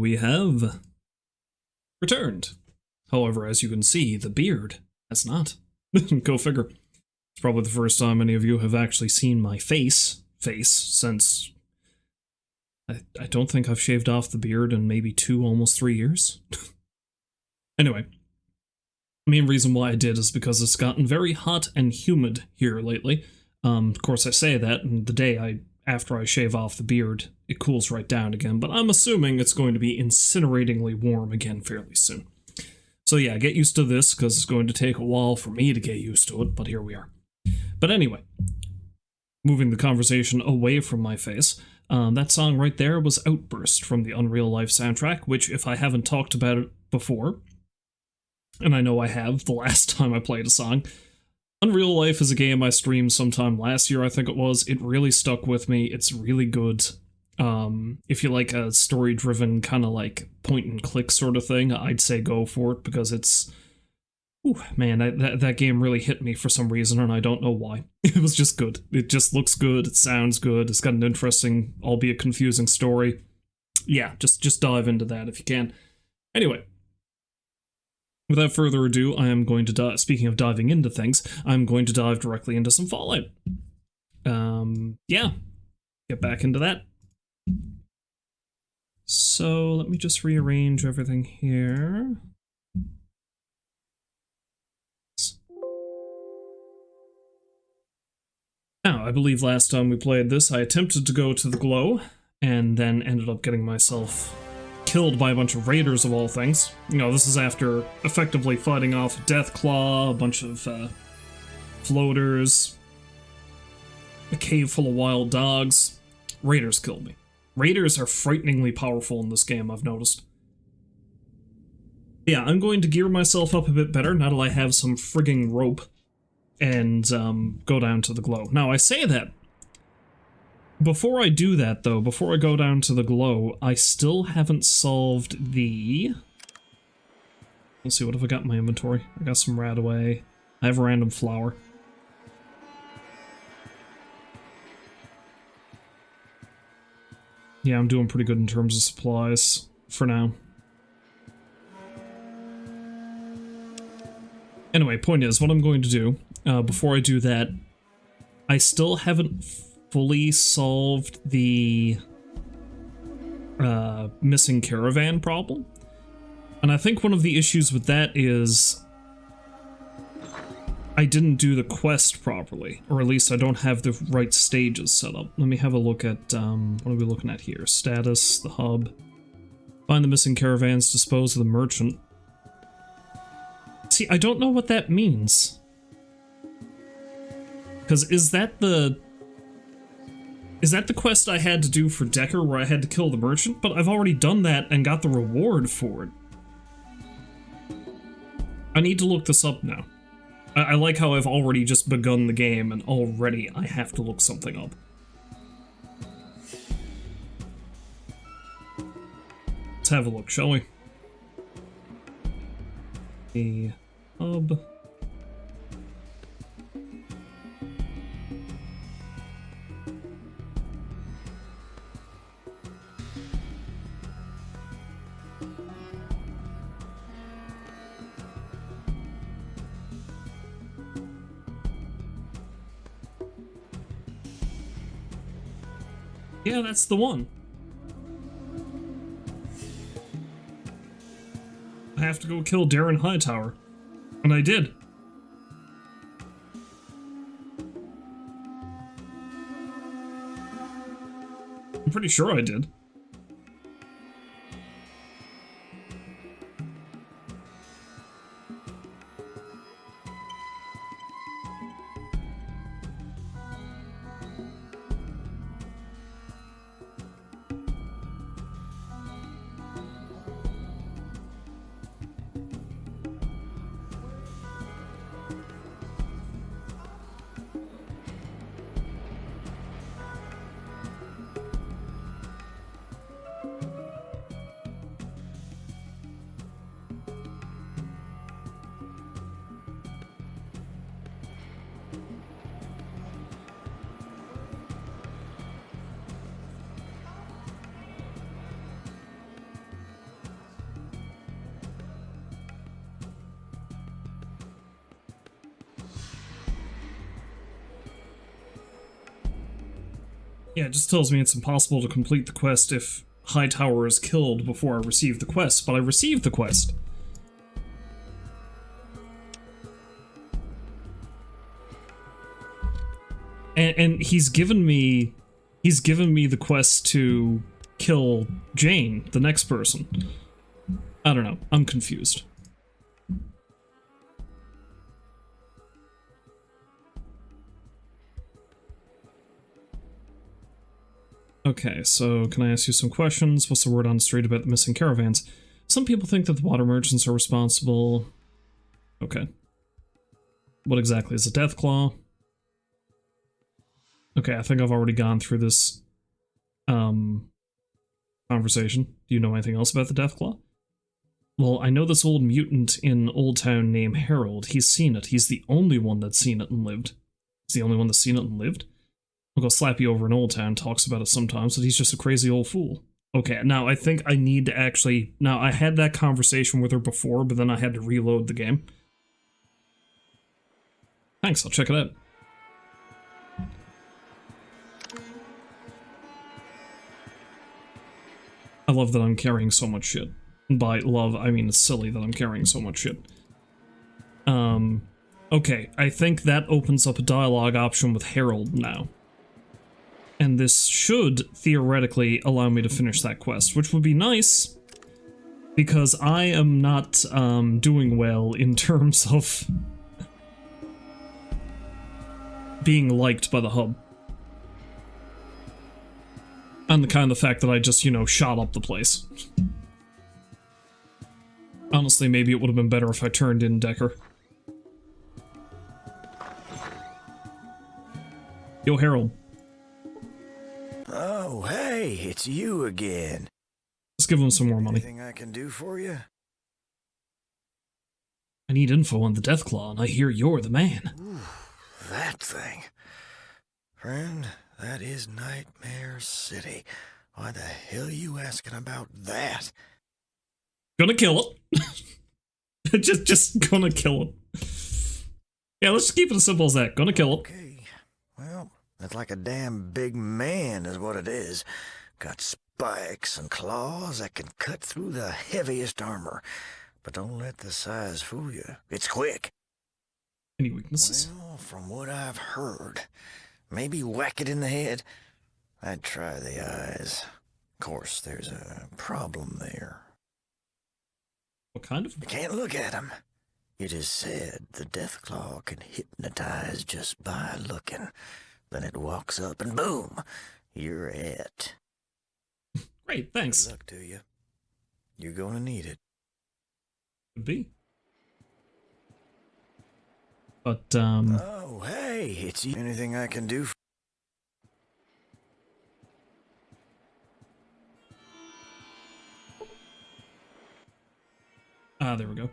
we have returned. However, as you can see, the beard has not. Go figure. It's probably the first time any of you have actually seen my face since I don't think I've shaved off the beard in maybe almost 3 years. Anyway, the main reason why I did is because it's gotten very hot and humid here lately. Of course, I say that, and the day after I shave off the beard, it cools right down again, but I'm assuming it's going to be incineratingly warm again fairly soon. So yeah, get used to this, because it's going to take a while for me to get used to it, but here we are. But anyway, moving the conversation away from my face, that song right there was Outburst from the Unreal Life soundtrack, which, if I haven't talked about it before, and I know I have the last time I played a song, Unreal Life is a game I streamed sometime last year, I think it was. It really stuck with me. It's really good. If you like a story-driven kind of like point-and-click sort of thing, I'd say go for it, because it's... Ooh, man, that game really hit me for some reason, and I don't know why. It was just good. It just looks good, it sounds good, it's got an interesting, albeit confusing story. Yeah, just dive into that if you can. Anyway. Without further ado, I am going to speaking of diving into things, I'm going to dive directly into some Fallout. Yeah. Get back into that. So, let me just rearrange everything here. Now, I believe last time we played this, I attempted to go to the glow, and then ended up getting myself killed by a bunch of raiders of all things. You know, this is after effectively fighting off a Deathclaw, a bunch of floaters, a cave full of wild dogs. Raiders killed me. Raiders are frighteningly powerful in this game, I've noticed. Yeah, I'm going to gear myself up a bit better now that I have some frigging rope, and go down to the glow. Now, I say that. Before I do that, though, before I go down to the glow, I still haven't solved the... Let's see, what have I got in my inventory? I got some Radaway. I have a random flower. Yeah, I'm doing pretty good in terms of supplies for now. Anyway, point is, what I'm going to do, before I do that, I still haven't fully solved the missing caravan problem. And I think one of the issues with that is I didn't do the quest properly, or at least I don't have the right stages set up. Let me have a look at, what are we looking at here? Status, the hub. Find the missing caravans, dispose of the merchant. See, I don't know what that means. Because is that the quest I had to do for Decker, where I had to kill the merchant? But I've already done that and got the reward for it. I need to look this up now. I like how I've already just begun the game, and already I have to look something up. Let's have a look, shall we? The hub. Yeah, that's the one. I have to go kill Darren Hightower. And I did. I'm pretty sure I did. Yeah, it just tells me it's impossible to complete the quest if Hightower is killed before I receive the quest, but I received the quest. And he's given me the quest to kill Jane, the next person. I don't know. I'm confused. Okay, so can I ask you some questions? What's the word on the street about the missing caravans? Some people think that the water merchants are responsible. Okay. What exactly is a Deathclaw? Okay, I think I've already gone through this conversation. Do you know anything else about the Deathclaw? Well, I know this old mutant in Old Town named Harold. He's seen it. He's the only one that's seen it and lived. He's the only one that's seen it and lived? I'll go slap you over in Old Town, talks about it sometimes, but he's just a crazy old fool. Okay, now I think I need to actually... Now, I had that conversation with her before, but then I had to reload the game. Thanks, I'll check it out. I love that I'm carrying so much shit. By love, I mean it's silly that I'm carrying so much shit. Okay, I think that opens up a dialogue option with Harold now. And this should, theoretically, allow me to finish that quest, which would be nice, because I am not, doing well in terms of being liked by the hub. And the kind of fact that I just, you know, shot up the place. Honestly, maybe it would have been better if I turned in Decker. Yo, Harold. Oh, hey, it's you again. Let's give him some more money. Anything I can do for you? I need info on the Deathclaw, and I hear you're the man. Ooh, that thing. Friend, that is Nightmare City. Why the hell are you asking about that? Gonna kill it. just gonna kill it. Yeah, let's just keep it as simple as that. Gonna kill it. Okay, well, that's like a damn big man is what it is. Got spikes and claws that can cut through the heaviest armor. But don't let the size fool you. It's quick. Any weaknesses? Well, from what I've heard, maybe whack it in the head. I'd try the eyes. Of course, there's a problem there. What kind of? You can't look at him. It is said the Deathclaw can hypnotize just by looking. Then it walks up and boom, you're it. Great, thanks. Good luck to you. You're gonna need it. Could be. But, Oh, hey, it's you. Anything I can do for... Ah, there we go.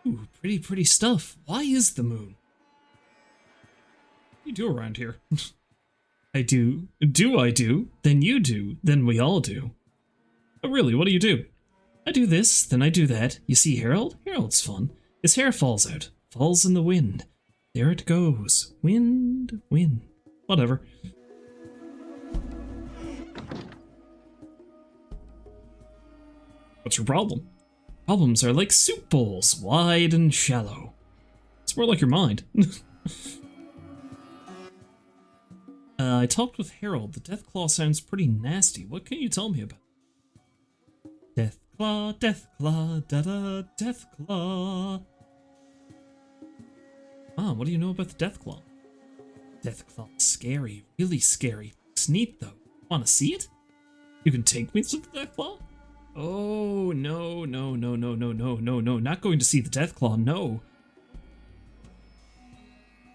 Ooh, pretty stuff. Why is the moon? What do you do around here? I do. Do I do? Then you do. Then we all do. Oh, really? What do you do? I do this, then I do that. You see Harold? Harold's fun. His hair falls out. Falls in the wind. There it goes. Wind, wind. Whatever. What's your problem? Problems are like soup bowls, wide and shallow. It's more like your mind. I talked with Harold. The Deathclaw sounds pretty nasty. What can you tell me about? Deathclaw, Deathclaw, da-da, Deathclaw. Mom, what do you know about the Deathclaw? Deathclaw's scary, really scary. It's neat, though. Want to see it? You can take me to the Deathclaw? Oh, no, no, no, no, no, no, no, no. Not going to see the Deathclaw, no.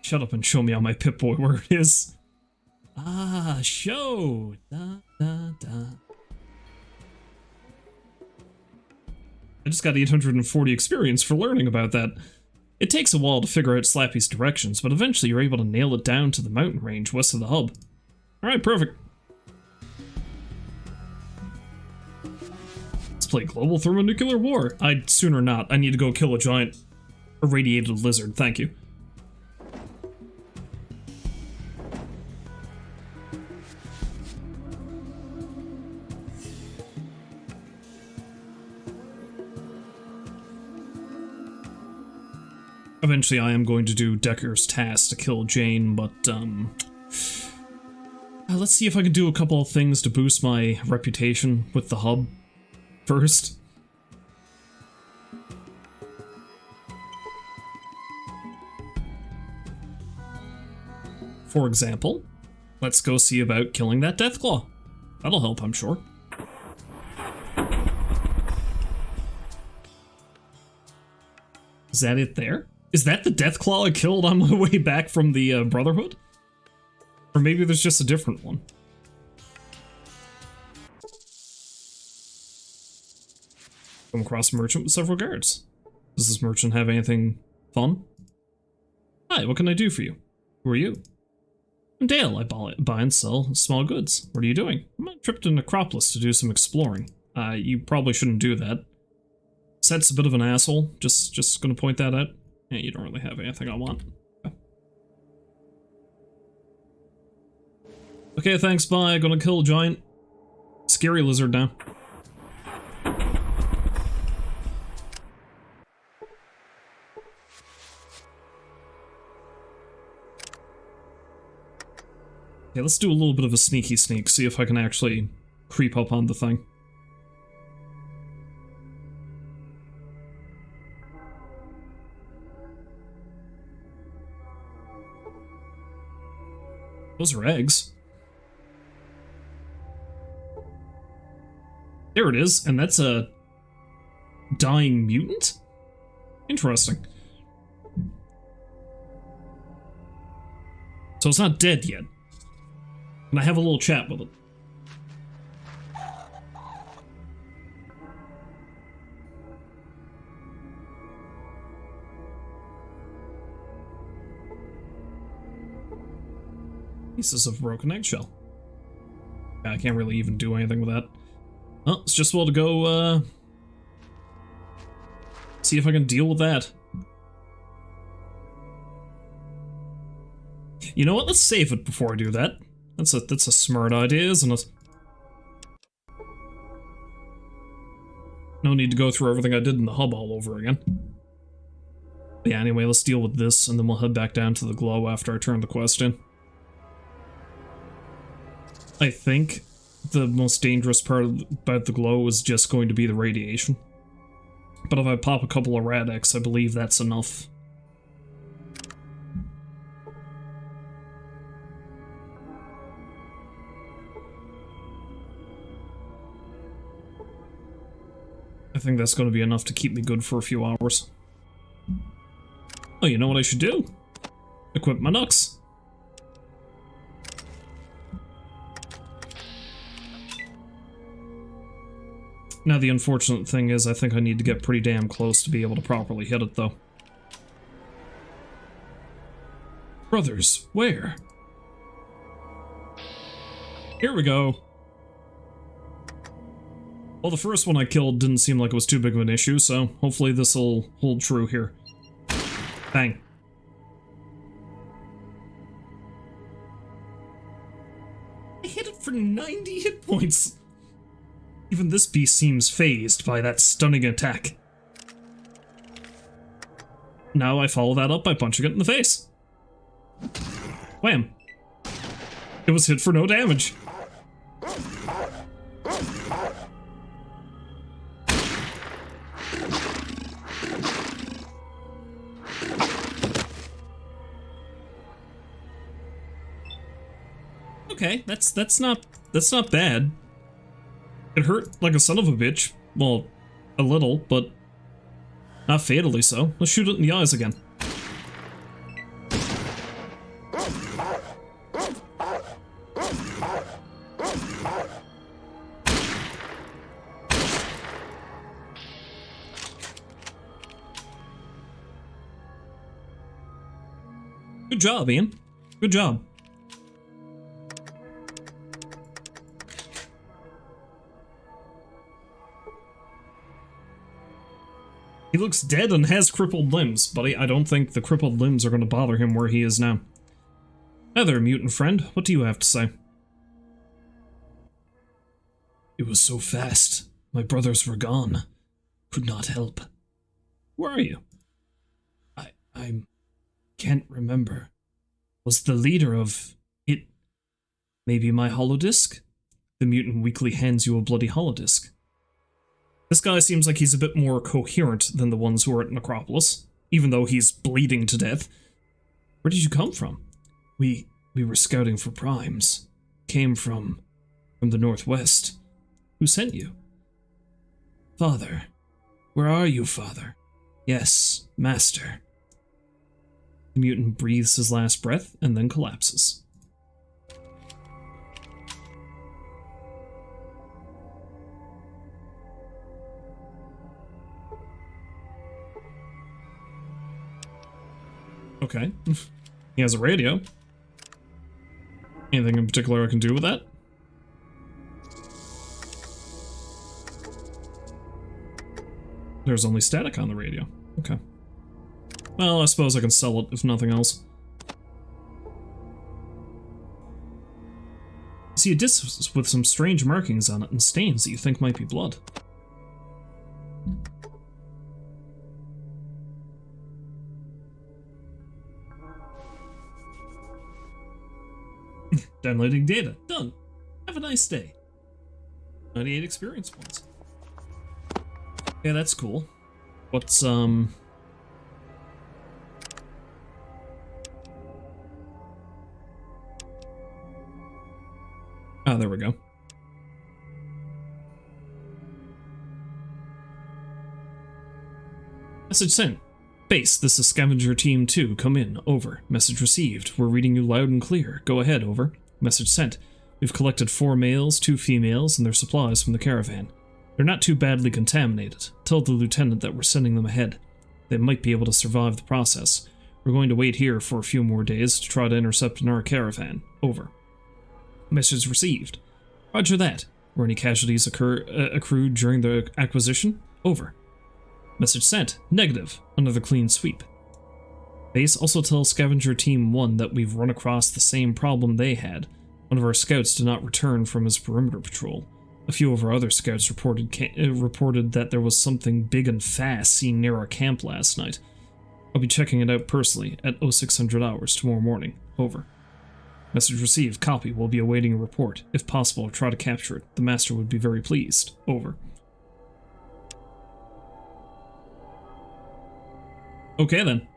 Shut up and show me on my Pip-Boy where it is. Ah, show. Da, da, da. I just got 840 experience for learning about that. It takes a while to figure out Slappy's directions, but eventually you're able to nail it down to the mountain range west of the hub. Alright, perfect. Let's play Global Thermonuclear War. I'd sooner not. I need to go kill a giant irradiated lizard, thank you. Eventually I am going to do Decker's task to kill Jane, but, let's see if I can do a couple of things to boost my reputation with the hub first. For example, let's go see about killing that Deathclaw. That'll help, I'm sure. Is that it there? Is that the Deathclaw I killed on my way back from the Brotherhood? Or maybe there's just a different one. Come across a merchant with several guards. Does this merchant have anything fun? Hi, what can I do for you? Who are you? I'm Dale. I buy and sell small goods. What are you doing? I'm on a trip to Necropolis to do some exploring. You probably shouldn't do that. Set's a bit of an asshole. Just gonna point that out. Yeah, you don't really have anything I want. Okay, thanks, bye. Gonna kill a giant scary lizard now. Okay, let's do a little bit of a sneaky sneak, see if I can actually creep up on the thing. Those are eggs. There it is, and that's a dying mutant? Interesting. So it's not dead yet. And I have a little chat with it. Pieces of broken eggshell. I can't really even do anything with that. Well, it's just well to go, see if I can deal with that. You know what? Let's save it before I do that. That's a smart idea, isn't it? No need to go through everything I did in the hub all over again. But yeah, anyway, let's deal with this, and then we'll head back down to the glow after I turn the quest in. I think the most dangerous part about the glow is just going to be the radiation. But if I pop a couple of Rad-X, I believe that's enough. I think that's going to be enough to keep me good for a few hours. Oh, you know what I should do? Equip my Nux. Now the unfortunate thing is I think I need to get pretty damn close to be able to properly hit it, though. Brothers, where? Here we go. Well, the first one I killed didn't seem like it was too big of an issue, so hopefully this'll hold true here. Bang. I hit it for 90 hit points! Even this beast seems phased by that stunning attack. Now I follow that up by punching it in the face. Wham! It was hit for no damage. Okay, that's not bad. It hurt like a son of a bitch. Well, a little, but not fatally so. Let's shoot it in the eyes again. Good job, Ian. Good job. He looks dead and has crippled limbs, but I don't think the crippled limbs are going to bother him where he is now. Hi there, mutant friend. What do you have to say? It was so fast. My brothers were gone. Could not help. Who are you? I can't remember. Was the leader of it maybe my holodisk? The mutant weakly hands you a bloody holodisk. This guy seems like he's a bit more coherent than the ones who are at Necropolis, even though he's bleeding to death. Where did you come from? We were scouting for primes. Came from the northwest. Who sent you? Father. Where are you, Father? Yes, Master. The mutant breathes his last breath and then collapses. Okay. He has a radio. Anything in particular I can do with that? There's only static on the radio. Okay. Well, I suppose I can sell it, if nothing else. See a disc with some strange markings on it and stains that you think might be blood. Downloading data. Done. Have a nice day. 98 experience points. Yeah, that's cool. What's, Ah, there we go. Message sent. Base, this is Scavenger Team 2. Come in. Over. Message received. We're reading you loud and clear. Go ahead. Over. Message sent. We've collected 4 males, 2 females, and their supplies from the caravan. They're not too badly contaminated. Tell the lieutenant that we're sending them ahead. They might be able to survive the process. We're going to wait here for a few more days to try to intercept another caravan. Over. Message received. Roger that. Were any casualties accrued during the acquisition? Over. Message sent. Negative. Another clean sweep. Base, also tell Scavenger Team 1 that we've run across the same problem they had. One of our scouts did not return from his perimeter patrol. A few of our other scouts reported that there was something big and fast seen near our camp last night. I'll be checking it out personally at 0600 hours tomorrow morning. Over. Message received. Copy. We'll be awaiting a report. If possible, try to capture it. The Master would be very pleased. Over. Okay then.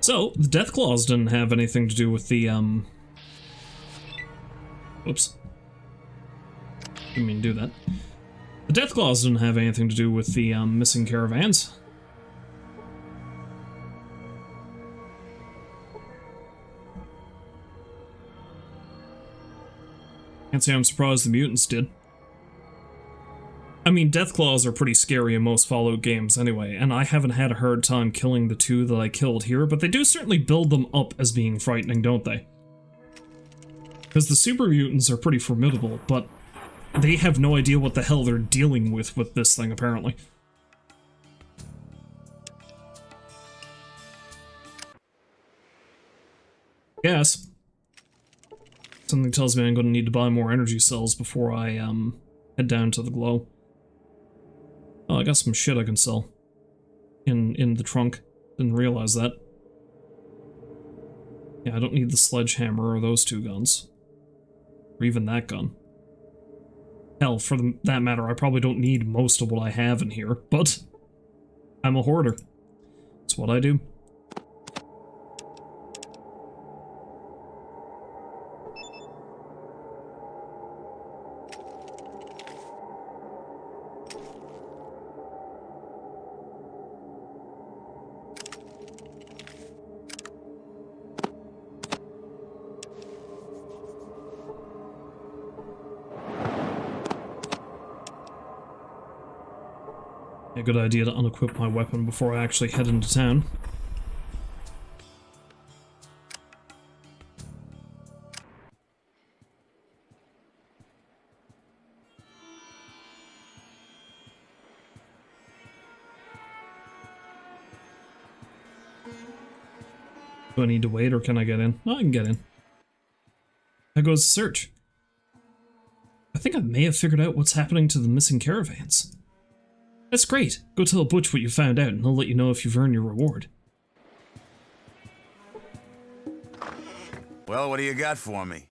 So, the Death Claws didn't have anything to do with the, Oops. Didn't mean to do that. The Death Claws didn't have anything to do with the, missing caravans. Can't say I'm surprised the mutants did. I mean, Deathclaws are pretty scary in most Fallout games anyway, and I haven't had a hard time killing the 2 that I killed here, but they do certainly build them up as being frightening, don't they? Because the super mutants are pretty formidable, but they have no idea what the hell they're dealing with this thing, apparently. Yes. Something tells me I'm going to need to buy more energy cells before I, head down to the glow. Oh, I got some shit I can sell. In the trunk. Didn't realize that. Yeah, I don't need the sledgehammer or those 2 guns. Or even that gun. Hell, for that matter, I probably don't need most of what I have in here, but I'm a hoarder. It's what I do. A good idea to unequip my weapon before I actually head into town. Do I need to wait or can I get in? Oh, I can get in. How goes the search. I think I may have figured out what's happening to the missing caravans. That's great. Go tell Butch what you found out, and he'll let you know if you've earned your reward. Well, what do you got for me?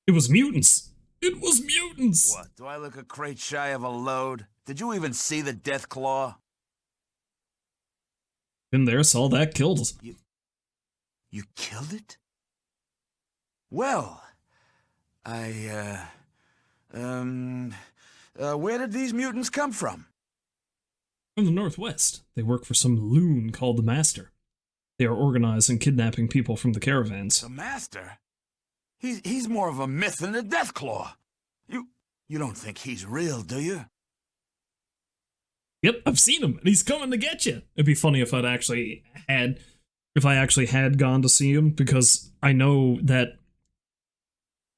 It was mutants! It was mutants! What, do I look a crate shy of a load? Did you even see the death claw? Been there, saw that, killed it. You killed it? Well, where did these mutants come from? From the Northwest. They work for some loon called the Master. They are organized in kidnapping people from the caravans. The Master? He's more of a myth than a Deathclaw. You don't think he's real, do you? Yep, I've seen him, and he's coming to get you. It'd be funny if I actually had gone to see him, because I know that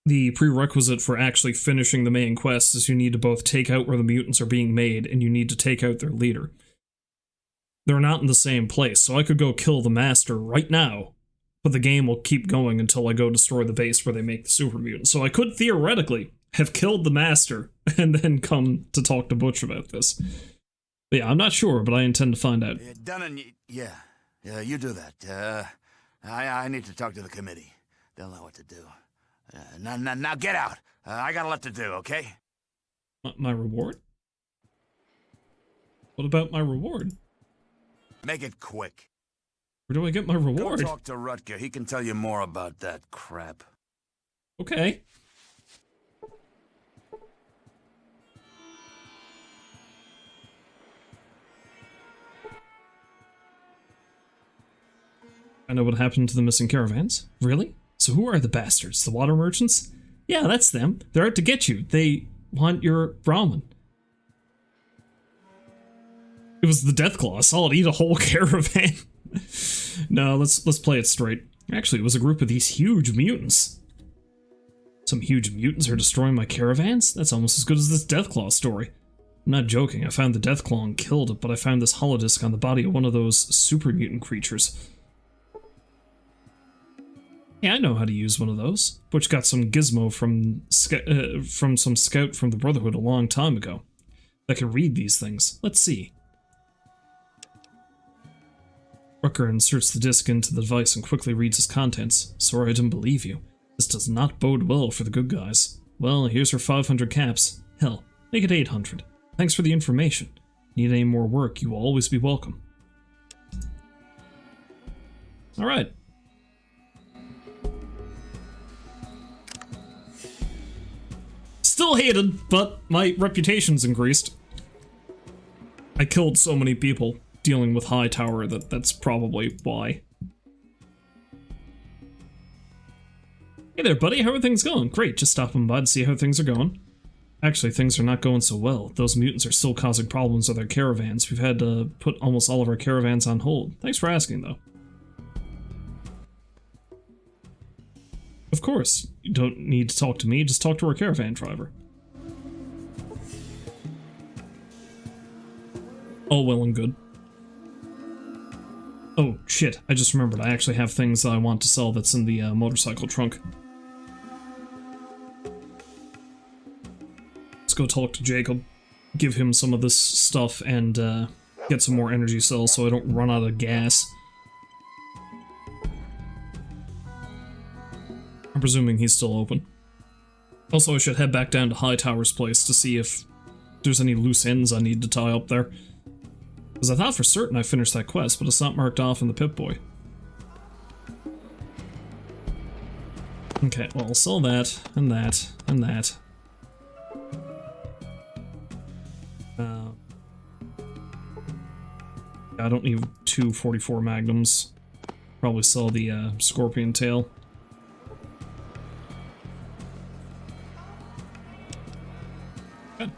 the prerequisite for actually finishing the main quest is you need to both take out where the mutants are being made, and you need to take out their leader. They're not in the same place, so I could go kill the Master right now, but the game will keep going until I go destroy the base where they make the super mutants. So I could theoretically have killed the Master and then come to talk to Butch about this. But yeah, I'm not sure, but I intend to find out. Dunnan, yeah, you do that. I need to talk to the committee. They'll know what to do. Now get out. I got a lot to do, okay? My reward? What about my reward? Make it quick. Where do I get my reward? Go talk to Rutger. He can tell you more about that crap. Okay. I know what happened to the missing caravans. Really? So who are the bastards? The water merchants? Yeah, that's them. They're out to get you. They want your ramen. It was the Deathclaw. I saw it eat a whole caravan. No, let's play it straight. Actually, it was a group of these huge mutants. Some huge mutants are destroying my caravans? That's almost as good as this Deathclaw story. I'm not joking. I found the Deathclaw and killed it, but I found this holodisc on the body of one of those super mutant creatures. Yeah, I know how to use one of those. Butch got some gizmo from some scout from the Brotherhood a long time ago. I can read these things. Let's see. Rutger inserts the disc into the device and quickly reads its contents. Sorry I didn't believe you. This does not bode well for the good guys. Well, here's her 500 caps. Hell, make it 800. Thanks for the information. Need any more work, you will always be welcome. Alright. Still hated, but my reputation's increased. I killed so many people dealing with Hightower that's probably why. Hey there, buddy. How are things going? Great, just stopping by to see how things are going. Actually, things are not going so well. Those mutants are still causing problems with our caravans. We've had to put almost all of our caravans on hold. Thanks for asking, though. Of course. You don't need to talk to me, just talk to our caravan driver. All well and good. Oh, shit. I just remembered. I actually have things I want to sell that's in the motorcycle trunk. Let's go talk to Jacob. Give him some of this stuff and get some more energy cells so I don't run out of gas. I'm presuming he's still open. Also, I should head back down to Hightower's place to see if there's any loose ends I need to tie up there. Because I thought for certain I finished that quest, but it's not marked off in the Pip-Boy. Okay, well, I'll sell that, and that, and that. I don't need 2 44 magnums. Probably sell the scorpion tail. Good.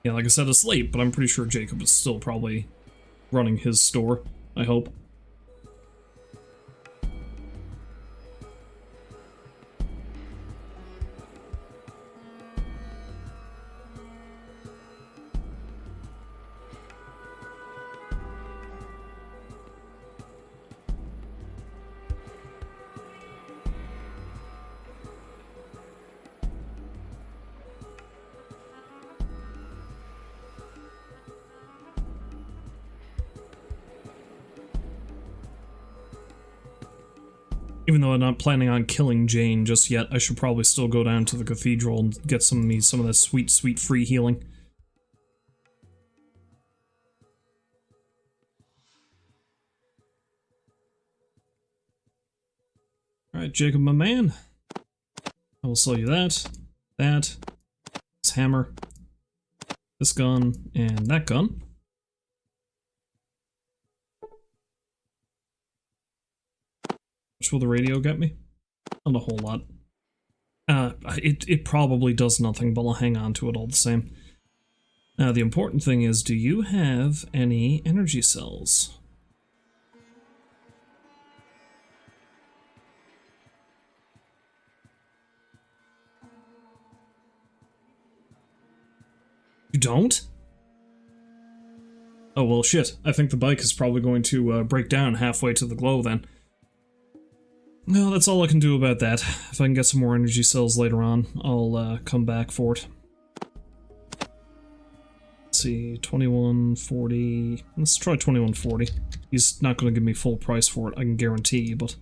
Yeah, like I said, it's late, but I'm pretty sure Jacob is still probably running his store, I hope. Even though I'm not planning on killing Jane just yet, I should probably still go down to the cathedral and get some of that sweet, sweet free healing. Alright, Jacob, my man. I will sell you that, this hammer, this gun, and that gun. Which will the radio get me? Not a whole lot. It probably does nothing, but I'll hang on to it all the same. Now, the important thing is, do you have any energy cells? You don't? Oh, well, shit. I think the bike is probably going to break down halfway to the glow, then. No, that's all I can do about that. If I can get some more energy cells later on, I'll come back for it. Let's see, 2140. Let's try 2140. He's not going to give me full price for it, I can guarantee, but...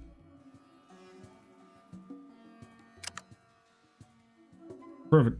Perfect.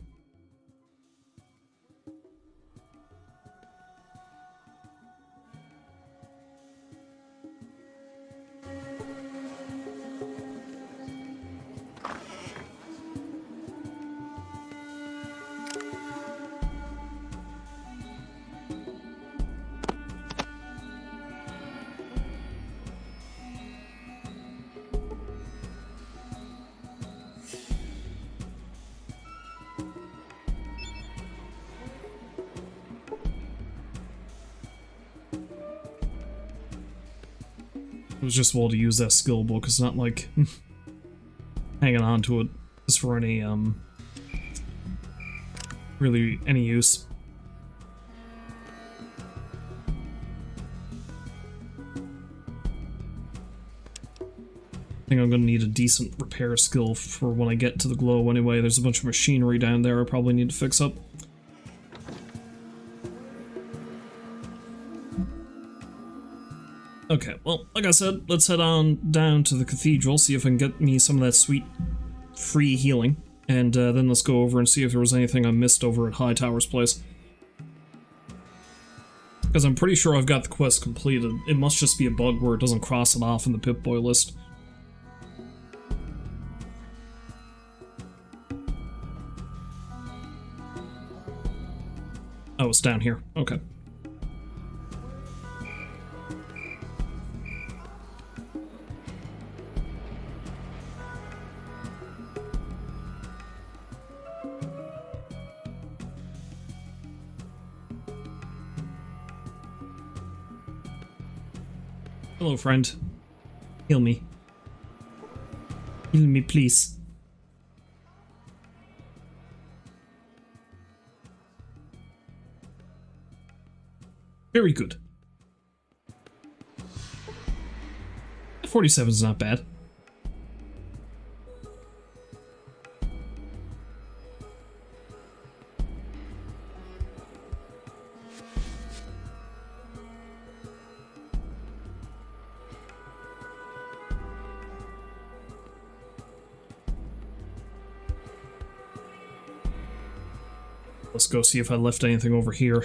It was just well to use that skill book. It's not like hanging on to it is for any really any use. I think I'm gonna need a decent repair skill for when I get to the glow anyway. There's a bunch of machinery down there I probably need to fix up. Okay, well, like I said, let's head on down to the cathedral, see if I can get me some of that sweet free healing, and then let's go over and see if there was anything I missed over at Hightower's place. Because I'm pretty sure I've got the quest completed. It must just be a bug where it doesn't cross it off in the Pip-Boy list. Oh, it's down here. Okay. Hello, friend. Heal me. Heal me, please. Very good. 47 is not bad. Let's go see if I left anything over here.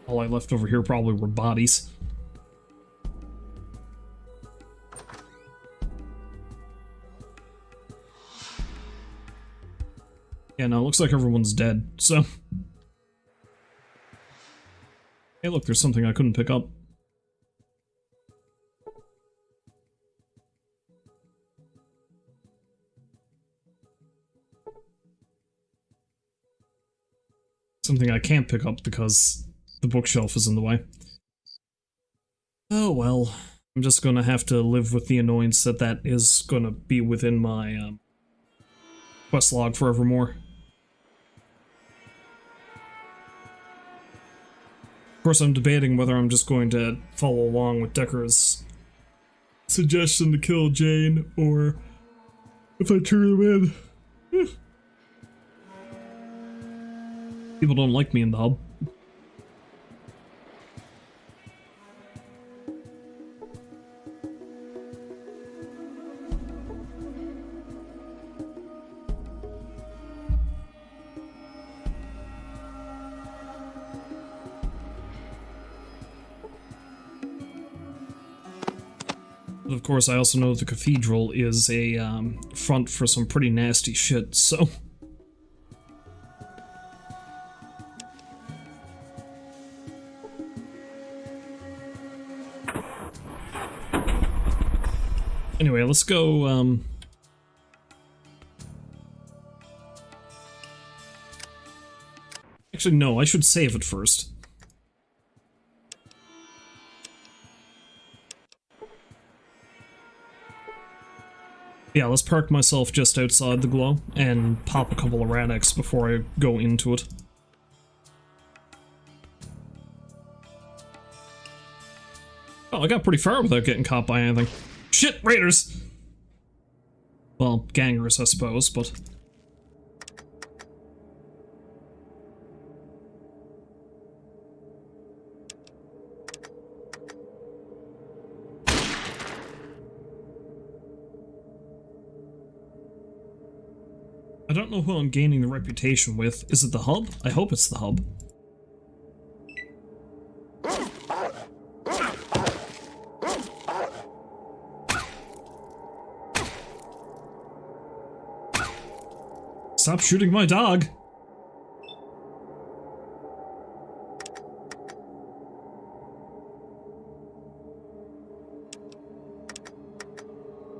All I left over here probably were bodies. Yeah, no, it looks like everyone's dead, so... Hey, look, there's something I couldn't pick up. Something I can't pick up because the bookshelf is in the way. Oh well, I'm just gonna have to live with the annoyance that that is gonna be within my quest log forevermore. Of course, I'm debating whether I'm just going to follow along with Decker's suggestion to kill Jane, or if I turn him in. People don't like me in the hub. But of course, I also know the cathedral is a front for some pretty nasty shit, so... Anyway, let's go, Actually, no, I should save it first. Yeah, let's park myself just outside the glow and pop a couple of Radix before I go into it. Oh, I got pretty far without getting caught by anything. Shit, raiders! Well, gangers, I suppose, but... I don't know who I'm gaining the reputation with. Is it the hub? I hope it's the hub. Stop shooting my dog!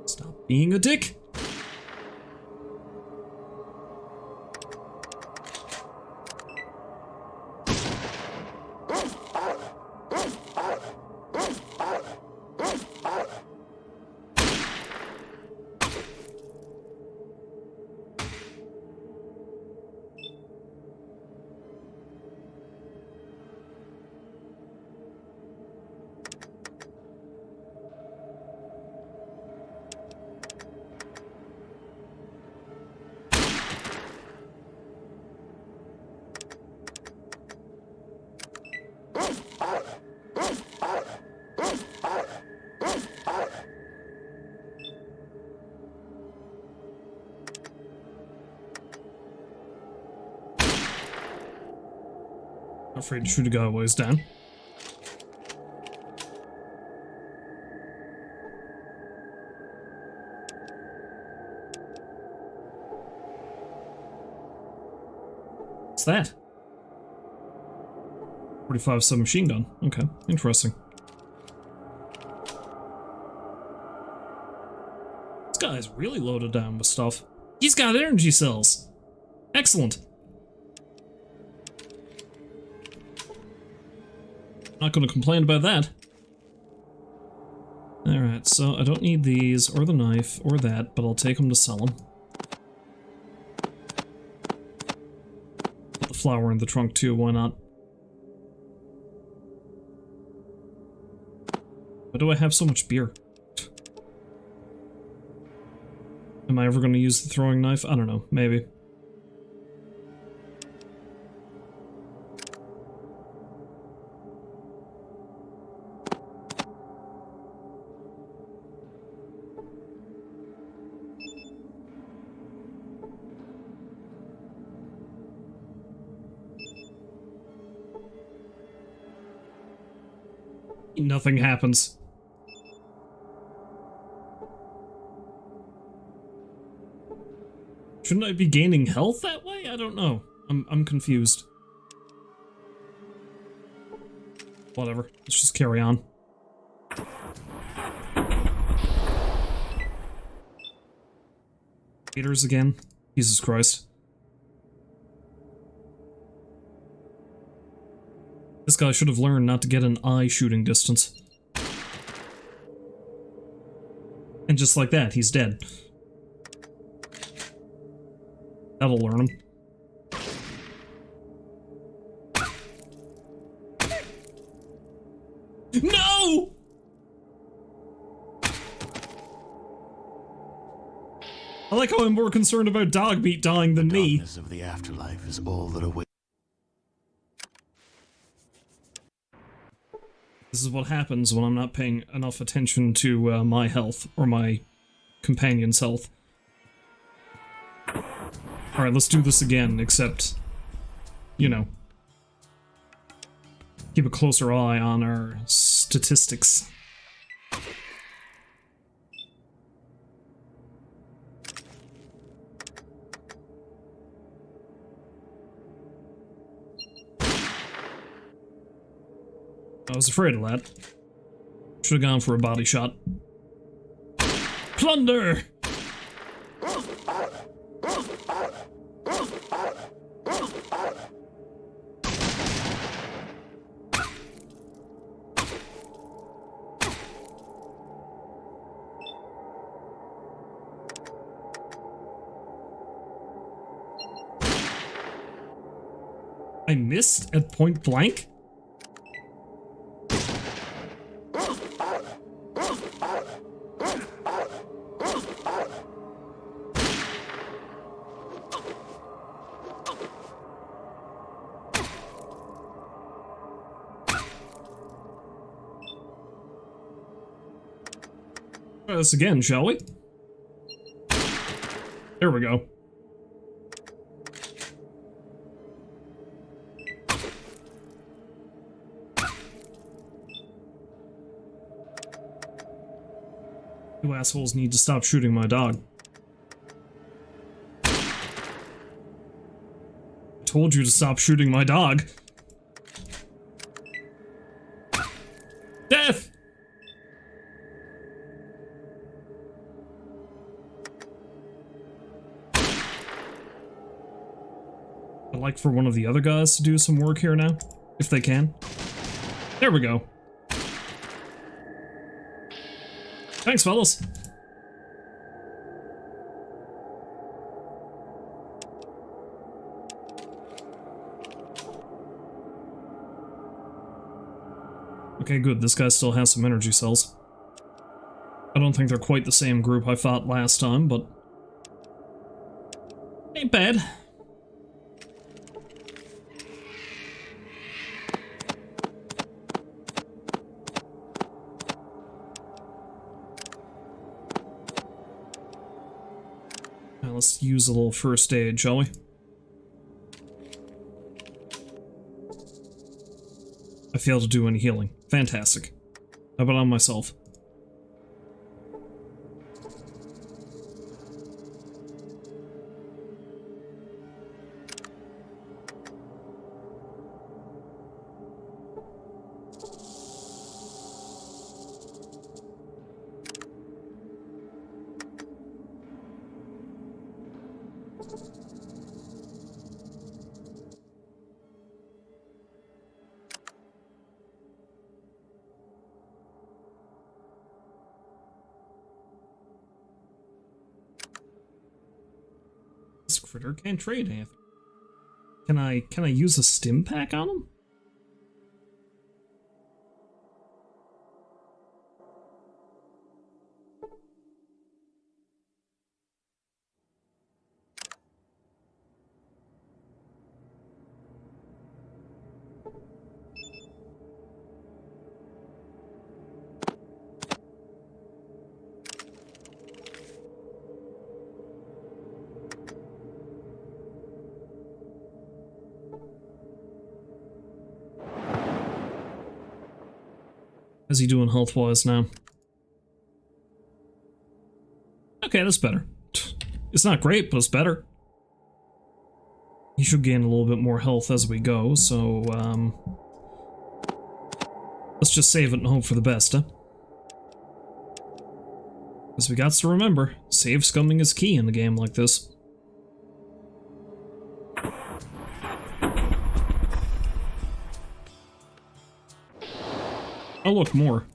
Stop being a dick! I'm afraid to shoot a guy while he's down. What's that? 45 submachine gun. Okay, interesting. This guy's really loaded down with stuff. He's got energy cells. Excellent. Not going to complain about that. Alright, so I don't need these, or the knife, or that, but I'll take them to sell them. Put the flower in the trunk too, why not? Why do I have so much beer? Am I ever going to use the throwing knife? I don't know, maybe. Nothing happens. Shouldn't I be gaining health that way? I don't know. I'm confused. Whatever. Let's just carry on. Haters again. Jesus Christ. This guy should have learned not to get an eye shooting distance. And just like that, he's dead. That'll learn him. No! I like how I'm more concerned about Dogmeat dying than me. The darkness of the afterlife is all that awaits. This is what happens when I'm not paying enough attention to my health, or my companion's health. Alright, let's do this again, except, you know, keep a closer eye on our statistics. I was afraid of that. Should have gone for a body shot. Plunder! I missed at point blank? Try this again, shall we? There we go. You assholes need to stop shooting my dog. I told you to stop shooting my dog. Death! I'd like for one of the other guys to do some work here now, if they can. There we go. Thanks, fellas. Okay, good. This guy still has some energy cells. I don't think they're quite the same group I fought last time, but ain't bad. Now let's use a little first aid, shall we? I failed to do any healing. Fantastic. How about on myself? This critter can't trade anything. Can I use a stim pack on him? How's he doing health-wise now? Okay, that's better. It's not great, but it's better. He should gain a little bit more health as we go, so, let's just save it and hope for the best, huh? Because we got to remember, save scumming is key in a game like this. Oh look, more.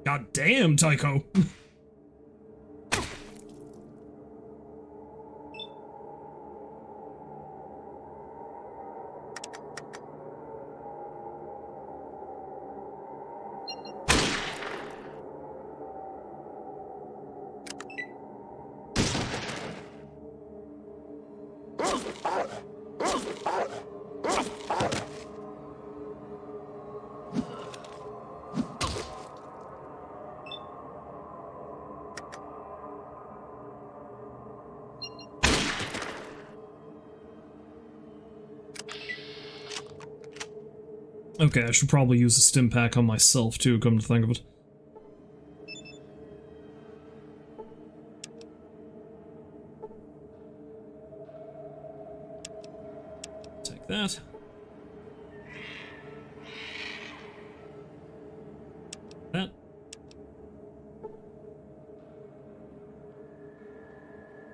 God damn, Tycho! Okay, I should probably use a stim pack on myself too, come to think of it. Take that. That.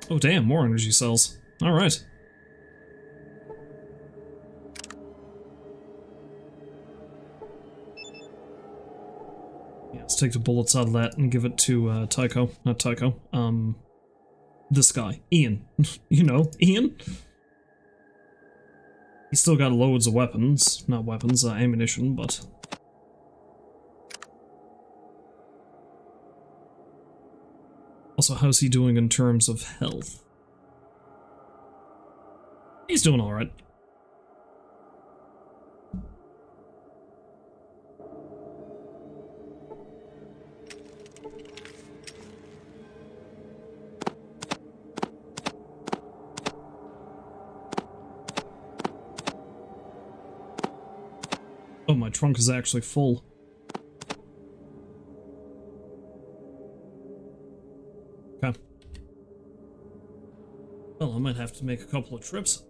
Oh damn, more energy cells. Alright. Yeah, let's take the bullets out of that and give it to Tycho. Not Tycho. This guy. Ian. You know, Ian? He's still got loads of weapons. Not weapons, ammunition, but... Also, how's he doing in terms of health? He's doing alright. Oh, my trunk is actually full. Okay. Well, I might have to make a couple of trips.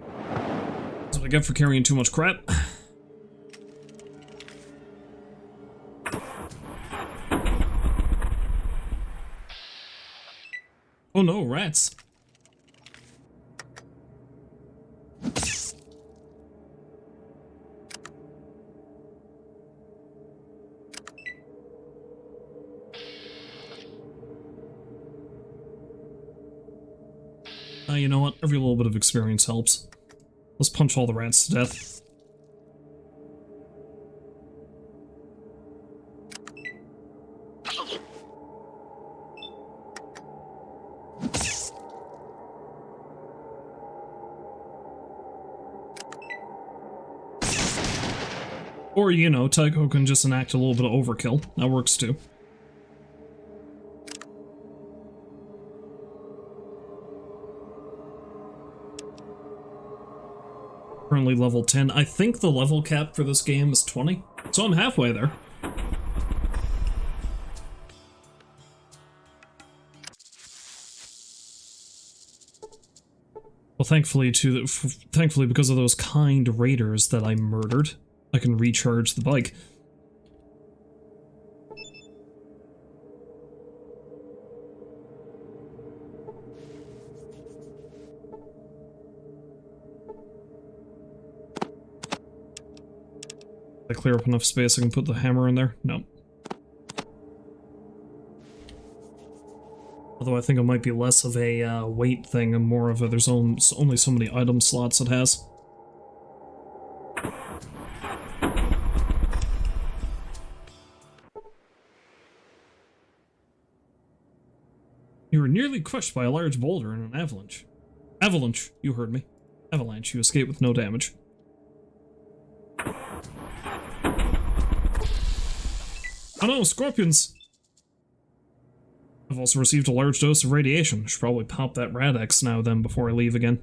That's what I get for carrying too much crap. Oh no, rats. You know what? Every little bit of experience helps. Let's punch all the rats to death. Or, you know, Tycho can just enact a little bit of overkill. That works too. Currently level 10. I think the level cap for this game is 20, so I'm halfway there. Well, thankfully, thankfully, because of those kind raiders that I murdered, I can recharge the bike. Did I clear up enough space I can put the hammer in there? No. Although I think it might be less of a weight thing and more of a there's only so many item slots it has. You were nearly crushed by a large boulder in an avalanche. Avalanche, you heard me. Avalanche, you escaped with no damage. Oh no, scorpions! I've also received a large dose of radiation. Should probably pop that Rad-X now then before I leave again.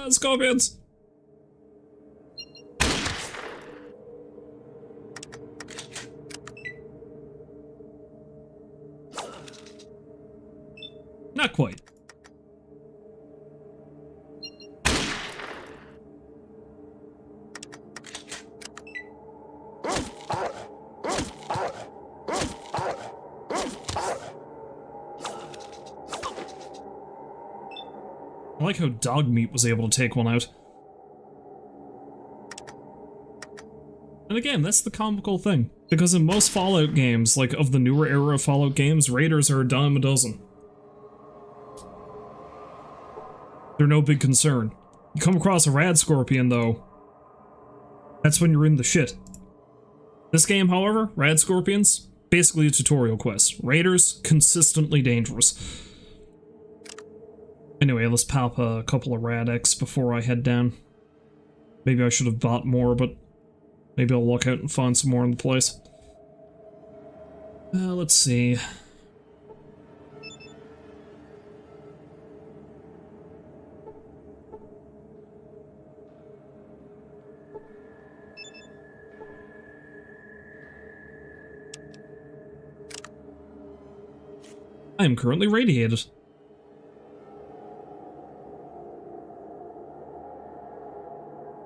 Scorpions! Not quite. I like how dog meat was able to take one out. And again, that's the comical thing. Because in most Fallout games, like of the newer era of Fallout games, raiders are a dime a dozen. They're no big concern. You come across a rad scorpion, though, that's when you're in the shit. This game, however, rad scorpions, basically a tutorial quest. Raiders, consistently dangerous. Anyway, let's pop a couple of Rad-X before I head down. Maybe I should have bought more, but maybe I'll look out and find some more in the place. Let's see. I am currently radiated.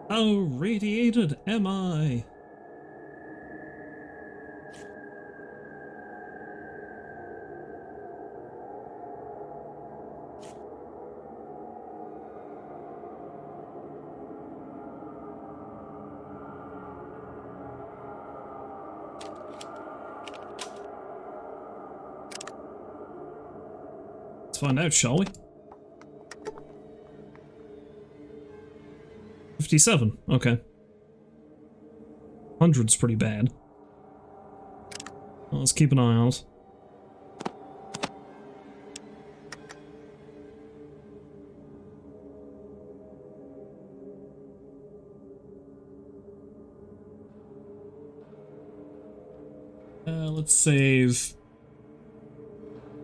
How radiated am I? Let's find out, shall we? 57, okay. 100's pretty bad. Well, let's keep an eye out. Let's save...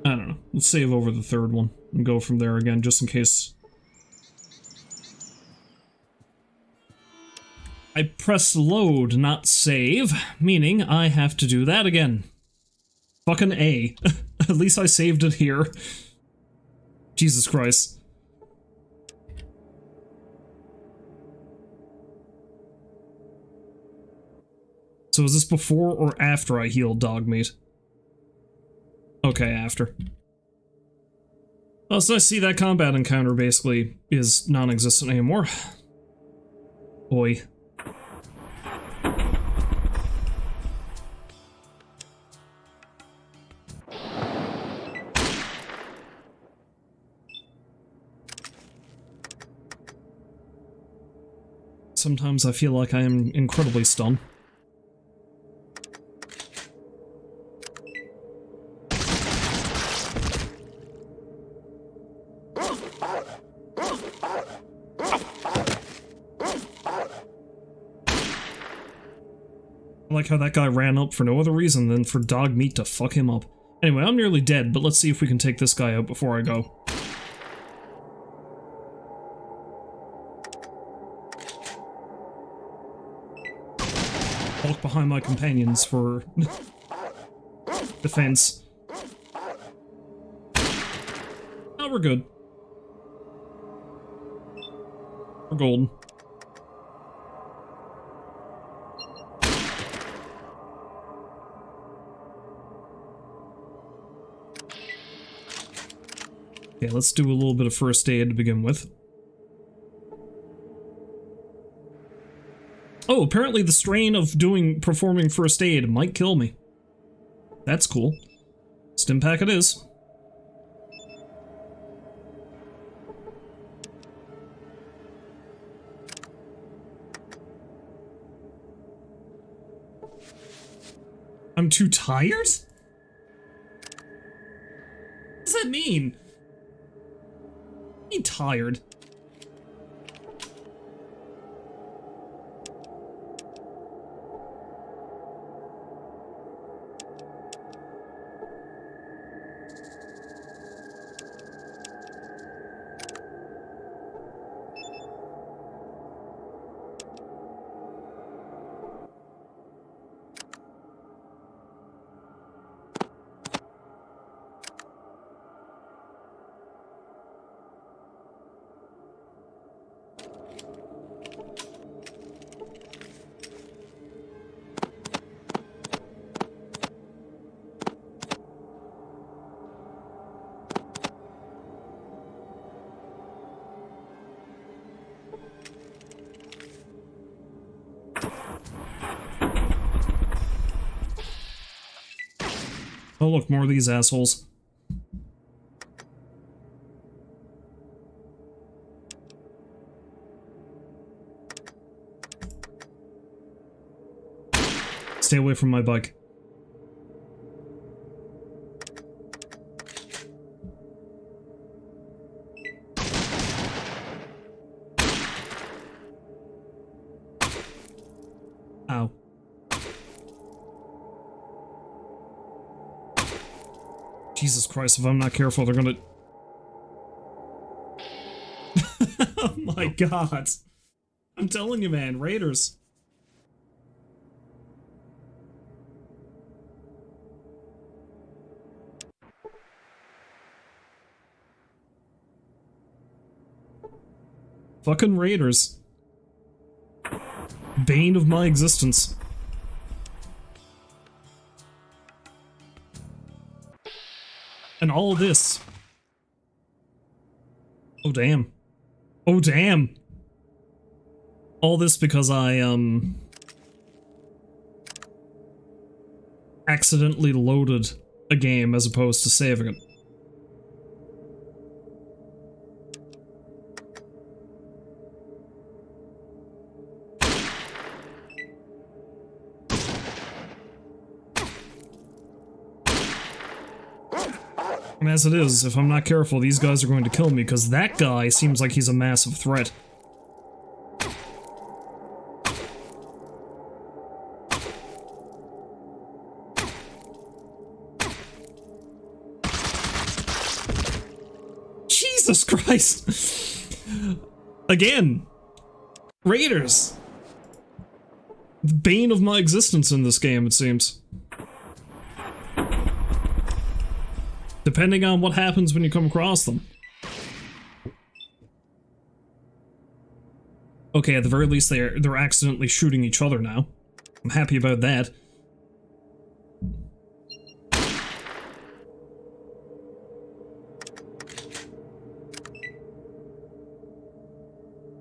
I don't know. Let's save over the third one and go from there again, just in case... I press load, not save, meaning I have to do that again. Fucking A. At least I saved it here. Jesus Christ. So is this before or after I healed Dogmeat? Okay, after. Well, it's nice to see that combat encounter basically is non-existent anymore. Boy. Sometimes I feel like I am incredibly stunned. I like how that guy ran up for no other reason than for Dogmeat to fuck him up. Anyway, I'm nearly dead, but let's see if we can take this guy out before I go. Walk behind my companions for defense. Oh, we're good. We're golden. Okay, let's do a little bit of first aid to begin with. Oh, apparently the strain of performing first aid might kill me. That's cool. Stim pack it is. I'm too tired? What does that mean? I'm tired. Oh look, more of these assholes. Stay away from my bike. Ow. Jesus Christ, if I'm not careful, they're gonna... Oh my god. I'm telling you, man, raiders. Fucking raiders. Bane of my existence. And all this. Oh damn. Oh damn. All this because I accidentally loaded a game as opposed to saving it. And as it is, if I'm not careful, these guys are going to kill me, because that guy seems like he's a massive threat. Jesus Christ! Again! Raiders! The bane of my existence in this game, it seems. Depending on what happens when you come across them. Okay, at the very least they're accidentally shooting each other now. I'm happy about that.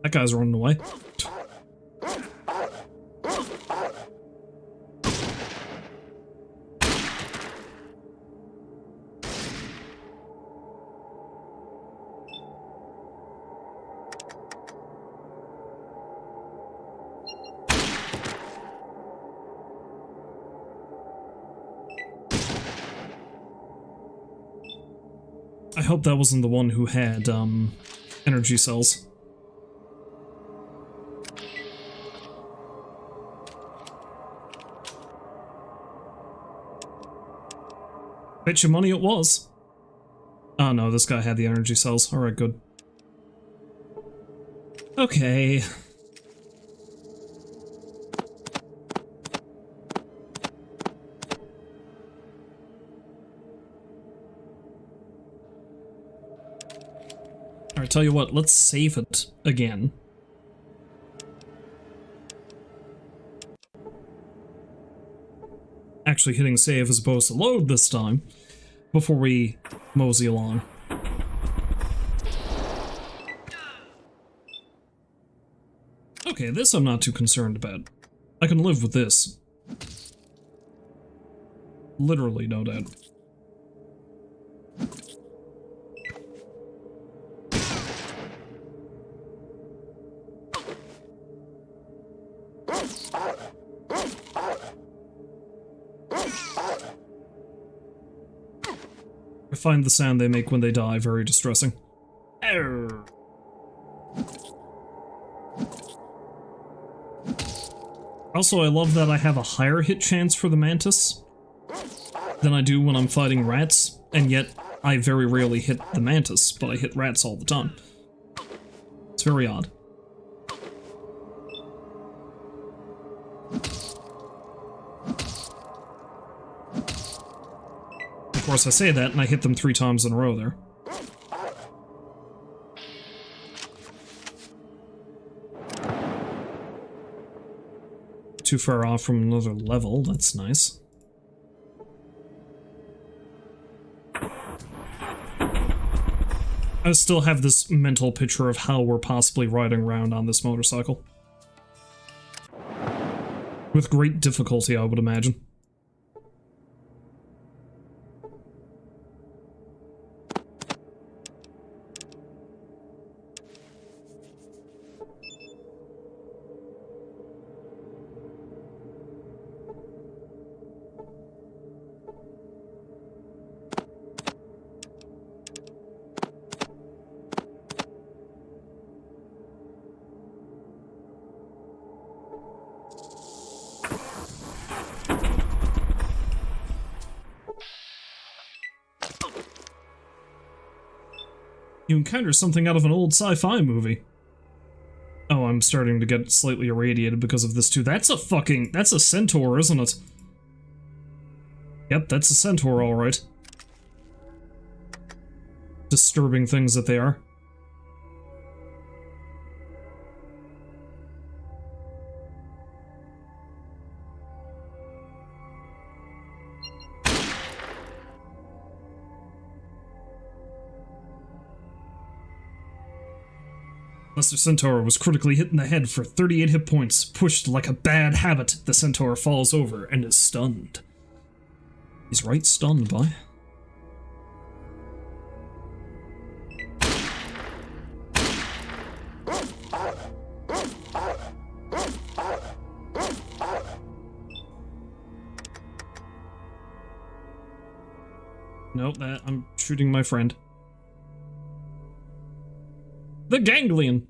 That guy's running away. I hope that wasn't the one who had, energy cells. Bet your money it was. Oh no, this guy had the energy cells. Alright, good. Okay. Alright, tell you what, let's save it again. Actually hitting save as opposed to load this time, before we mosey along. Okay, this I'm not too concerned about. I can live with this. Literally, no doubt. I find the sound they make when they die very distressing. Arr. Also, I love that I have a higher hit chance for the mantis than I do when I'm fighting rats, and yet I very rarely hit the mantis, but I hit rats all the time. It's very odd. Of course, I say that, and I hit them 3 times in a row there. Too far off from another level, that's nice. I still have this mental picture of how we're possibly riding around on this motorcycle. With great difficulty, I would imagine. You encounter something out of an old sci-fi movie. Oh, I'm starting to get slightly irradiated because of this too. That's a centaur, isn't it? Yep, that's a centaur, alright. Disturbing things that they are. Lesser Centaur was critically hit in the head for 38 hit points. Pushed like a bad habit, the Centaur falls over and is stunned. He's right stunned, boy. Nope, I'm shooting my friend. The ganglion!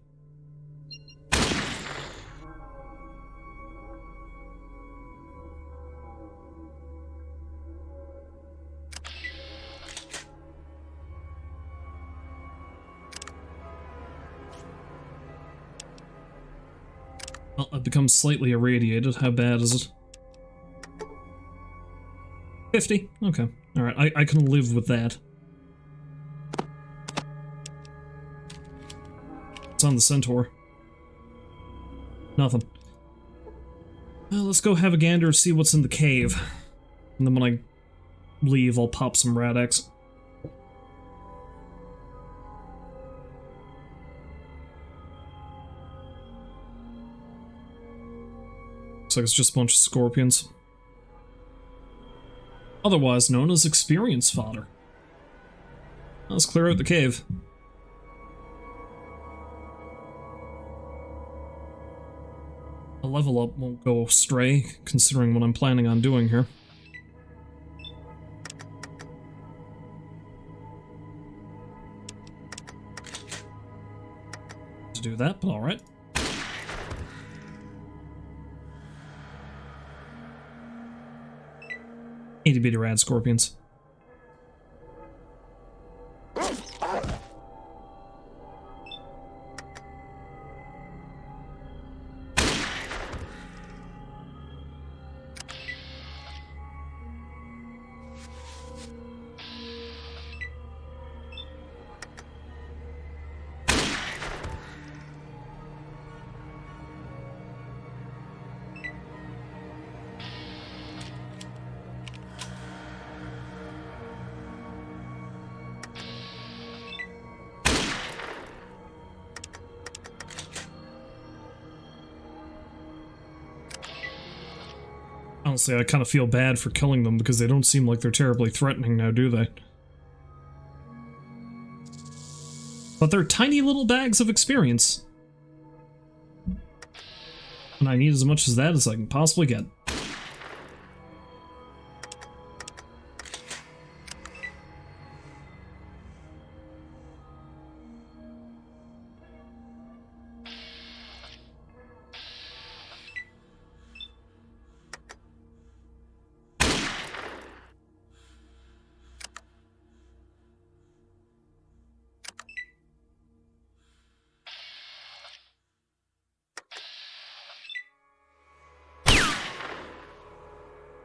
Well, I've become slightly irradiated. How bad is it? 50? Okay. Alright, I can live with that. It's on the Centaur. Nothing. Well, let's go have a gander, see what's in the cave. And then when I leave, I'll pop some Rad-X. Looks like it's just a bunch of scorpions. Otherwise known as experience fodder. Let's clear out the cave. A level up won't go astray, considering what I'm planning on doing here. To do that, but alright. Itty bitty rad scorpions. Honestly, I kind of feel bad for killing them because they don't seem like they're terribly threatening now, do they? But they're tiny little bags of experience. And I need as much as that as I can possibly get.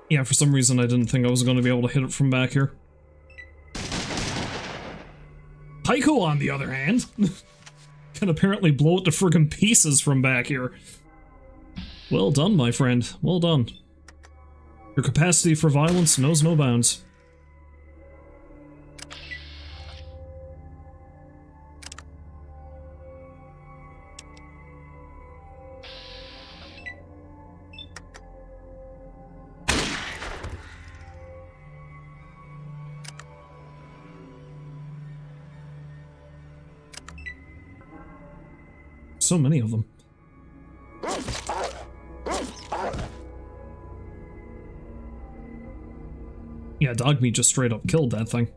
Yeah, for some reason I didn't think I was going to be able to hit it from back here. Haiku, on the other hand, can apparently blow it to friggin' pieces from back here. Well done, my friend. Well done. Your capacity for violence knows no bounds. So many of them. Yeah, dog meat just straight up killed that thing.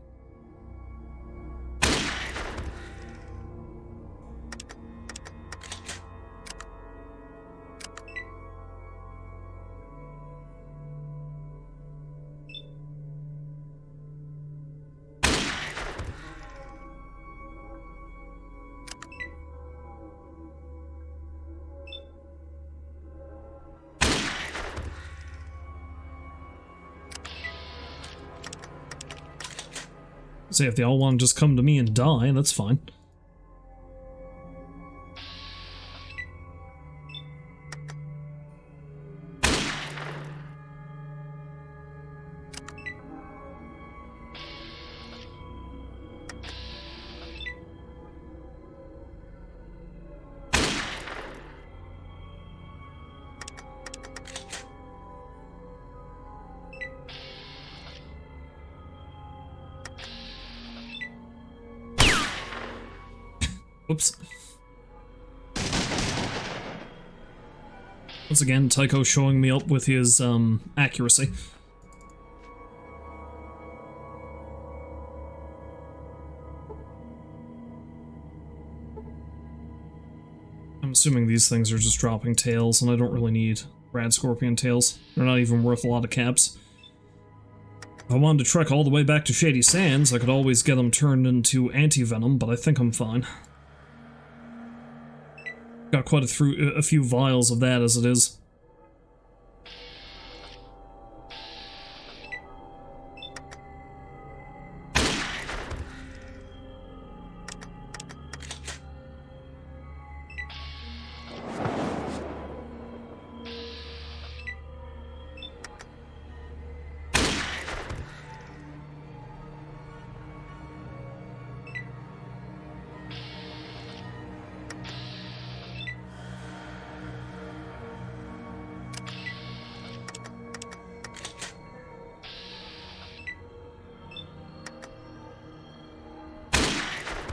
Say, if they all want to just come to me and die, that's fine. Oops. Once again, Tycho showing me up with his, accuracy. I'm assuming these things are just dropping tails, and I don't really need rad scorpion tails. They're not even worth a lot of caps. If I wanted to trek all the way back to Shady Sands, I could always get them turned into anti-venom, but I think I'm fine. Got quite a few vials of that as it is.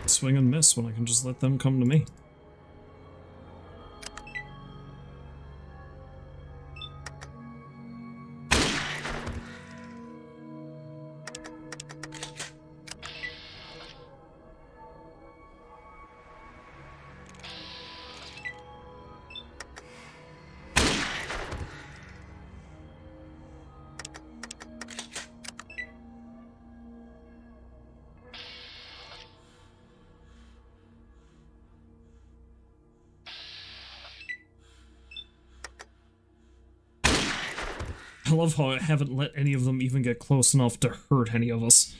Swing and miss when I can just let them come to me. I love how I haven't let any of them even get close enough to hurt any of us.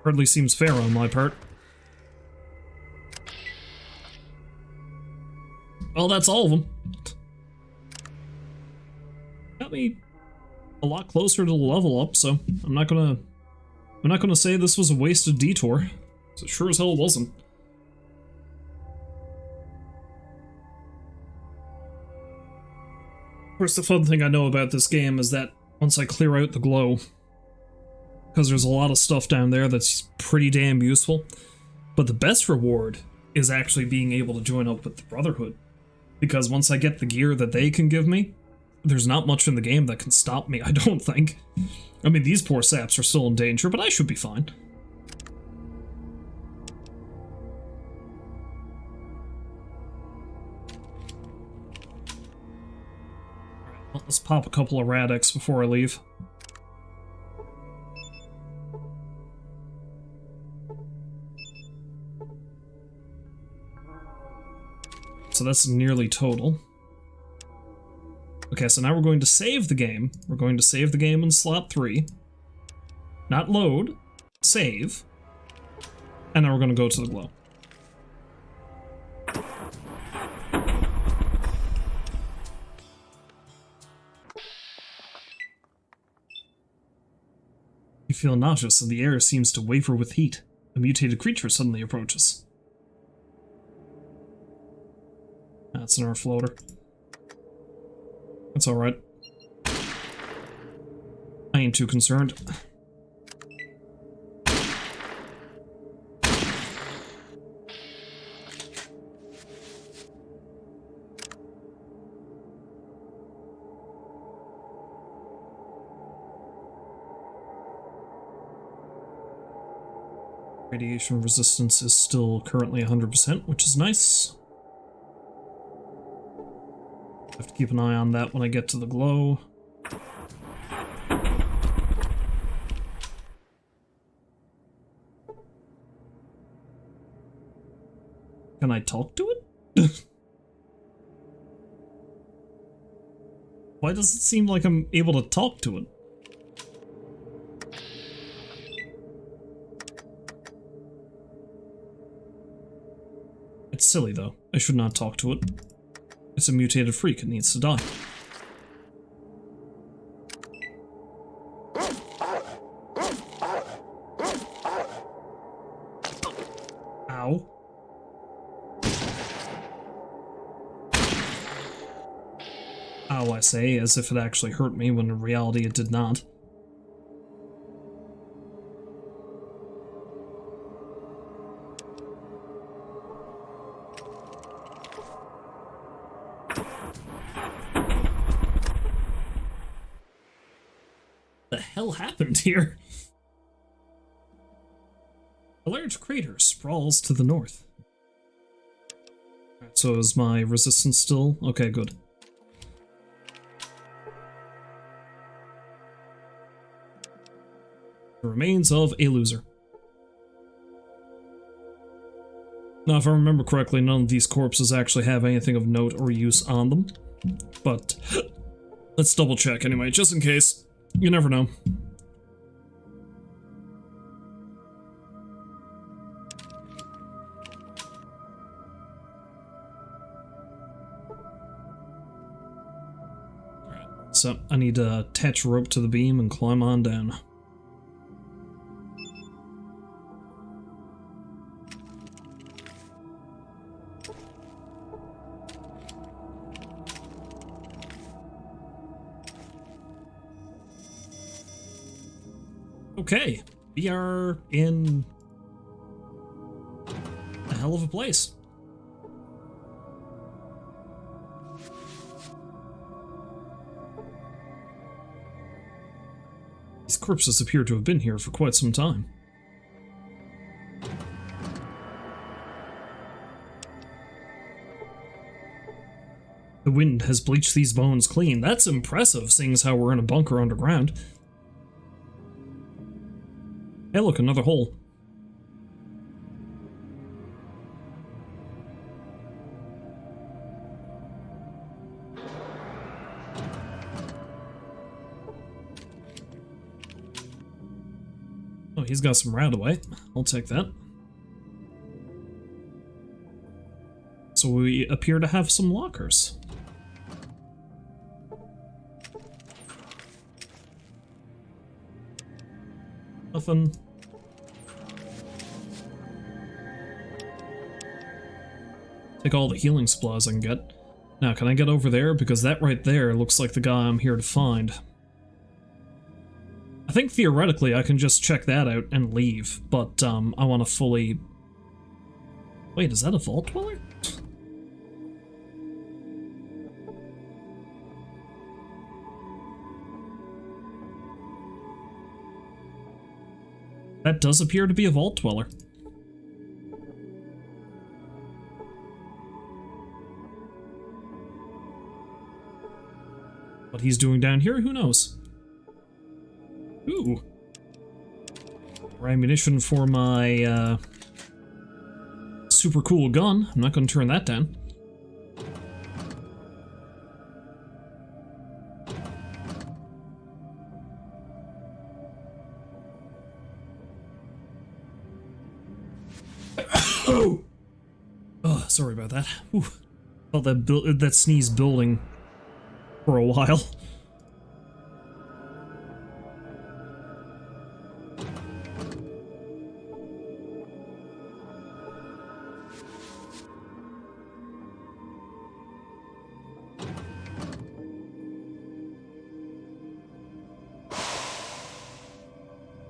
Hardly seems fair on my part. Well, that's all of them. Got me a lot closer to the level up, so I'm not gonna say this was a wasted detour. So sure as hell wasn't. Of course, the fun thing I know about this game is that once I clear out the glow, because there's a lot of stuff down there that's pretty damn useful, but the best reward is actually being able to join up with the Brotherhood. Because once I get the gear that they can give me, there's not much in the game that can stop me, I don't think. I mean, these poor saps are still in danger, but I should be fine. Well, let's pop a couple of Radix before I leave. So that's nearly total. Okay, so now we're going to save the game. We're going to save the game in slot 3. Not load, save. And now we're going to go to the glow. You feel nauseous and the air seems to waver with heat. A mutated creature suddenly approaches. That's an air floater. That's alright. I ain't too concerned. Radiation resistance is still currently 100%, which is nice. Have to keep an eye on that when I get to the glow. Can I talk to it? Why does it seem like I'm able to talk to it? It's silly though. I should not talk to it. It's a mutated freak. It needs to die. Ow. Ow, I say, as if it actually hurt me when in reality it did not. hell happened here? A large crater sprawls to the north. Alright, so is my resistance still? Okay, good. The remains of a loser. Now, if I remember correctly, none of these corpses actually have anything of note or use on them. But let's double check anyway, just in case. You never know. Alright, so I need to attach a rope to the beam and climb on down. Okay, we are in a hell of a place. These corpses appear to have been here for quite some time. The wind has bleached these bones clean. That's impressive, seeing as how we're in a bunker underground. Hey, look, another hole. Oh, he's got some roundaway. I'll take that. So we appear to have some lockers. Nothing. Take all the healing supplies I can get. Now, can I get over there? Because that right there looks like the guy I'm here to find. I think theoretically I can just check that out and leave, but I want to fully... Wait, is that a vault dweller? That does appear to be a vault dweller. What he's doing down here, who knows? Ooh. More ammunition for my super cool gun. I'm not going to turn that down. Oh, sorry about that. Ooh. Felt that sneeze building for a while.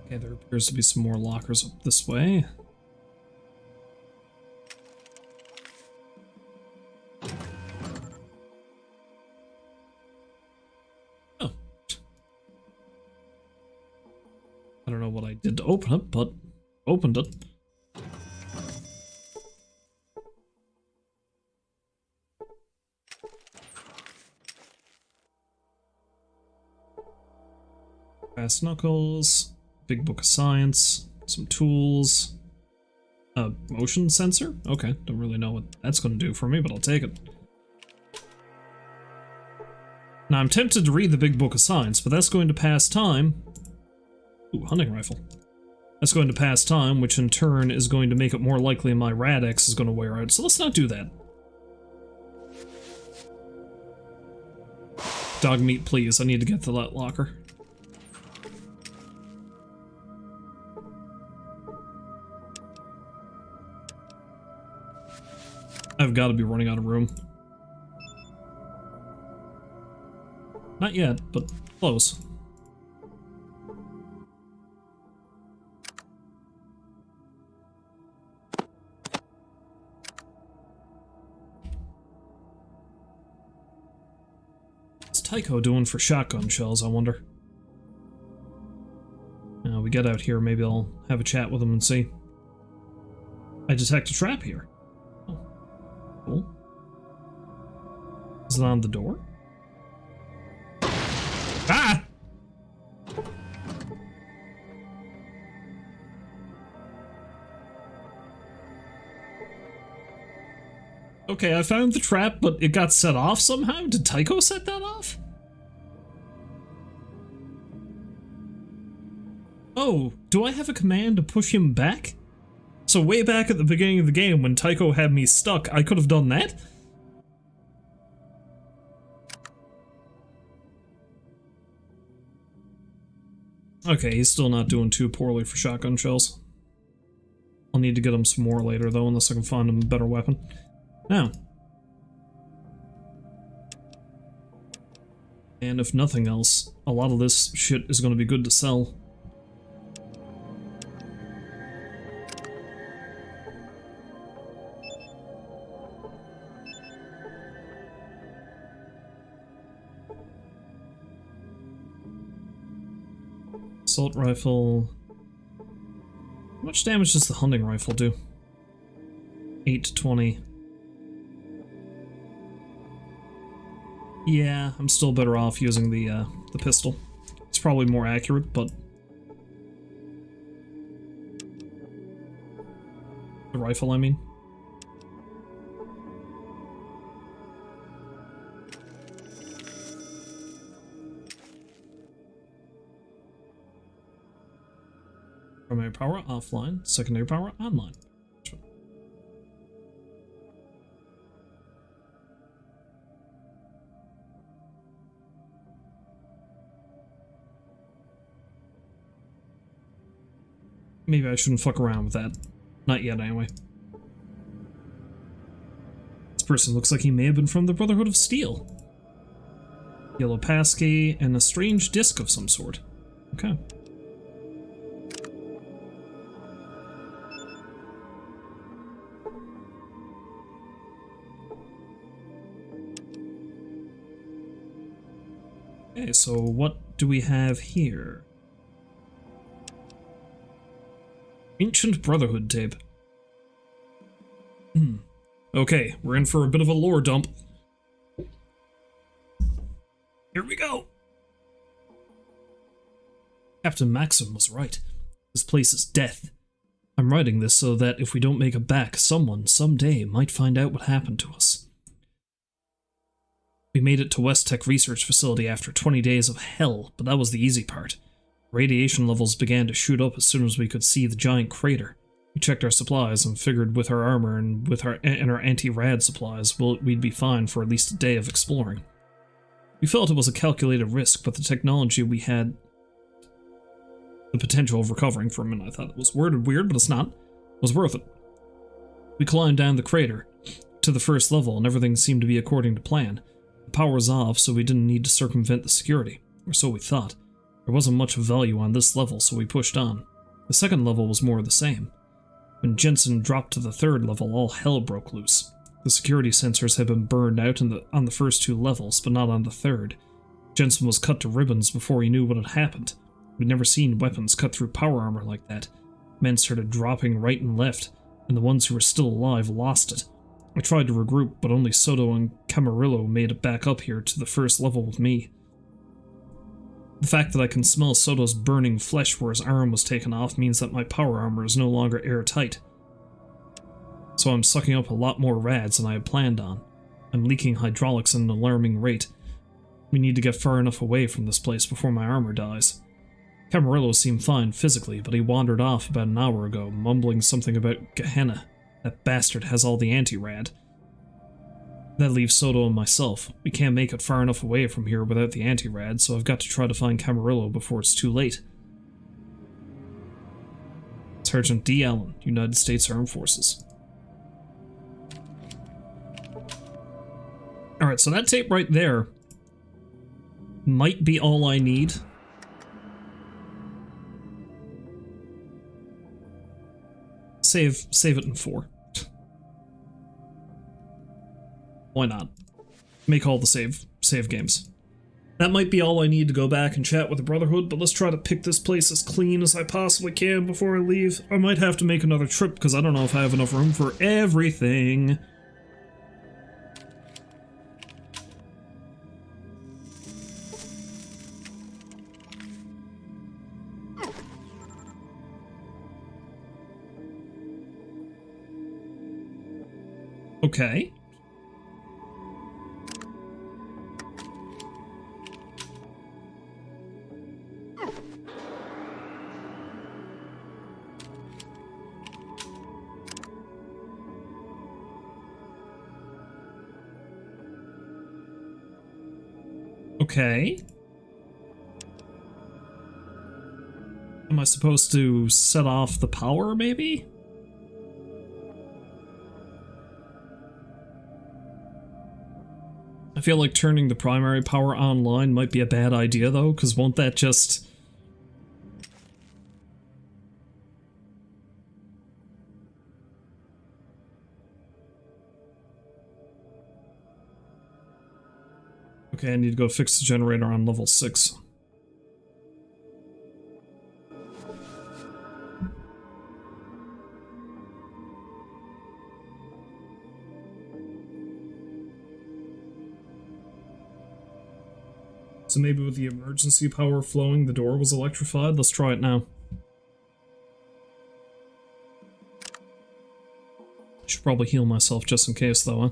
Okay, there appears to be some more lockers up this way. I don't know what I did to open it, but opened it. Brass knuckles, big book of science, some tools, a motion sensor? Okay, don't really know what that's going to do for me, but I'll take it. Now I'm tempted to read the big book of science, but that's going to pass time. Ooh, hunting rifle. That's going to pass time, which in turn is going to make it more likely my Rad-X is going to wear out, so let's not do that. Dog meat, please. I need to get to that locker. I've got to be running out of room. Not yet, but close. What's Tycho doing for shotgun shells, I wonder? we get out here, maybe I'll have a chat with him and see. I detect a trap here. Oh, cool. Is it on the door? Ah! Okay, I found the trap, but it got set off somehow? Did Tycho set that off? Oh, do I have a command to push him back? So way back at the beginning of the game, when Tycho had me stuck, I could have done that? Okay, he's still not doing too poorly for shotgun shells. I'll need to get him some more later, though, unless I can find him a better weapon. Now. And if nothing else, a lot of this shit is going to be good to sell. Assault rifle. How much damage does the hunting rifle do? 8 to 20. Yeah, I'm still better off using the pistol. It's probably more accurate, but the rifle, I mean. Primary power offline, secondary power online. Maybe I shouldn't fuck around with that. Not yet, anyway. This person looks like he may have been from the Brotherhood of Steel. Yellow passkey and a strange disc of some sort. Okay. Okay, so what do we have here? Ancient Brotherhood tape. Okay, we're in for a bit of a lore dump. Here we go! Captain Maxim was right. This place is death. I'm writing this so that if we don't make it back, someone, someday, might find out what happened to us. We made it to vault-tec research facility after 20 days of hell, but that was the easy part. Radiation levels began to shoot up as soon as we could see the giant crater. We checked our supplies and figured with our armor and with our anti-rad supplies, we'd be fine for at least a day of exploring. We felt it was a calculated risk, but the technology we had the potential of recovering from, and I thought it was worded weird, but it's not, was worth it. We climbed down the crater to the first level and everything seemed to be according to plan. The power was off, so we didn't need to circumvent the security, or so we thought. There wasn't much value on this level, so we pushed on. The second level was more of the same. When Jensen dropped to the third level, all hell broke loose. The security sensors had been burned out on the first 2 levels, but not on the third. Jensen was cut to ribbons before he knew what had happened. We'd never seen weapons cut through power armor like that. Men started dropping right and left, and the ones who were still alive lost it. I tried to regroup, but only Soto and Camarillo made it back up here to the first level with me. The fact that I can smell Soto's burning flesh where his arm was taken off means that my power armor is no longer airtight. So I'm sucking up a lot more rads than I had planned on. I'm leaking hydraulics at an alarming rate. We need to get far enough away from this place before my armor dies. Camarillo seemed fine physically, but he wandered off about an hour ago, mumbling something about Gehenna. That bastard has all the anti-rad. That leaves Soto and myself. We can't make it far enough away from here without the anti-rad, so I've got to try to find Camarillo before it's too late. Sergeant D. Allen, United States Armed Forces. Alright, so that tape right there might be all I need. Save it in 4. Why not? Make all the save games. That might be all I need to go back and chat with the Brotherhood, but let's try to pick this place as clean as I possibly can before I leave. I might have to make another trip because I don't know if I have enough room for everything. Okay. Okay. Am I supposed to set off the power, maybe? I feel like turning the primary power online might be a bad idea, though, because won't that just... Okay, I need to go fix the generator on level 6. So maybe with the emergency power flowing, the door was electrified? Let's try it now. Should probably heal myself just in case, though, huh?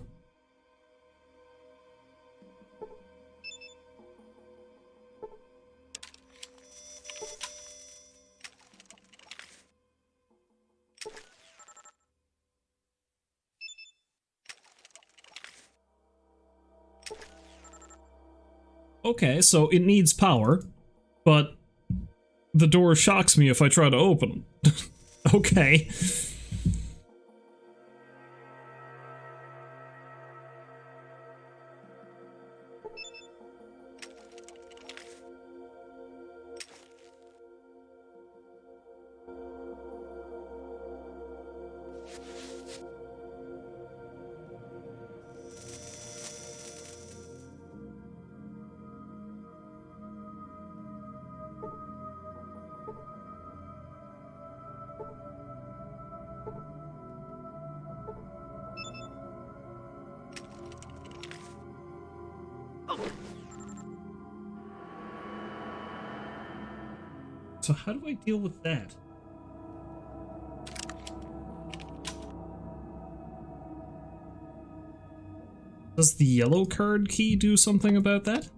Okay, so it needs power, but the door shocks me if I try to open it. Okay. So how do I deal with that? Does the yellow card key do something about that?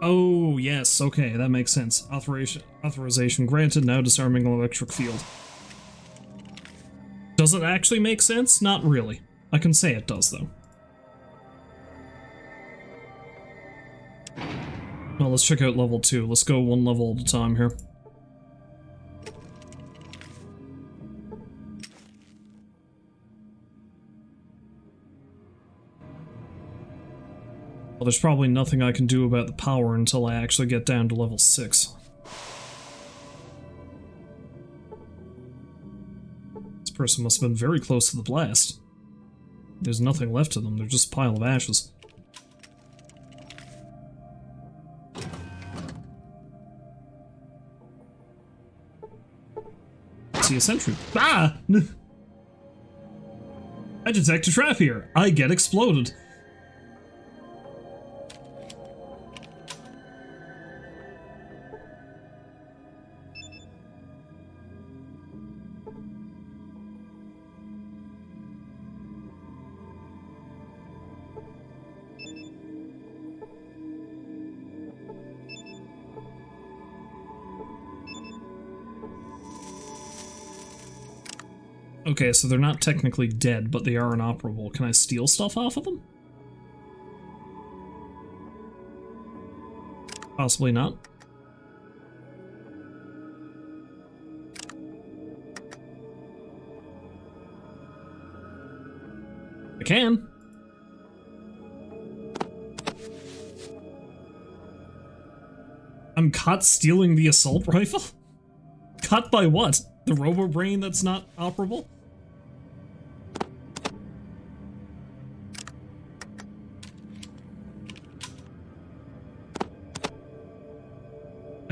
Oh, yes, okay, that makes sense. Authorization granted, now disarming electric field. Does it actually make sense? Not really. I can say it does, though. Well, let's check out level 2. Let's go one level at a time here. Well, there's probably nothing I can do about the power until I actually get down to level 6. This person must have been very close to the blast. There's nothing left of them, they're just a pile of ashes. See a sentry. Ah! I detect a trap here. I get exploded. Okay, so they're not technically dead, but they are inoperable. Can I steal stuff off of them? Possibly not. I can. I'm caught stealing the assault rifle? Caught by what? The robo brain that's not operable?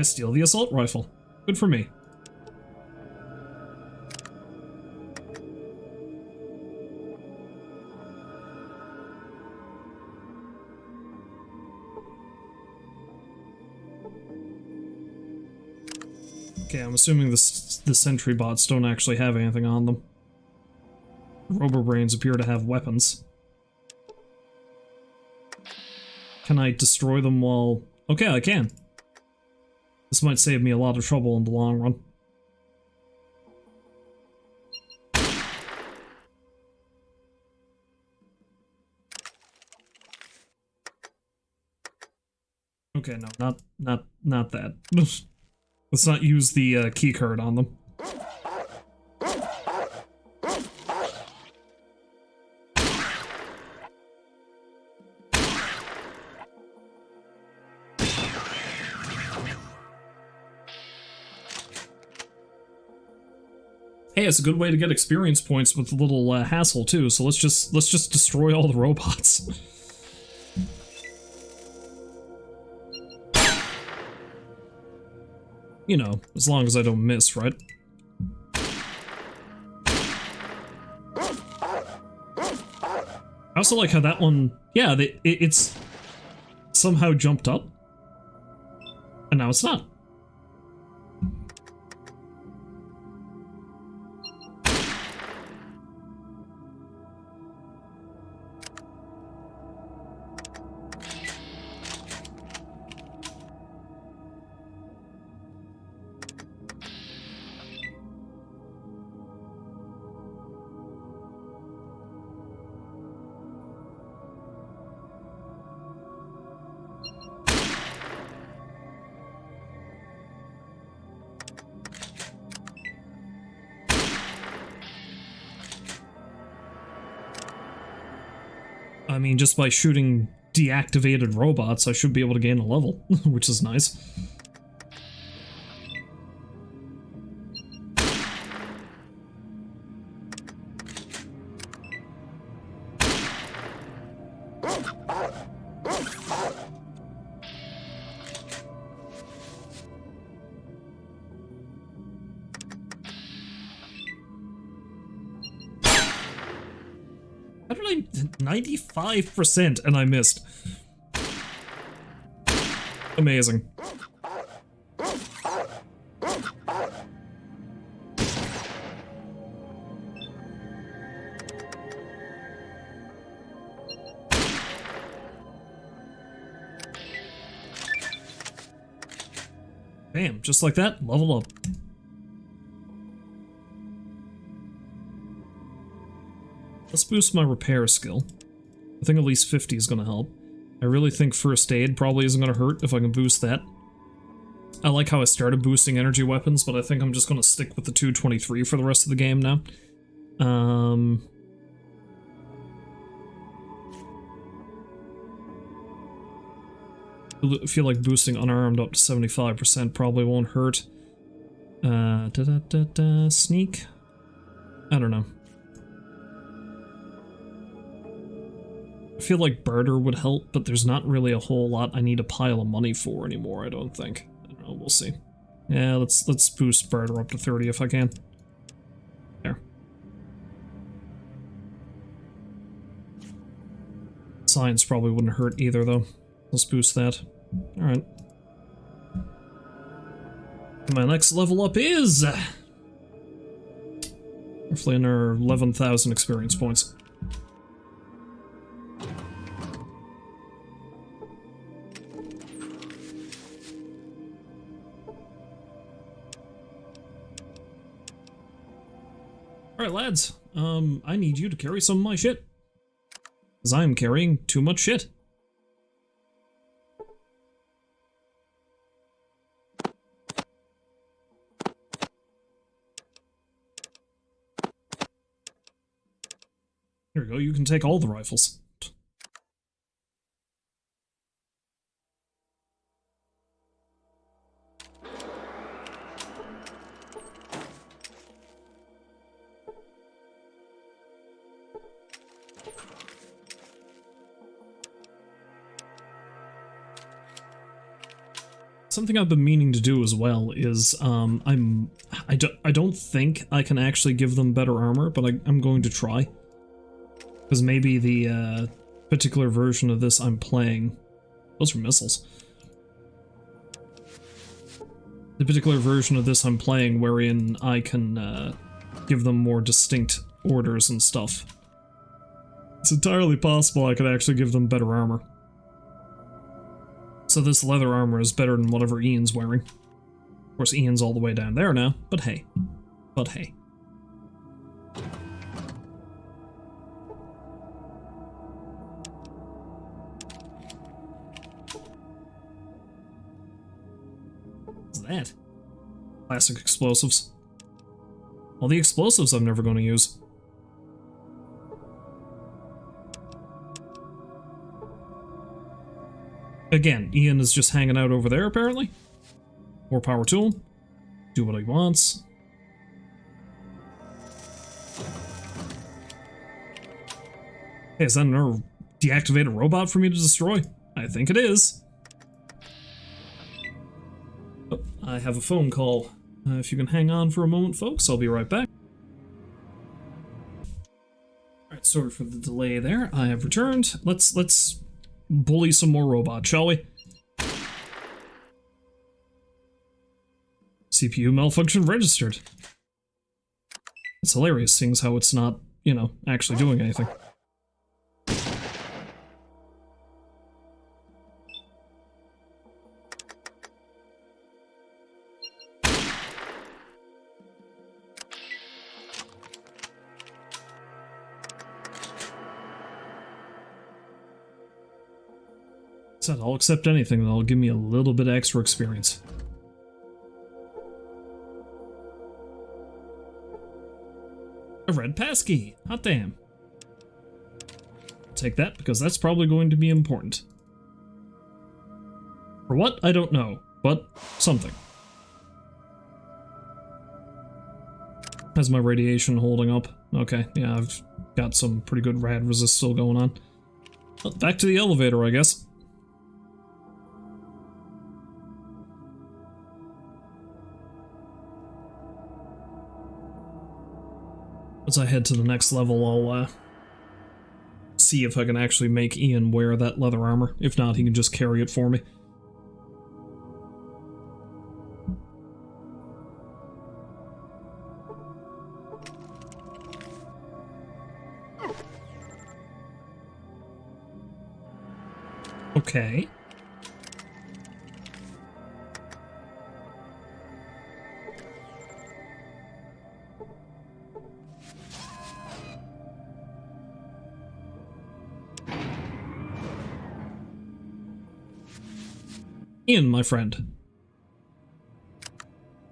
I steal the assault rifle. Good for me. Okay, I'm assuming the sentry bots don't actually have anything on them. Robobrains appear to have weapons. Can I destroy them while... Okay, I can. This might save me a lot of trouble in the long run. Okay, no, not that. Let's not use the keycard on them. Hey, it's a good way to get experience points with a little hassle too. So let's just destroy all the robots. You know, as long as I don't miss, right? I also like how that one, yeah, it's somehow jumped up, and now it's not. I mean, just by shooting deactivated robots, I should be able to gain a level, which is nice. How did I... 95% and I missed. Amazing. Bam, just like that, level up. Let's boost my repair skill. I think at least 50 is going to help. I really think first aid probably isn't going to hurt if I can boost that. I like how I started boosting energy weapons, but I think I'm just going to stick with the 223 for the rest of the game now. I feel like boosting unarmed up to 75% probably won't hurt. Sneak? I don't know. I feel like barter would help, but there's not really a whole lot I need a pile of money for anymore, I don't think. I don't know, we'll see. Yeah, let's boost barter up to 30 if I can. There. Science probably wouldn't hurt either, though. Let's boost that. Alright. My next level up is... roughly another 11,000 experience points. Alright, lads. I need you to carry some of my shit. Because I am carrying too much shit. Here we go, you can take all the rifles. Something I've been meaning to do as well is, I don't think I can actually give them better armor, but I'm going to try. Because maybe the, particular version of this I'm playing... Those are missiles. The particular version of this I'm playing wherein I can, give them more distinct orders and stuff. It's entirely possible I could actually give them better armor. So this leather armor is better than whatever Ian's wearing. Of course, Ian's all the way down there now, but hey. But hey. What's that? Classic explosives. All the explosives I'm never going to use. Again, Ian is just hanging out over there, apparently. More power to him. Do what he wants. Hey, is that another deactivated robot for me to destroy? I think it is. Oh, I have a phone call. If you can hang on for a moment, folks, I'll be right back. Alright, sorry for the delay there. I have returned. Let's bully some more robots, shall we? CPU malfunction registered. It's hilarious, seeing as how it's not, you know, actually doing anything. Said I'll accept anything that'll give me a little bit of extra experience. A red passkey! Hot damn. I'll take that because that's probably going to be important. For what? I don't know, but something. How's my radiation holding up? Okay, yeah, I've got some pretty good rad resist still going on. Well, back to the elevator, I guess. As I head to the next level, I'll see if I can actually make Ian wear that leather armor. If not, he can just carry it for me. Okay. Ian, my friend.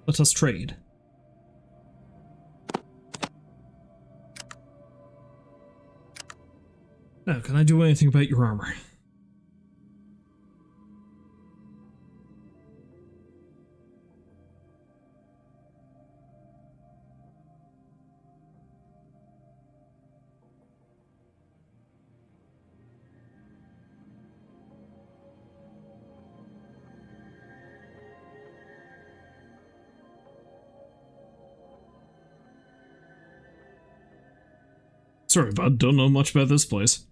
Let us trade. Now, can I do anything about your armor? Sorry, bud, don't know much about this place.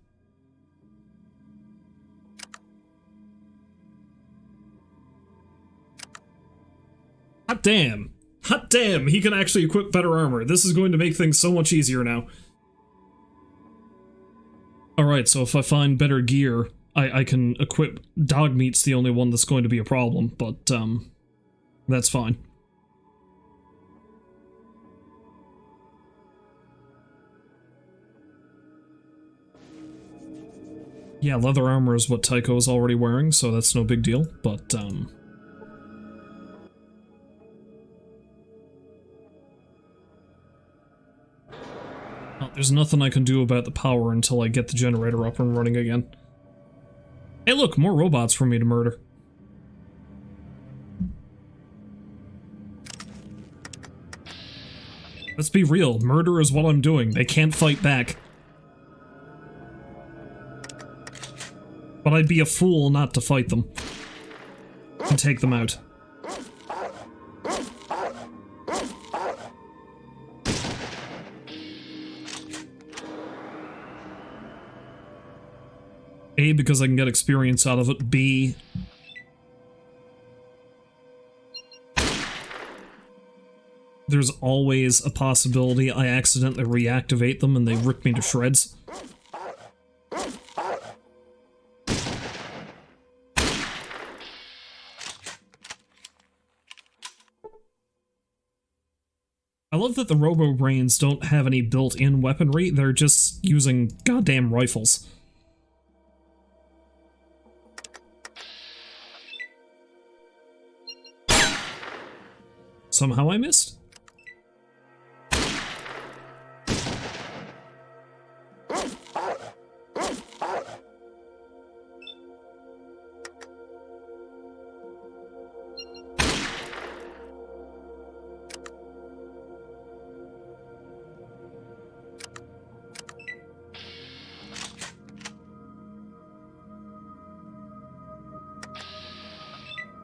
Hot damn! Hot damn! He can actually equip better armor. This is going to make things so much easier now. Alright, so if I find better gear, I can equip... Dog meat's the only one that's going to be a problem, but, that's fine. Yeah, leather armor is what Tycho is already wearing, so that's no big deal, but, oh, there's nothing I can do about the power until I get the generator up and running again. Hey look, more robots for me to murder. Let's be real, murder is what I'm doing. They can't fight back. But I'd be a fool not to fight them. and take them out. A, because I can get experience out of it. B, there's always a possibility I accidentally reactivate them and they rip me to shreds. I love that the Robo-Brains don't have any built-in weaponry, they're just using goddamn rifles. Somehow I missed?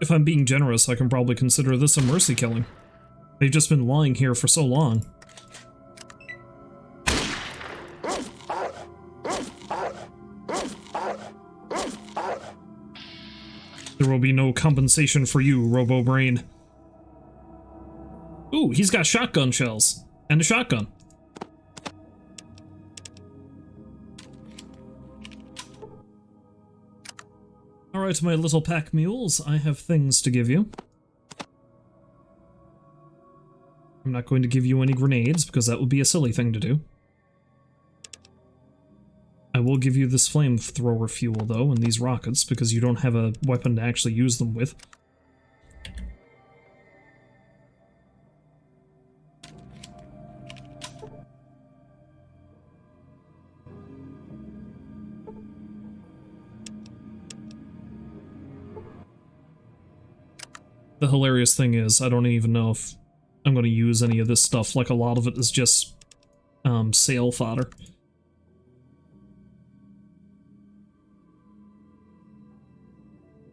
If I'm being generous, I can probably consider this a mercy killing. They've just been lying here for so long. There will be no compensation for you, Robo-Brain. Ooh, he's got shotgun shells. And a shotgun. Alright, my little pack mules, I have things to give you. I'm not going to give you any grenades, because that would be a silly thing to do. I will give you this flamethrower fuel, though, and these rockets, because you don't have a weapon to actually use them with. The hilarious thing is, I don't even know if I'm going to use any of this stuff. Like, a lot of it is just sale fodder.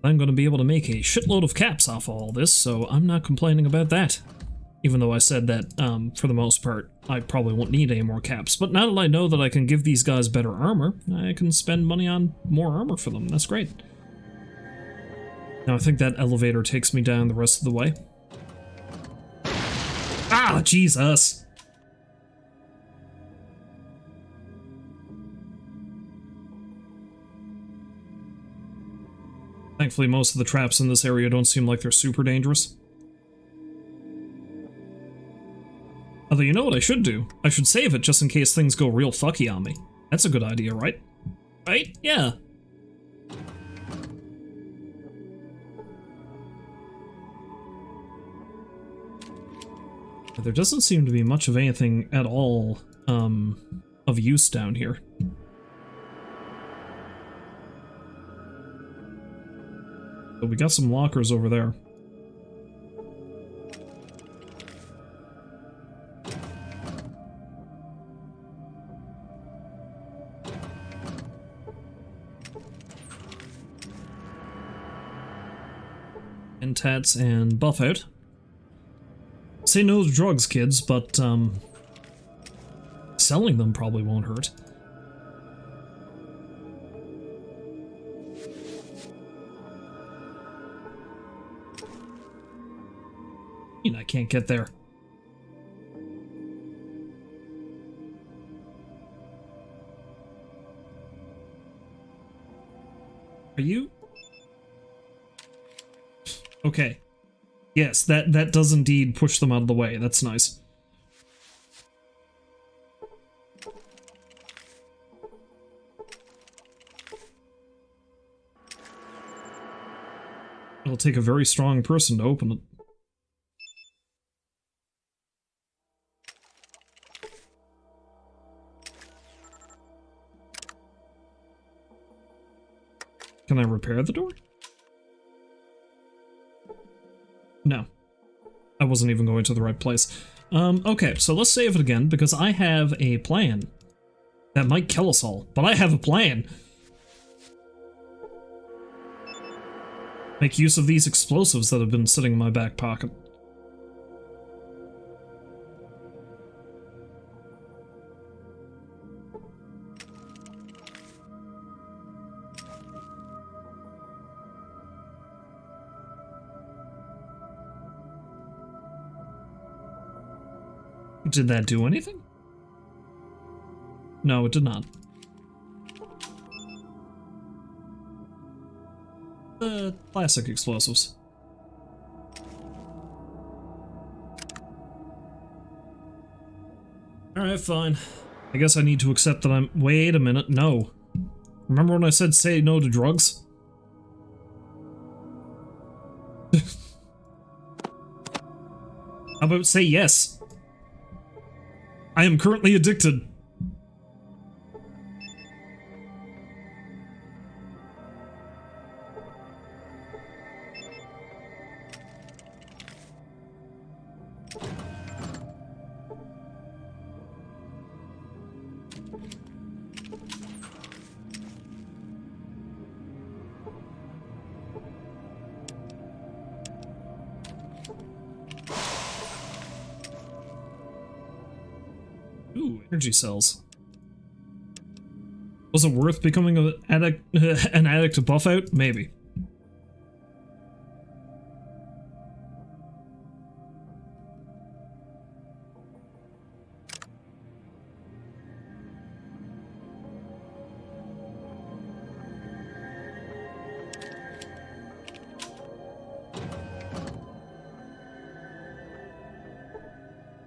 I'm going to be able to make a shitload of caps off of all this, so I'm not complaining about that. Even though I said that, for the most part, I probably won't need any more caps. But now that I know that I can give these guys better armor, I can spend money on more armor for them. That's great. Now, I think that elevator takes me down the rest of the way. Ah, Jesus! Thankfully, most of the traps in this area don't seem like they're super dangerous. Although, you know what I should do? I should save it just in case things go real fucky on me. That's a good idea, right? Right? Yeah. There doesn't seem to be much of anything at all, of use down here. But we got some lockers over there. Intats and buff out. Say no to drugs, kids, but, selling them probably won't hurt. You know, I can't get there. Are you? Okay. Yes, that does indeed push them out of the way. That's nice. It'll take a very strong person to open it. Can I repair the door? No. I wasn't even going to the right place. Okay, so let's save it again, because I have a plan. That might kill us all, but I have a plan. make use of these explosives that have been sitting in my back pocket. Did that do anything? No, it did not. Classic explosives. Alright, fine. I guess I need to accept that I'm— wait a minute, no. Remember when I said say no to drugs? How about say yes? I am currently addicted. Ooh, energy cells. Was it worth becoming an addict to buff out? Maybe.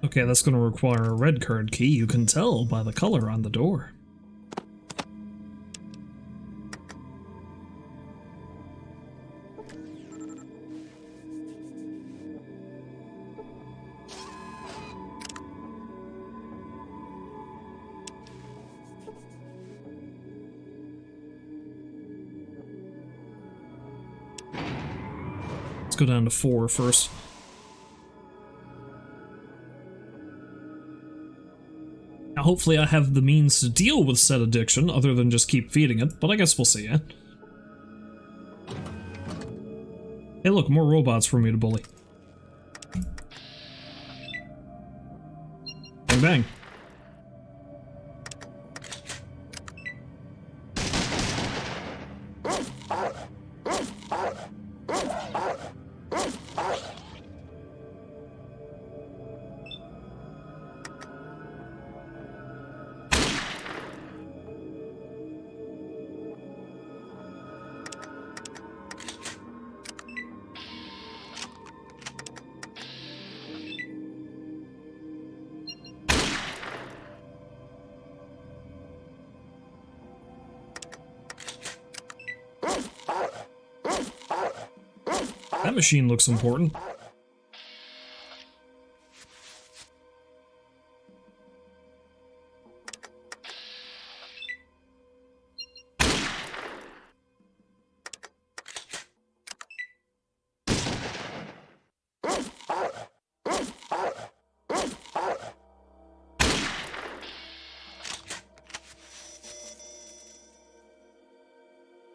Okay, that's going to require a red card key. You can tell by the color on the door. Let's go down to 4 first. Now, hopefully I have the means to deal with said addiction, other than just keep feeding it, but I guess we'll see, eh? Hey look, more robots for me to bully. Bang bang. That machine looks important.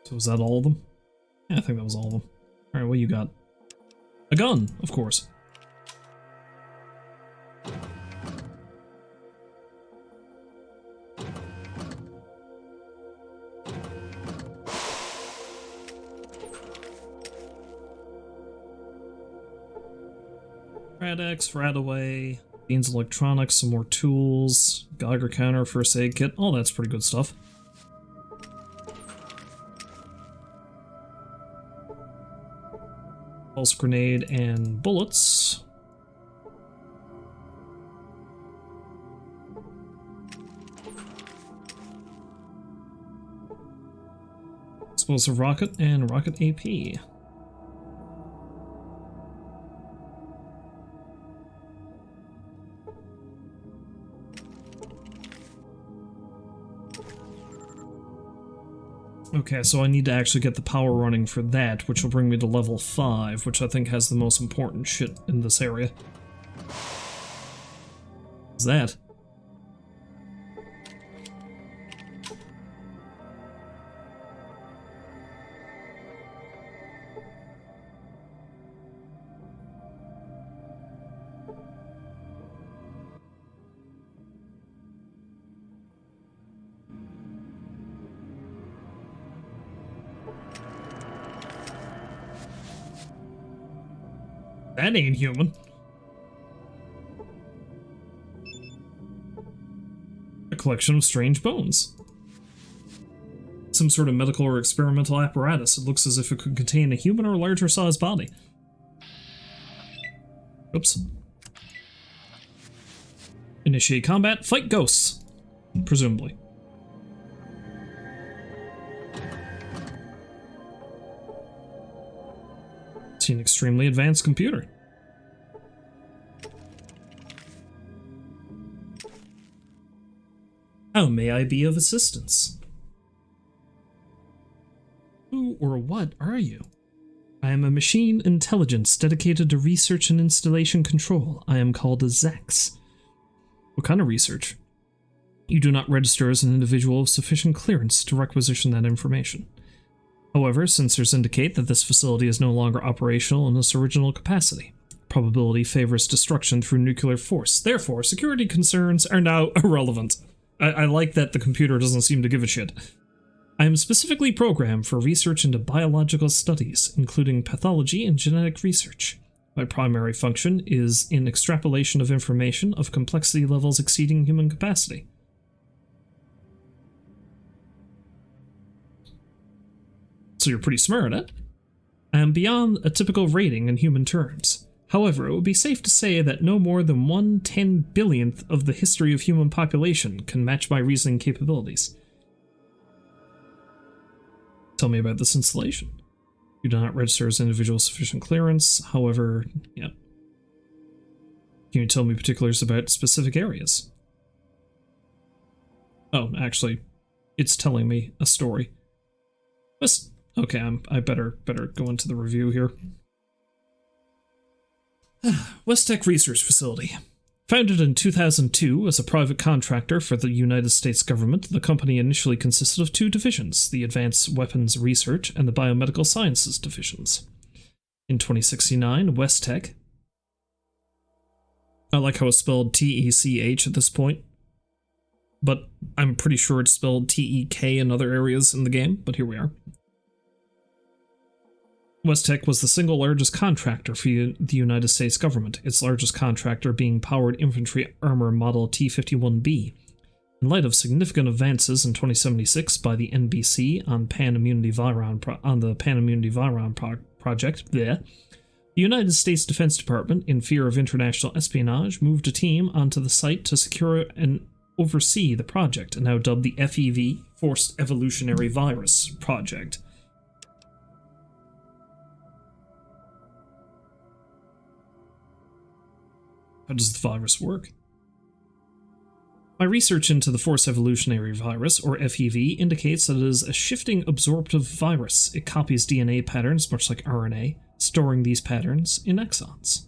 So was that all of them? Yeah, I think that was all of them. Alright, what you got? A gun, of course. Rad-X, Radaway, Beans Electronics, some more tools, Geiger counter, first aid kit. Oh, that's pretty good stuff. Pulse grenade and bullets. Explosive rocket and rocket AP. Okay, so I need to actually get the power running for that, which will bring me to level 5, which I think has the most important shit in this area. What's that? That ain't human. A collection of strange bones. Some sort of medical or experimental apparatus. It looks as if it could contain a human or larger sized body. Oops. Initiate combat. Fight ghosts. Presumably. See an extremely advanced computer. How may I be of assistance? Who or what are you? I am a machine intelligence dedicated to research and installation control. I am called a Zex. What kind of research? You do not register as an individual of sufficient clearance to requisition that information. However, sensors indicate that this facility is no longer operational in its original capacity. Probability favors destruction through nuclear force. Therefore, security concerns are now irrelevant. I like that the computer doesn't seem to give a shit. I am specifically programmed for research into biological studies, including pathology and genetic research. My primary function is in extrapolation of information of complexity levels exceeding human capacity. So you're pretty smart, eh? I am beyond a typical rating in human terms. However, it would be safe to say that no more than 1/10,000,000th of the history of human population can match my reasoning capabilities. Tell me about this installation. You do not register as individual sufficient clearance, however, yeah. Can you tell me particulars about specific areas? Oh, actually, it's telling me a story. Okay, I better go into the review here. vault-tec Research Facility. Founded in 2002 as a private contractor for the United States government, the company initially consisted of two divisions, the Advanced Weapons Research and the Biomedical Sciences divisions. In 2069, vault-tec, I like how it's spelled T-E-C-H at this point, but I'm pretty sure it's spelled T-E-K in other areas in the game, but here we are. vault-tec was the single largest contractor for the United States government, its largest contractor being Powered Infantry Armor Model T-51B. In light of significant advances in 2076 by the NBC on the Pan Immunity Viron project, the United States Defense Department, in fear of international espionage, moved a team onto the site to secure and oversee the project, and now dubbed the FEV, Forced Evolutionary Virus Project. How does the virus work? My research into the Forced Evolutionary Virus, or FEV, indicates that it is a shifting absorptive virus. It copies DNA patterns, much like RNA, storing these patterns in exons.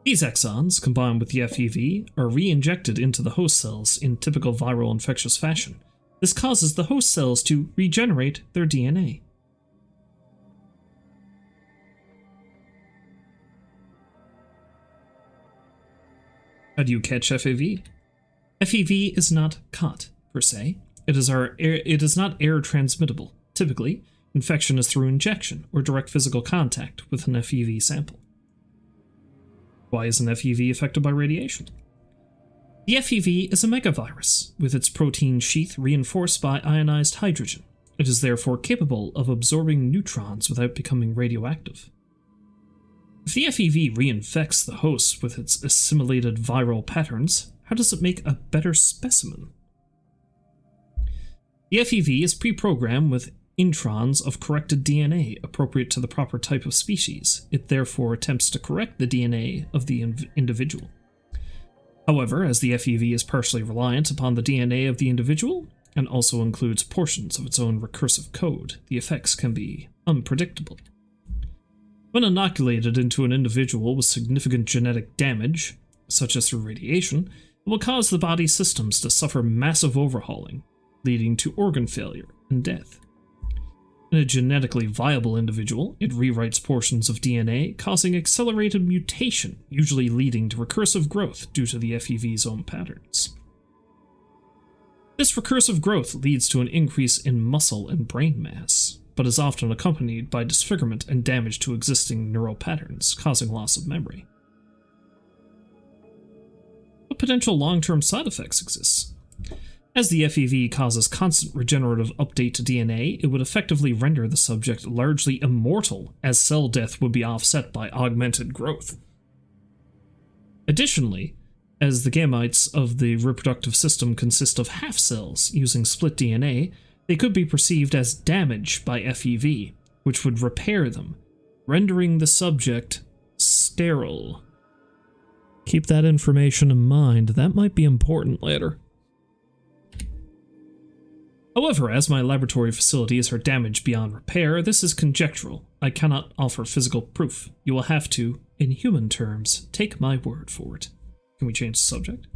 These exons, combined with the FEV, are re-injected into the host cells in typical viral infectious fashion. This causes the host cells to regenerate their DNA. How do you catch FEV? FEV is not caught, per se. It is not air transmittable. Typically, infection is through injection or direct physical contact with an FEV sample. Why is an FEV affected by radiation? The FEV is a megavirus, with its protein sheath reinforced by ionized hydrogen. It is therefore capable of absorbing neutrons without becoming radioactive. If the FEV reinfects the host with its assimilated viral patterns, how does it make a better specimen? The FEV is pre-programmed with introns of corrected DNA appropriate to the proper type of species. It therefore attempts to correct the DNA of the individual. However, as the FEV is partially reliant upon the DNA of the individual, and also includes portions of its own recursive code, the effects can be unpredictable. When inoculated into an individual with significant genetic damage, such as through radiation, it will cause the body's systems to suffer massive overhauling, leading to organ failure and death. In a genetically viable individual, it rewrites portions of DNA, causing accelerated mutation, usually leading to recursive growth due to the FEV's own patterns. This recursive growth leads to an increase in muscle and brain mass, but is often accompanied by disfigurement and damage to existing neural patterns, causing loss of memory. What potential long-term side effects exist? As the FEV causes constant regenerative update to DNA, it would effectively render the subject largely immortal, as cell death would be offset by augmented growth. Additionally, as the gametes of the reproductive system consist of half cells using split DNA, they could be perceived as damage by FEV, which would repair them, rendering the subject sterile. Keep that information in mind, that might be important later. However, as my laboratory facilities are damaged beyond repair, this is conjectural. I cannot offer physical proof. You will have to, in human terms, take my word for it. Can we change the subject?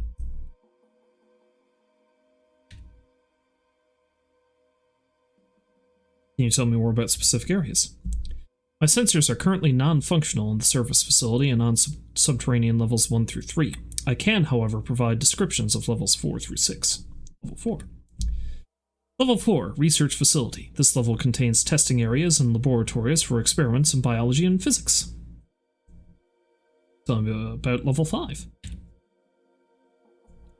Can you tell me more about specific areas? My sensors are currently non-functional in the service facility and on subterranean levels 1 through 3. I can, however, provide descriptions of levels 4 through 6. Level 4. Level 4, Research Facility. This level contains testing areas and laboratories for experiments in biology and physics. Tell me about Level 5.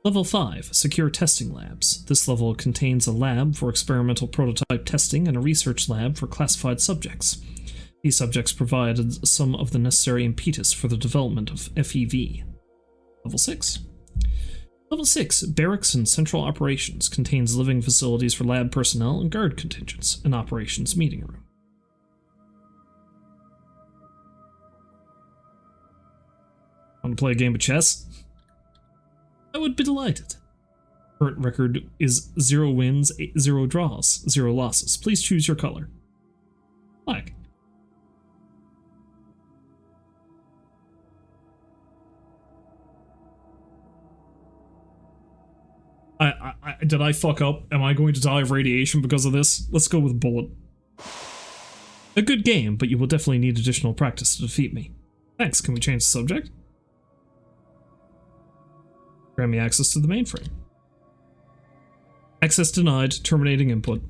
Level 5, Secure Testing Labs. This level contains a lab for experimental prototype testing and a research lab for classified subjects. These subjects provided some of the necessary impetus for the development of FEV. Level 6. Level 6, Barracks and Central Operations, contains living facilities for lab personnel and guard contingents, an operations meeting room. Want to play a game of chess? I would be delighted. Current record is 0 wins, 0 draws, 0 losses. Please choose your color. Black. Did I fuck up? Am I going to die of radiation because of this? Let's go with bullet. A good game, but you will definitely need additional practice to defeat me. Thanks, can we change the subject? Grant me access to the mainframe. Access denied, terminating input.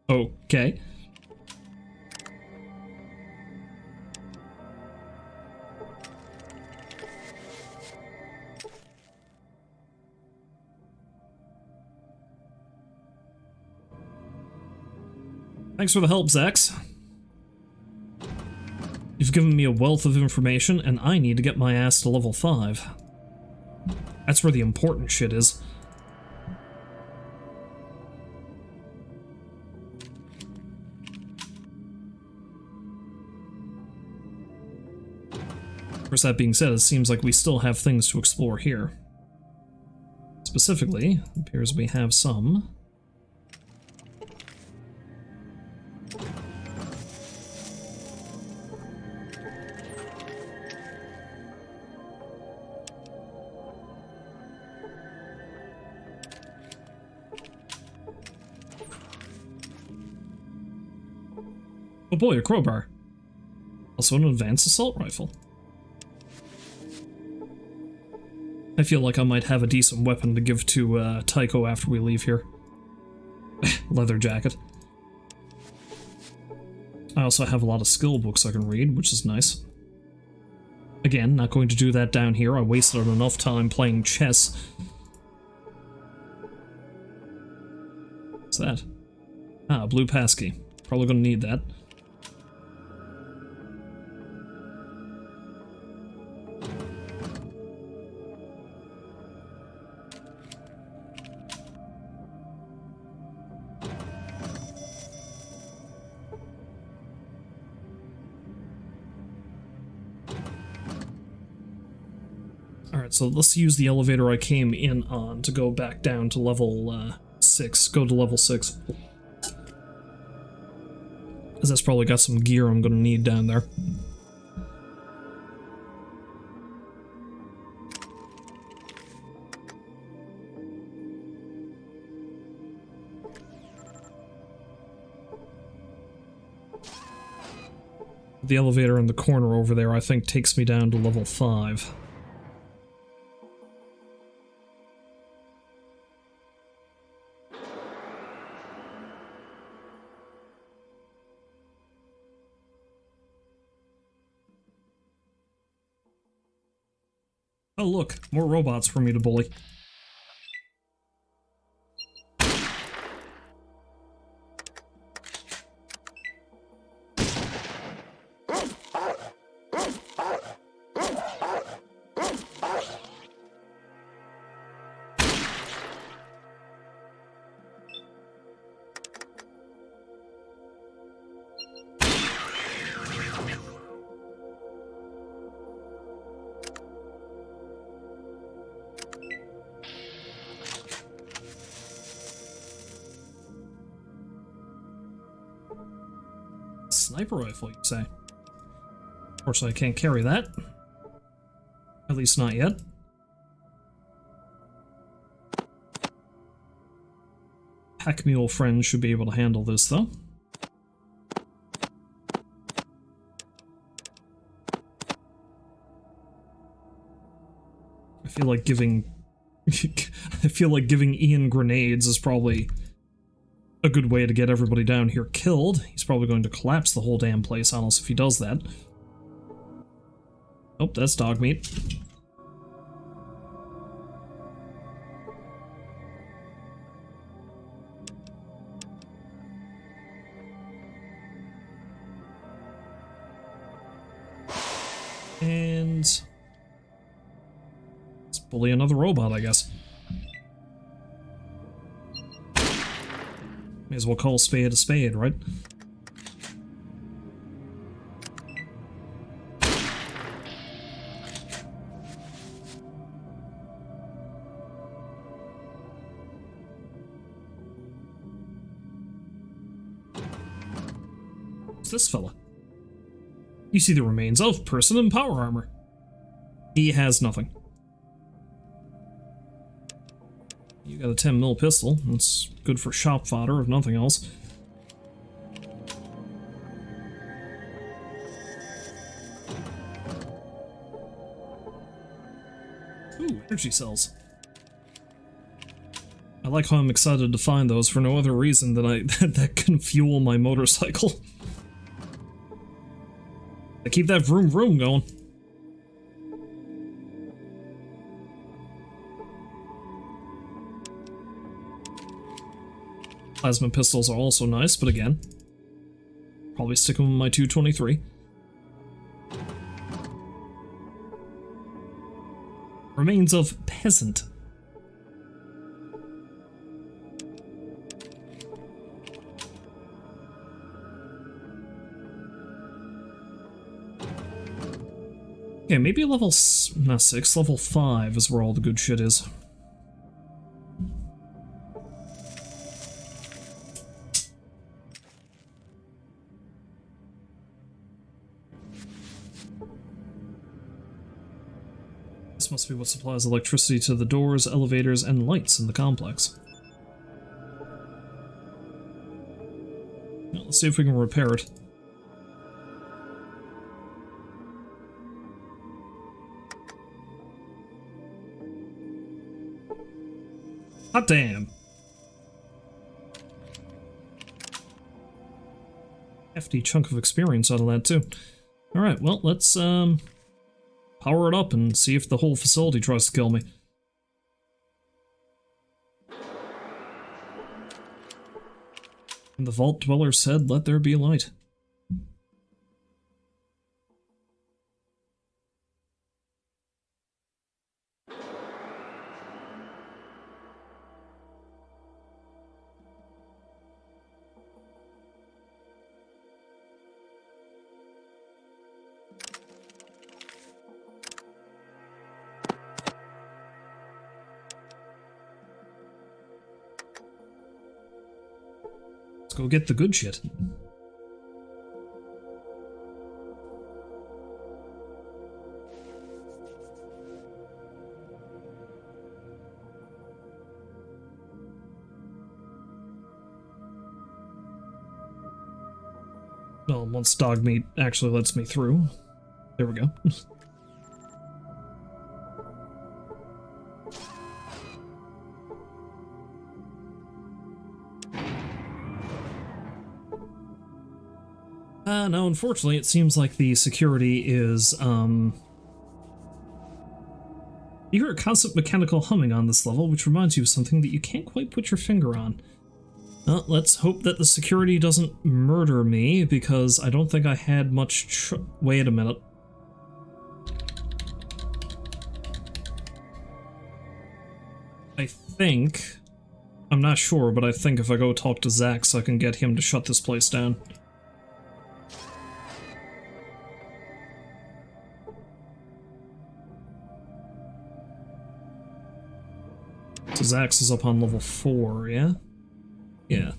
Okay. Thanks for the help, Zax. You've given me a wealth of information, and I need to get my ass to level 5. That's where the important shit is. Of course, that being said, it seems like we still have things to explore here. Specifically, it appears we have some. Oh boy, a crowbar. Also an advanced assault rifle. I feel like I might have a decent weapon to give to Tycho after we leave here. Leather jacket. I also have a lot of skill books I can read, which is nice. Again, not going to do that down here. I wasted enough time playing chess. What's that? Ah, blue passkey. Probably gonna need that. Alright, so let's use the elevator I came in on to go back down to level 6. Go to level 6. Because that's probably got some gear I'm gonna need down there. The elevator in the corner over there, I think, takes me down to level 5. Oh look, more robots for me to bully. Sniper rifle, you say? Unfortunately, I can't carry that. At least not yet. Pack mule friends should be able to handle this, though. I feel like giving... I feel like giving Ian grenades is probably a good way to get everybody down here killed. He's probably going to collapse the whole damn place on us if he does that. Oh, that's dog meat. And let's bully another robot, I guess. May as well call a spade, right? Who's this fella? You see the remains of person in power armor. He has nothing. You got a 10mm pistol. That's good for shop fodder, if nothing else. Ooh, energy cells. I like how I'm excited to find those for no other reason than that can fuel my motorcycle. I keep that vroom vroom going. Plasma pistols are also nice, but again, probably sticking with my 223. Remains of peasant. Okay, maybe level not 6, level 5 is where all the good shit is. This must be what supplies electricity to the doors, elevators, and lights in the complex. Now, let's see if we can repair it. Hot damn! Hefty chunk of experience out of that, too. Alright, well, let's, power it up and see if the whole facility tries to kill me. And the Vault Dweller said, "Let there be light." Go get the good shit. Well, once dog meat actually lets me through. There we go. No, unfortunately, it seems like the security is, You hear a constant mechanical humming on this level, which reminds you of something that you can't quite put your finger on. Well, let's hope that the security doesn't murder me, because I don't think I had much wait a minute. I think... I'm not sure, but I think if I go talk to Zax, I can get him to shut this place down. So Zax is up on level 4, yeah? Yeah.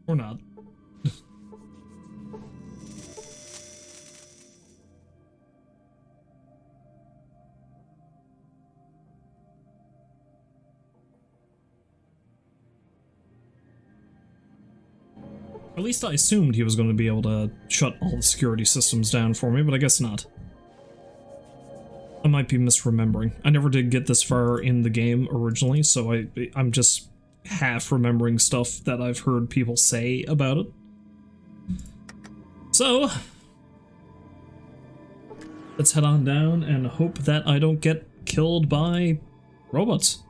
Or not. At least I assumed he was going to be able to shut all the security systems down for me, but I guess not. I might be misremembering. I never did get this far in the game originally, so I'm just half remembering stuff that I've heard people say about it. So, let's head on down and hope that I don't get killed by robots.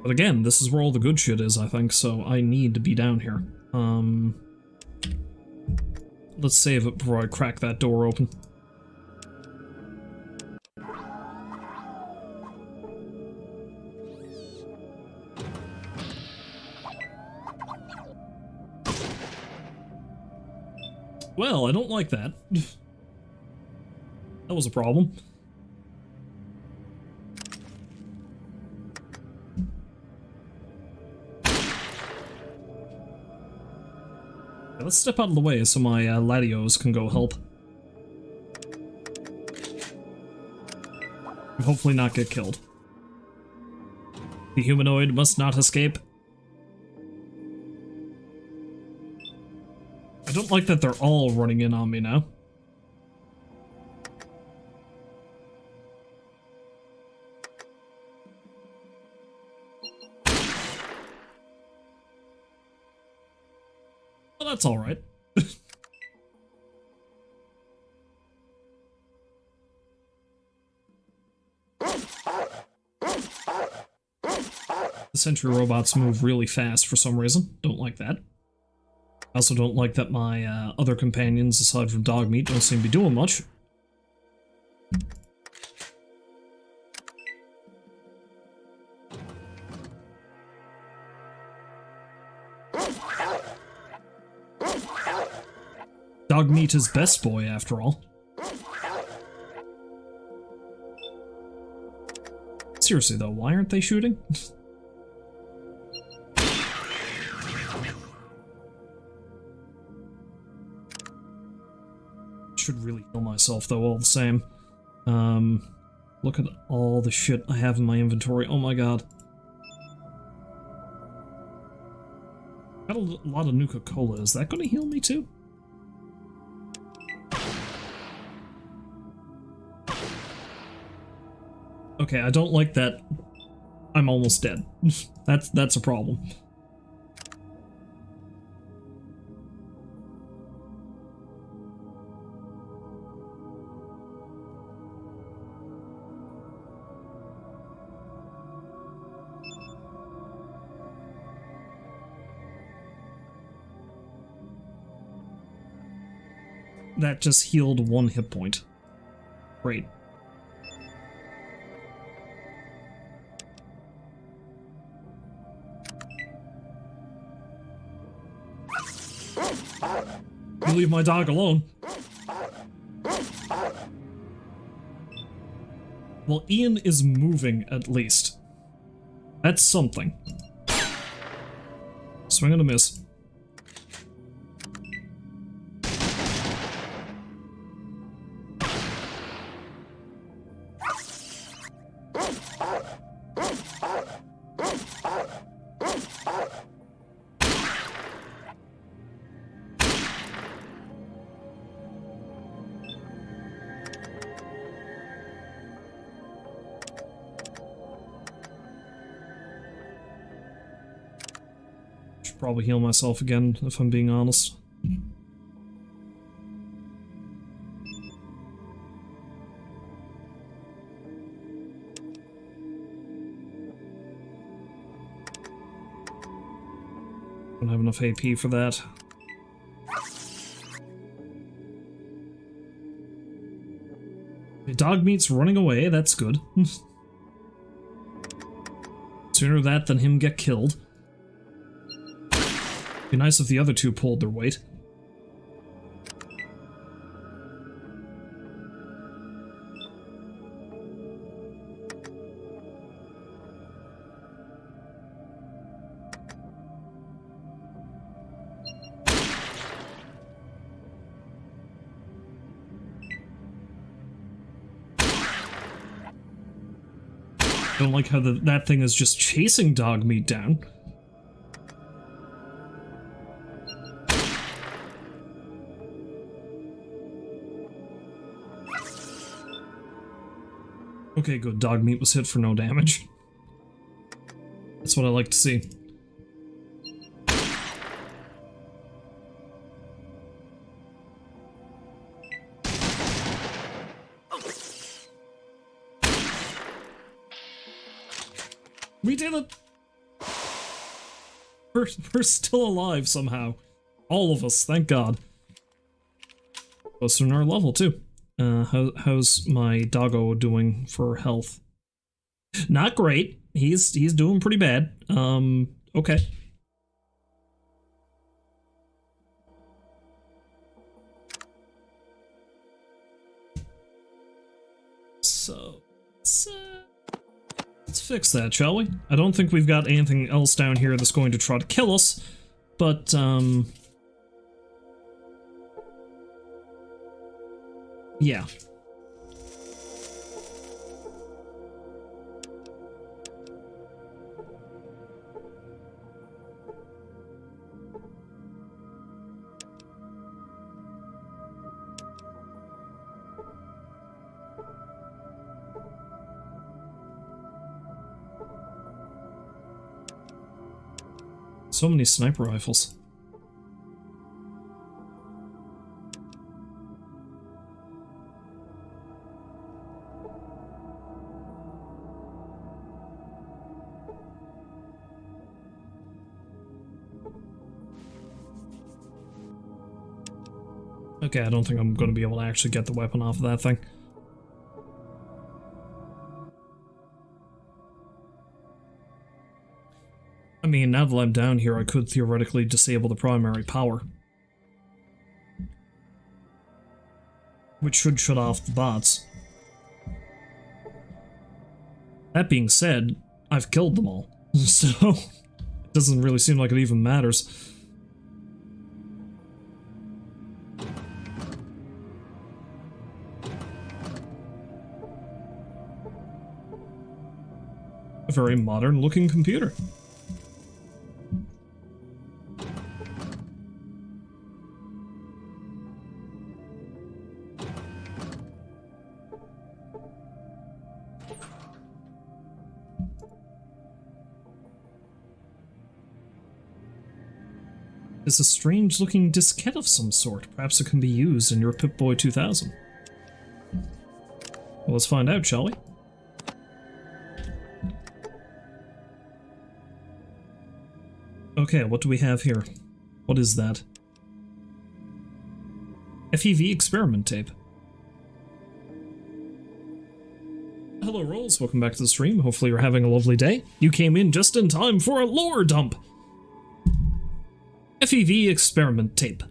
But again, this is where all the good shit is, I think, so I need to be down here. Let's save it before I crack that door open. Well, I don't like that. That was a problem. Let's step out of the way so my Latios can go help. And hopefully not get killed. The humanoid must not escape. I don't like that they're all running in on me now. Well, that's all right. The sentry robots move really fast for some reason. Don't like that. I also don't like that my other companions, aside from Dogmeat, don't seem to be doing much. Dogmeat is best boy, after all. Seriously though, why aren't they shooting? Should really kill myself though, all the same. Look at all the shit I have in my inventory. Oh my god. Got a lot of Nuka-Cola. Is that gonna heal me too? Okay, I don't like that I'm almost dead. That's a problem. That just healed 1 hit point. Great. You leave my dog alone. Well, Ian is moving, at least. That's something. Swing and a miss. Should probably heal myself again, if I'm being honest. Don't have enough AP for that. The dog meat's running away, that's good. Sooner that than him get killed. Be nice if the other two pulled their weight. I don't like how that thing is just chasing dog meat down. Okay, good. Dog meat was hit for no damage. That's what I like to see. We did it! We're still alive somehow. All of us, thank God. Close to our level, too. How's my doggo doing for health? Not great. He's doing pretty bad. Okay. So, let's fix that, shall we? I don't think we've got anything else down here that's going to try to kill us, but, yeah. So many sniper rifles. Okay, I don't think I'm going to be able to actually get the weapon off of that thing. I mean, now that I'm down here, I could theoretically disable the primary power. Which should shut off the bots. That being said, I've killed them all, so it doesn't really seem like it even matters. A very modern-looking computer. Is a strange-looking diskette of some sort. Perhaps it can be used in your Pip-Boy 2000. Well, let's find out, shall we? Okay, what do we have here? What is that? FEV experiment tape. Hello, Rolls. Welcome back to the stream. Hopefully you're having a lovely day. You came in just in time for a lore dump. FEV experiment tape.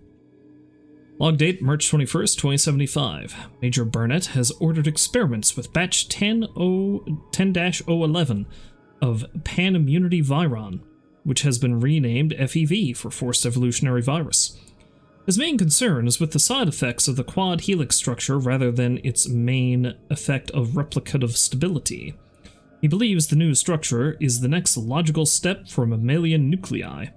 Log date March 21st, 2075. Major Burnett has ordered experiments with batch 10-011 of Pan-Immunity Viron, which has been renamed FEV for Forced Evolutionary Virus. His main concern is with the side effects of the quad helix structure rather than its main effect of replicative stability. He believes the new structure is the next logical step for mammalian nuclei.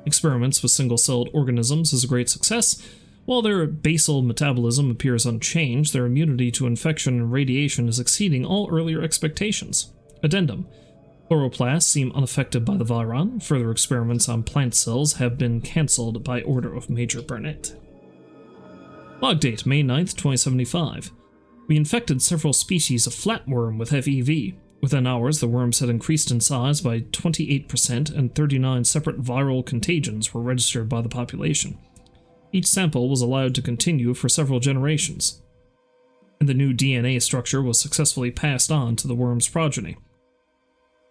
Experiments with single-celled organisms is a great success. While their basal metabolism appears unchanged, their immunity to infection and radiation is exceeding all earlier expectations. Addendum. Chloroplasts seem unaffected by the viron. Further experiments on plant cells have been cancelled by order of Major Burnett. Log date, May 9th, 2075. We infected several species of flatworm with FEV. Within hours, the worms had increased in size by 28%, and 39 separate viral contagions were registered by the population. Each sample was allowed to continue for several generations, and the new DNA structure was successfully passed on to the worm's progeny.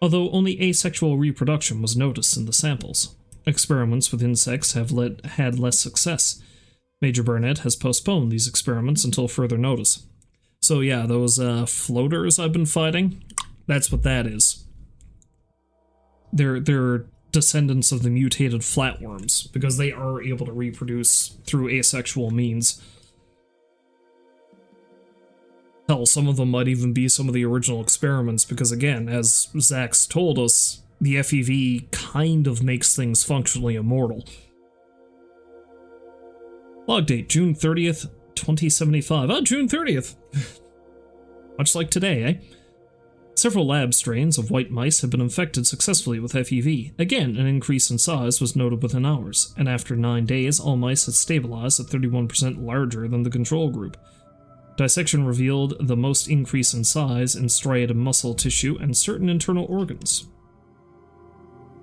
Although only asexual reproduction was noticed in the samples, experiments with insects have had less success. Major Burnett has postponed these experiments until further notice. So yeah, those floaters I've been fighting, that's what that is. They're descendants of the mutated flatworms, because they are able to reproduce through asexual means. Hell, some of them might even be some of the original experiments, because again, as Zach's told us, the FEV kind of makes things functionally immortal. Log date, June 30th, 2075. Oh, June 30th! Much like today, eh? Several lab strains of white mice have been infected successfully with FEV. Again, an increase in size was noted within hours, and after 9 days, all mice had stabilized at 31% larger than the control group. Dissection revealed the most increase in size in striated muscle tissue and certain internal organs,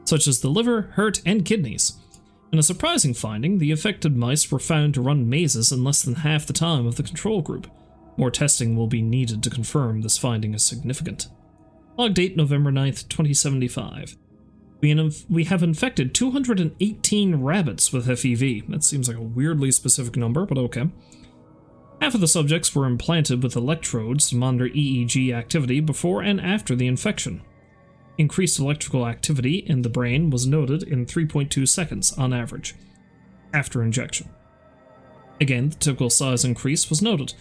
such as the liver, heart, and kidneys. In a surprising finding, the affected mice were found to run mazes in less than half the time of the control group. More testing will be needed to confirm this finding is significant. Log date, November 9th, 2075. We have infected 218 rabbits with FEV. That seems like a weirdly specific number, but okay. Half of the subjects were implanted with electrodes to monitor EEG activity before and after the infection. Increased electrical activity in the brain was noted in 3.2 seconds on average, after injection. Again, the typical size increase was noted.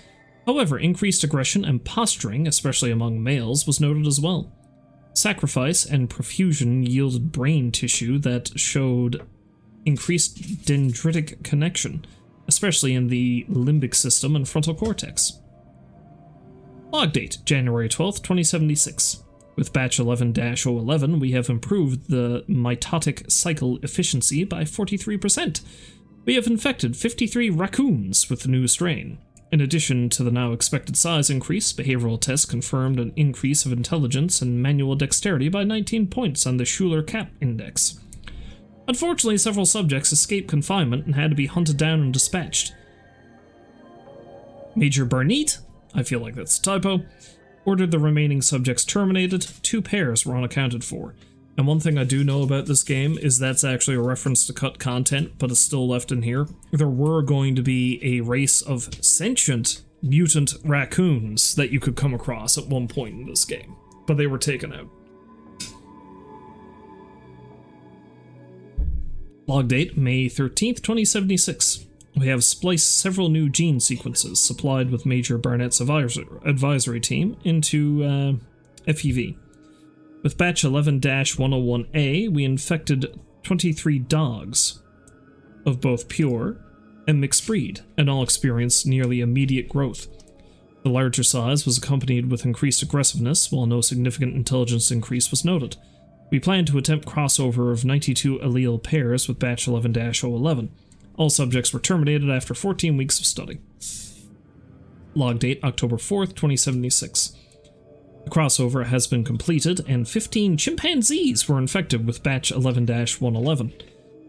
However, increased aggression and posturing, especially among males, was noted as well. Sacrifice and perfusion yielded brain tissue that showed increased dendritic connection, especially in the limbic system and frontal cortex. Log date, January 12th, 2076. With batch 11-011, we have improved the mitotic cycle efficiency by 43%. We have infected 53 raccoons with the new strain. In addition to the now expected size increase, behavioral tests confirmed an increase of intelligence and manual dexterity by 19 points on the Schuler-Cap Index. Unfortunately, several subjects escaped confinement and had to be hunted down and dispatched. Major Burnett, I feel like that's a typo, ordered the remaining subjects terminated. 2 pairs were unaccounted for. And one thing I do know about this game is that's actually a reference to cut content, but it's still left in here. There were going to be a race of sentient mutant raccoons that you could come across at one point in this game, but they were taken out. Log date, May 13th, 2076. We have spliced several new gene sequences supplied with Major Barnett's advisory team into FEV. With batch 11-101A, we infected 23 dogs of both pure and mixed breed, and all experienced nearly immediate growth. The larger size was accompanied with increased aggressiveness, while no significant intelligence increase was noted. We plan to attempt crossover of 92 allele pairs with batch 11-011. All subjects were terminated after 14 weeks of study. Log date, October 4th, 2076. The crossover has been completed, and 15 chimpanzees were infected with batch 11-111.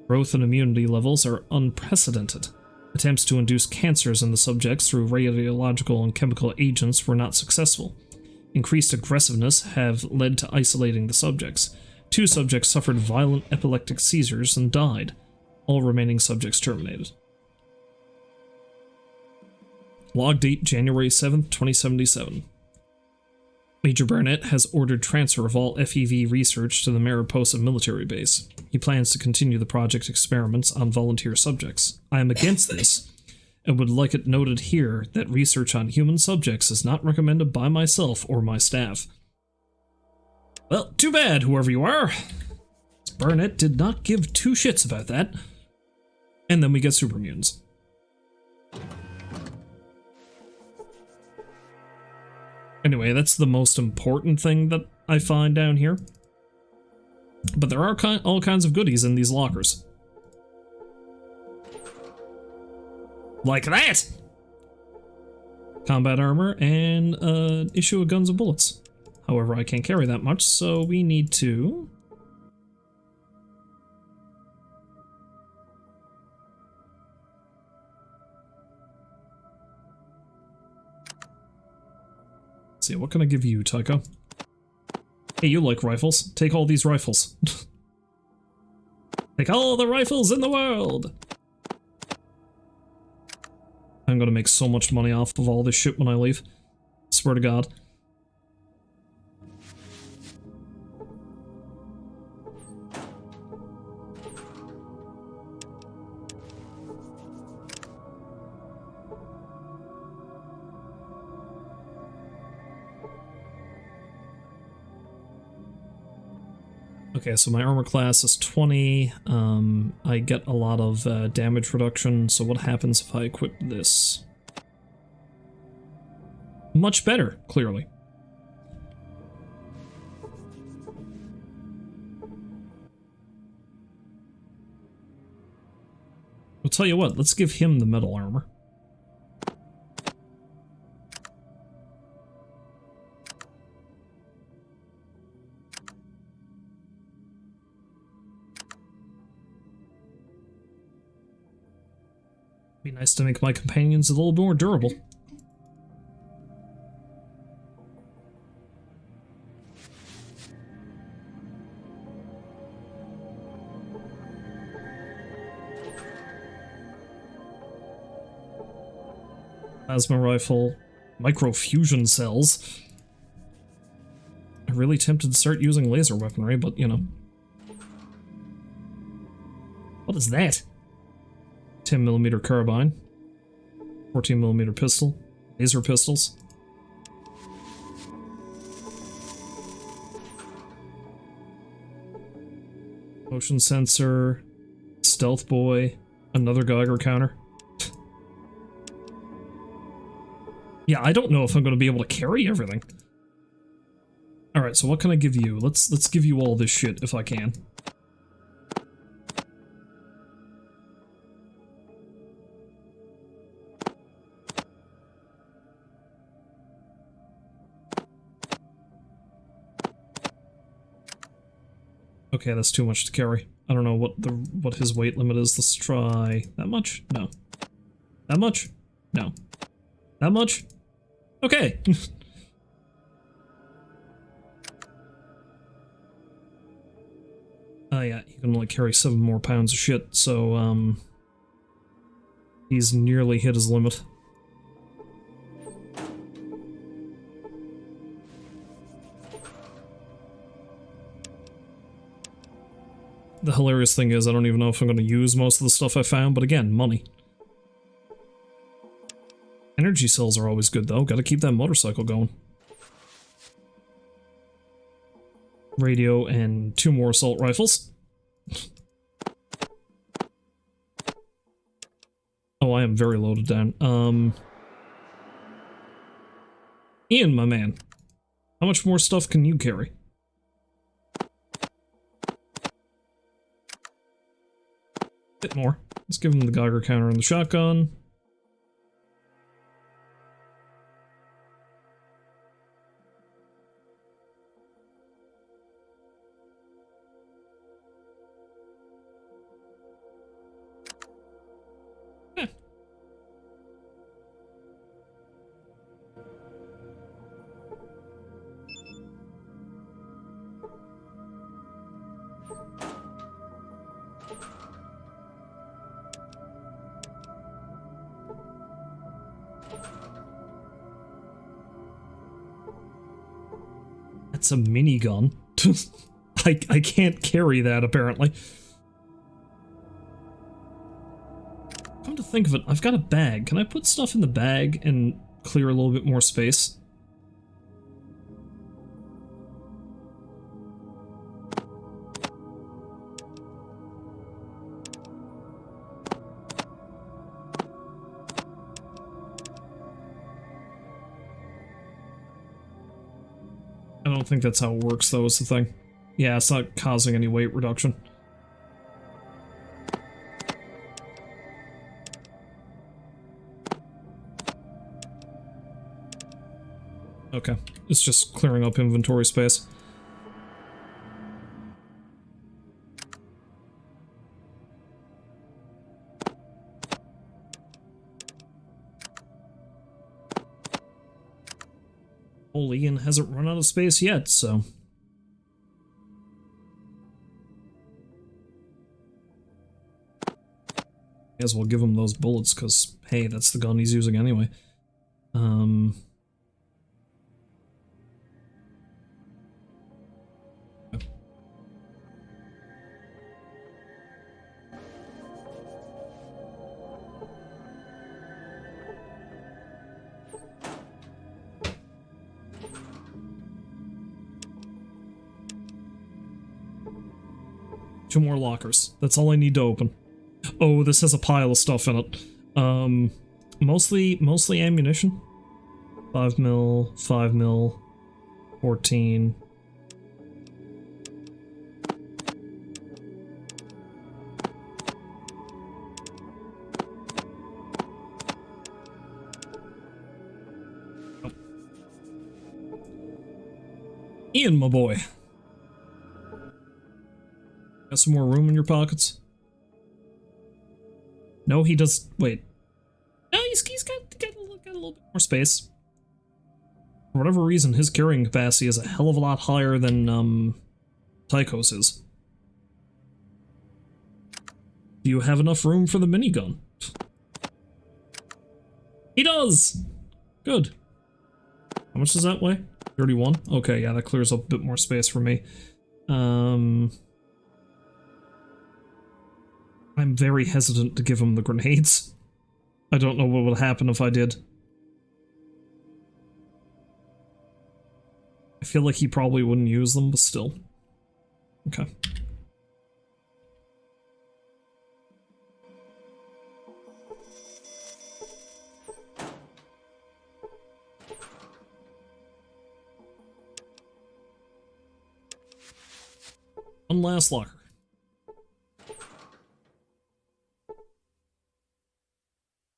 Growth and immunity levels are unprecedented. Attempts to induce cancers in the subjects through radiological and chemical agents were not successful. Increased aggressiveness have led to isolating the subjects. 2 subjects suffered violent epileptic seizures and died. All remaining subjects terminated. Log date, January 7th, 2077. Major Burnett has ordered transfer of all FEV research to the Mariposa military base. He plans to continue the project experiments on volunteer subjects. I am against this, and would like it noted here that research on human subjects is not recommended by myself or my staff. Well, too bad, whoever you are. Burnett did not give 2 shits about that. And then we get super mutants. Anyway, that's the most important thing that I find down here. But there are all kinds of goodies in these lockers. Like that! Combat armor and issue of guns and bullets. However, I can't carry that much, so we need to... Let's see, what can I give you, Tycho? Hey, you like rifles. Take all these rifles. Take all the rifles in the world! I'm gonna make so much money off of all this shit when I leave. Swear to God. Okay, so my armor class is 20. I get a lot of damage reduction, so what happens if I equip this? Much better, clearly. I'll tell you what, let's give him the metal armor. Be nice to make my companions a little more durable. Plasma rifle, micro-fusion cells. I'm really tempted to start using laser weaponry, but you know. What is that? 10mm carbine, 14mm pistol, laser pistols. Motion sensor, stealth boy, another Geiger counter. Yeah, I don't know if I'm going to be able to carry everything. Alright, so what can I give you? Let's give you all this shit if I can. Okay, that's too much to carry. I don't know what his weight limit is. Let's try that much? No. That much? No. That much? Okay. Yeah, he can only carry 7 more pounds of shit, so, he's nearly hit his limit. The hilarious thing is, I don't even know if I'm going to use most of the stuff I found, but again, money. Energy cells are always good, though. Gotta keep that motorcycle going. Radio and 2 more assault rifles. Oh, I am very loaded down. Ian, my man. How much more stuff can you carry? Bit more. Let's give him the Geiger counter and the shotgun. That's a minigun. I can't carry that, apparently. Come to think of it, I've got a bag. Can I put stuff in the bag and clear a little bit more space? I don't think that's how it works, though, is the thing. Yeah, it's not causing any weight reduction. Okay, it's just clearing up inventory space. Well, Ian hasn't run out of space yet, so... May as well give him those bullets, because, hey, that's the gun he's using anyway. Two more lockers. That's all I need to open. Oh, this has a pile of stuff in it. Mostly ammunition. 5mm, 5mm, 14. Oh. Ian, my boy. Got some more room in your pockets? No, he does. Wait. No, he's got a little bit more space. For whatever reason, his carrying capacity is a hell of a lot higher than Tycho's is. Do you have enough room for the minigun? He does! Good. How much does that weigh? 31? Okay, yeah, that clears up a bit more space for me. I'm very hesitant to give him the grenades. I don't know what would happen if I did. I feel like he probably wouldn't use them, but still. Okay. One last locker.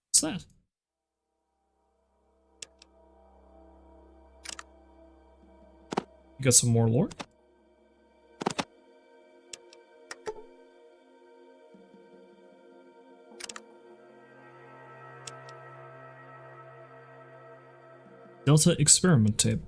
What's that? You got some more lore? Delta experiment tape.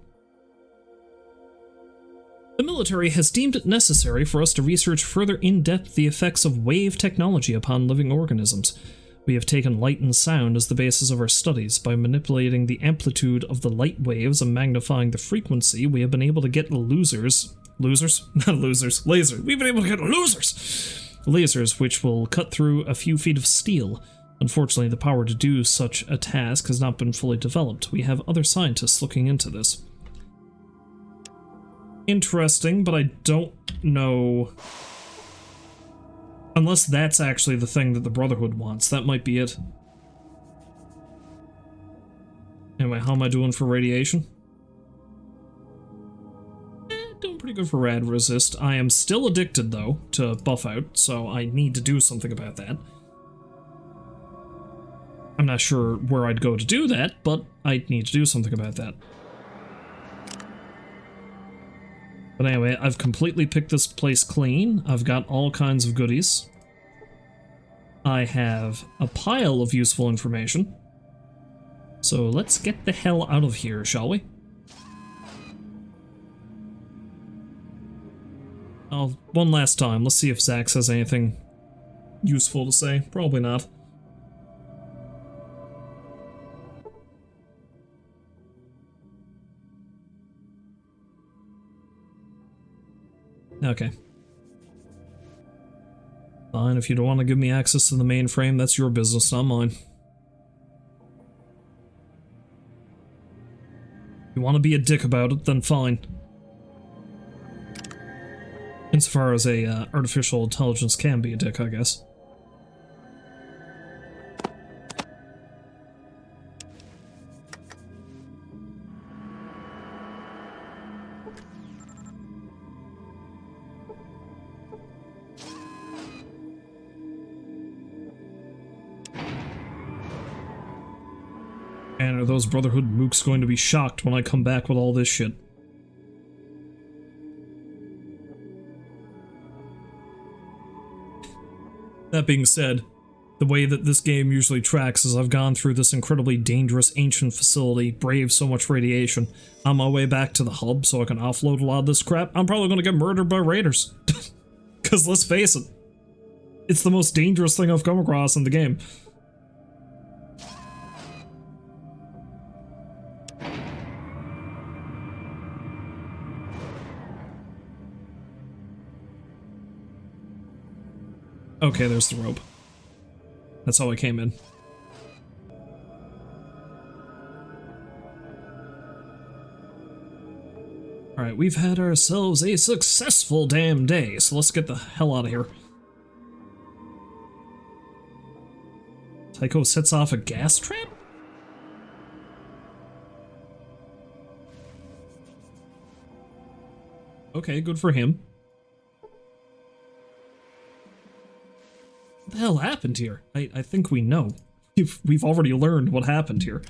The military has deemed it necessary for us to research further in depth the effects of wave technology upon living organisms. We have taken light and sound as the basis of our studies. By manipulating the amplitude of the light waves and magnifying the frequency, we have been able to get lasers. We've been able to get lasers, which will cut through a few feet of steel. Unfortunately, the power to do such a task has not been fully developed. We have other scientists looking into this. Interesting, but I don't know... Unless that's actually the thing that the Brotherhood wants. That might be it. Anyway, how am I doing for radiation? Doing pretty good for rad resist. I am still addicted, though, to buff out, so I need to do something about that. I'm not sure where I'd go to do that, but I need to do something about that. But anyway, I've completely picked this place clean. I've got all kinds of goodies. I have a pile of useful information. So let's get the hell out of here, shall we? Oh, one last time. Let's see if Zax has anything useful to say. Probably not. Okay. Fine, if you don't want to give me access to the mainframe, that's your business, not mine. If you want to be a dick about it, then fine. Insofar as a artificial intelligence can be a dick, I guess. And are those Brotherhood mooks going to be shocked when I come back with all this shit? That being said, the way that this game usually tracks is I've gone through this incredibly dangerous ancient facility, braved so much radiation. On my way back to the hub so I can offload a lot of this crap, I'm probably going to get murdered by raiders. Because let's face it, it's the most dangerous thing I've come across in the game. Okay, there's the rope. That's how I came in. Alright, we've had ourselves a successful damn day, so let's get the hell out of here. Tycho sets off a gas trap? Okay, good for him. What the hell happened here? I think we know. We've already learned what happened here.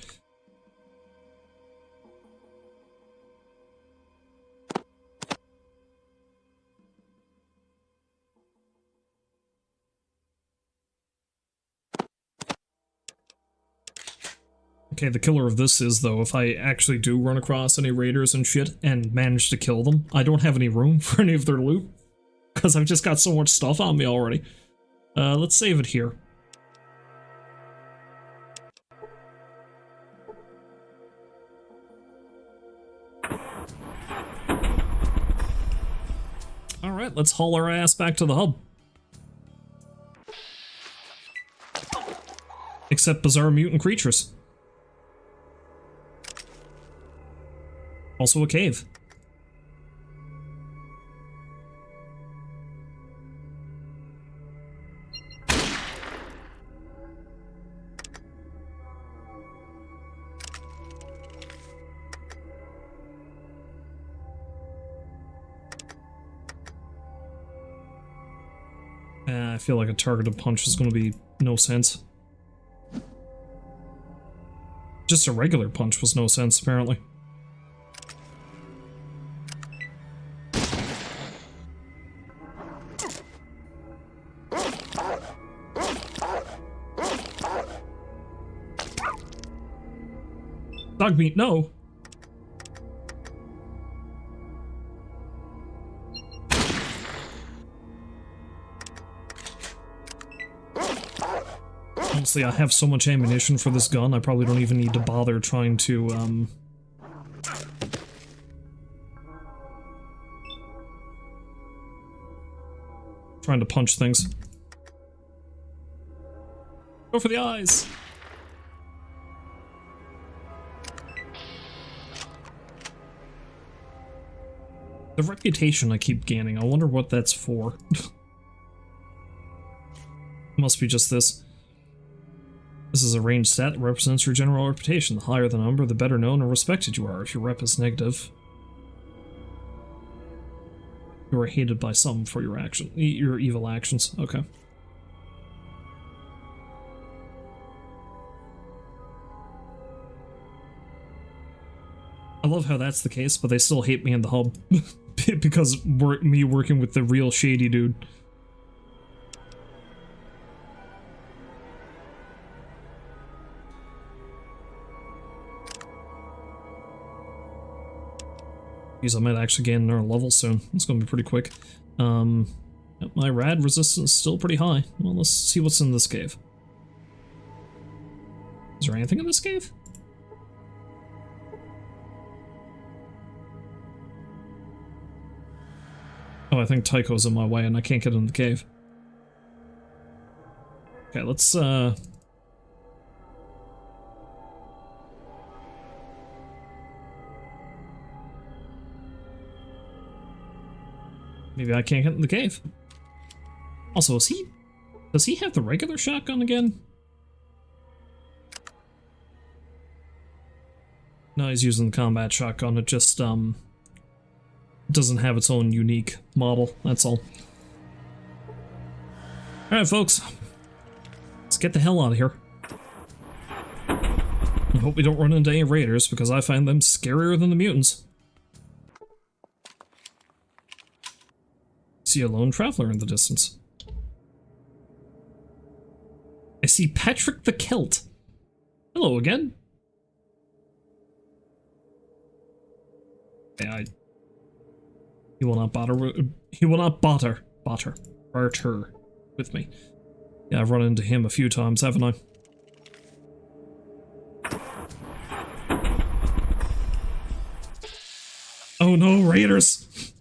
Okay, the killer of this is, though, if I actually do run across any raiders and shit and manage to kill them, I don't have any room for any of their loot. Because I've just got so much stuff on me already. Let's save it here. Alright, let's haul our ass back to the hub. Except bizarre mutant creatures. Also a cave. I feel like a targeted punch is going to be no sense. Just a regular punch was no sense, apparently. Dog meat, no! Honestly, I have so much ammunition for this gun, I probably don't even need to bother trying to, trying to punch things. Go for the eyes! The reputation I keep gaining, I wonder what that's for. Must be just this. This is a range stat that represents your general reputation. The higher the number, the better known or respected you are. If your rep is negative, you are hated by some for your evil actions. Okay. I love how that's the case, but they still hate me in the hub. Because me working with the real shady dude. I might actually gain another level soon. It's gonna be pretty quick. My rad resistance is still pretty high. Well, let's see what's in this cave. Is there anything in this cave? Oh, I think Tycho's in my way and I can't get in the cave. Okay, let's maybe I can't get in the cave. Also, does he have the regular shotgun again? No, he's using the combat shotgun. It just, doesn't have its own unique model, that's all. Alright, folks. Let's get the hell out of here. I hope we don't run into any raiders, because I find them scarier than the mutants. See a lone traveler in the distance. I see Patrick the Celt. Hello again. Yeah, he will not barter with me. Yeah, I've run into him a few times, haven't I? Oh no, raiders!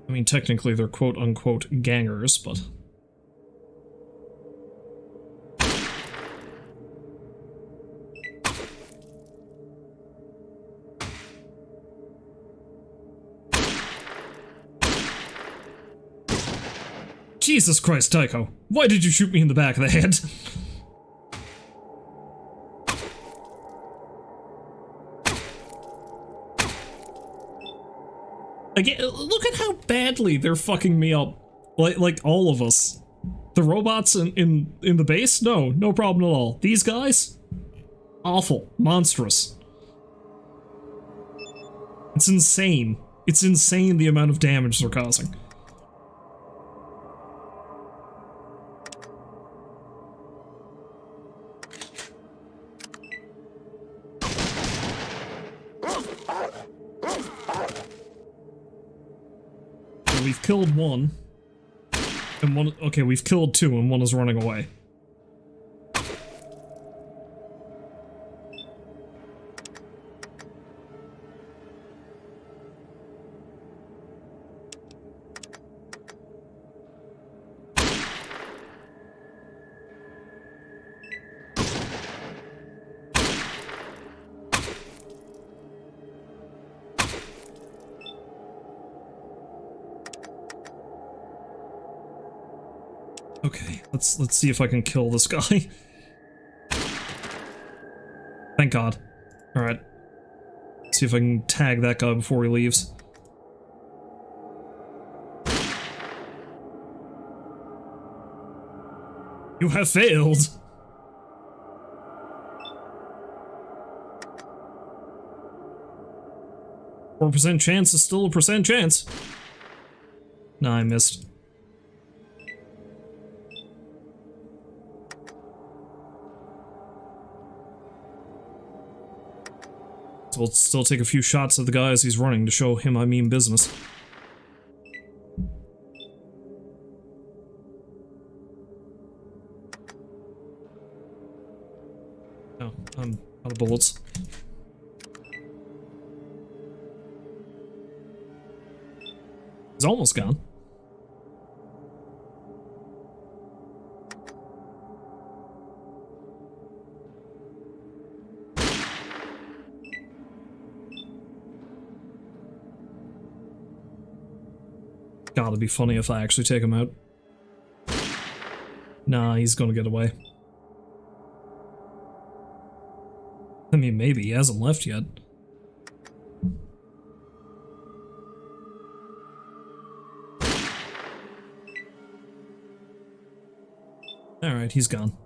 I mean, technically they're quote-unquote gangers, but... Jesus Christ, Tycho! Why did you shoot me in the back of the head? Again, look at how badly they're fucking me up. Like all of us. The robots in the base? No problem at all. These guys? Awful. Monstrous. It's insane. It's insane the amount of damage they're causing. We've killed one, and one. Okay, we've killed two, and one is running away. Okay, let's see if I can kill this guy. Thank God. Alright. See if I can tag that guy before he leaves. You have failed! %4 chance is still a % chance. Nah, I missed. So we'll still take a few shots at the guy as he's running to show him I mean business. Oh, I'm out of bullets. He's almost gone. Gotta be funny if I actually take him out. Nah, he's gonna get away. I mean, maybe. He hasn't left yet. Alright, he's gone.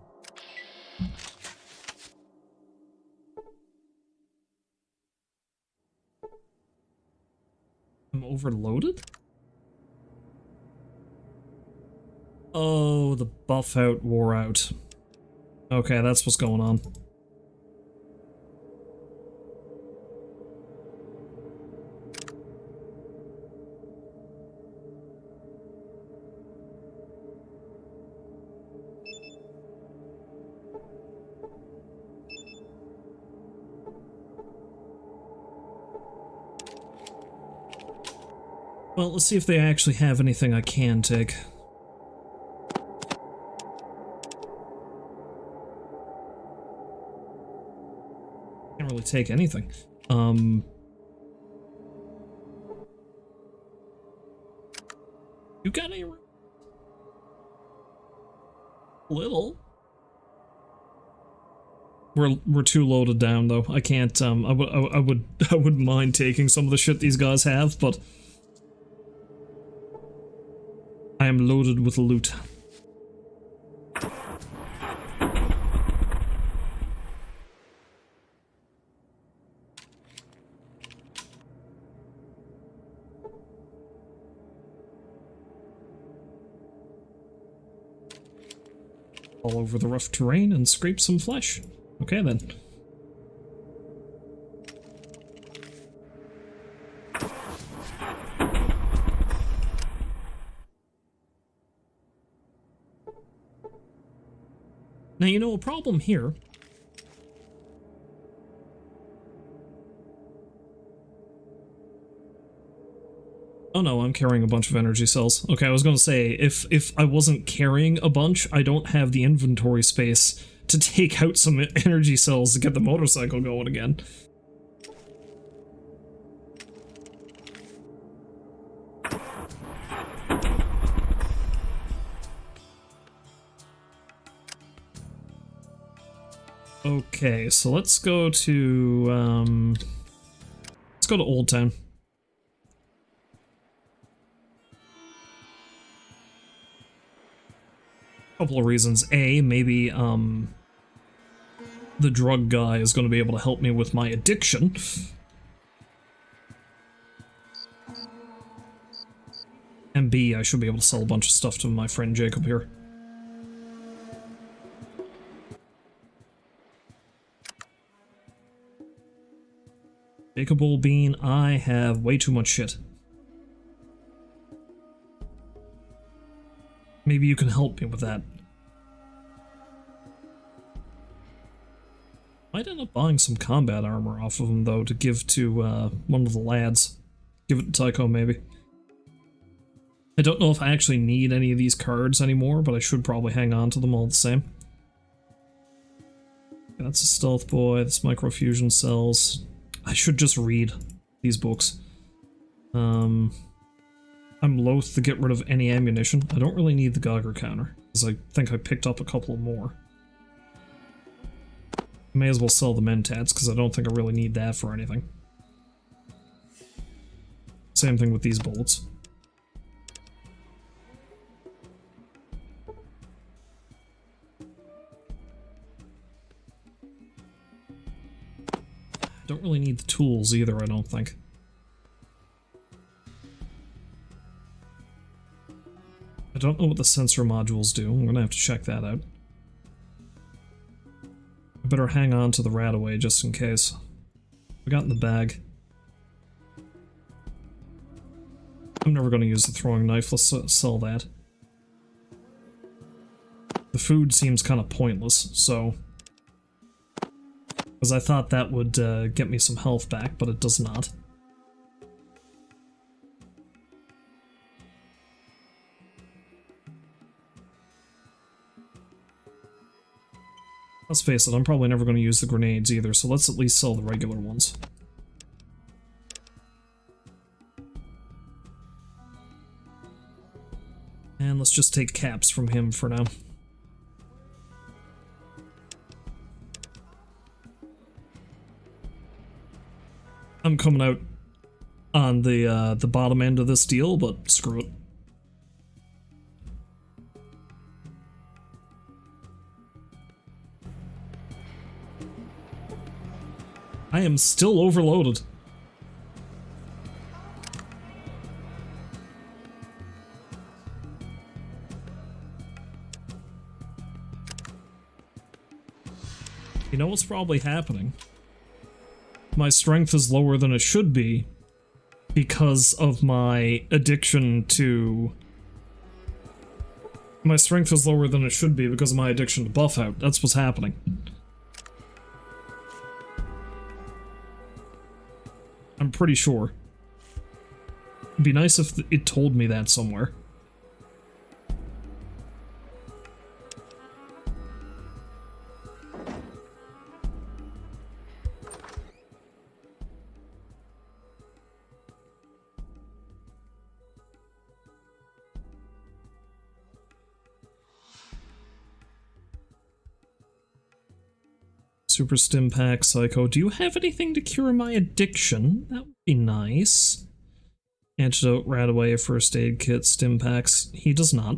I'm overloaded? Oh, the buff out wore out. Okay, that's what's going on. Well, let's see if they actually have anything I can take. Can't really take anything. You got any? Little. We're too loaded down though. I can't. I wouldn't mind taking some of the shit these guys have, but I am loaded with loot. All over the rough terrain and scrape some flesh. Okay then. Now, you know, a problem here. Oh no, I'm carrying a bunch of energy cells. Okay, I was gonna say, if I wasn't carrying a bunch, I don't have the inventory space to take out some energy cells to get the motorcycle going again. Okay, so let's go to Old Town. Couple of reasons. A, maybe the drug guy is going to be able to help me with my addiction. And B, I should be able to sell a bunch of stuff to my friend Jacob here. Jacob Old Bean, I have way too much shit. Maybe you can help me with that. Might end up buying some combat armor off of him, though, to give to one of the lads. Give it to Tycho, maybe. I don't know if I actually need any of these cards anymore, but I should probably hang on to them all the same. Okay, that's a stealth boy, that's microfusion cells. I should just read these books. I'm loath to get rid of any ammunition. I don't really need the Geiger counter, because I think I picked up a couple more. I may as well sell the Mentats, because I don't think I really need that for anything. Same thing with these bullets. Don't really need the tools either, I don't think. I don't know what the sensor modules do. I'm gonna have to check that out. I better hang on to the Radaway just in case. We got in the bag. I'm never gonna use the throwing knife. Let's sell that. The food seems kind of pointless, so... Because I thought that would get me some health back, but it does not. Let's face it, I'm probably never going to use the grenades either, so let's at least sell the regular ones. And let's just take caps from him for now. I'm coming out on the bottom end of this deal, but screw it. I am still overloaded. You know what's probably happening? My strength is lower than it should be because of my addiction to... My strength is lower than it should be because of my addiction to buff out. That's what's happening. I'm pretty sure. It'd be nice if it told me that somewhere. Super Stim Pack, Psycho. Do you have anything to cure my addiction? That would be nice. Antidote, rat away, first aid kit, stim packs. He does not.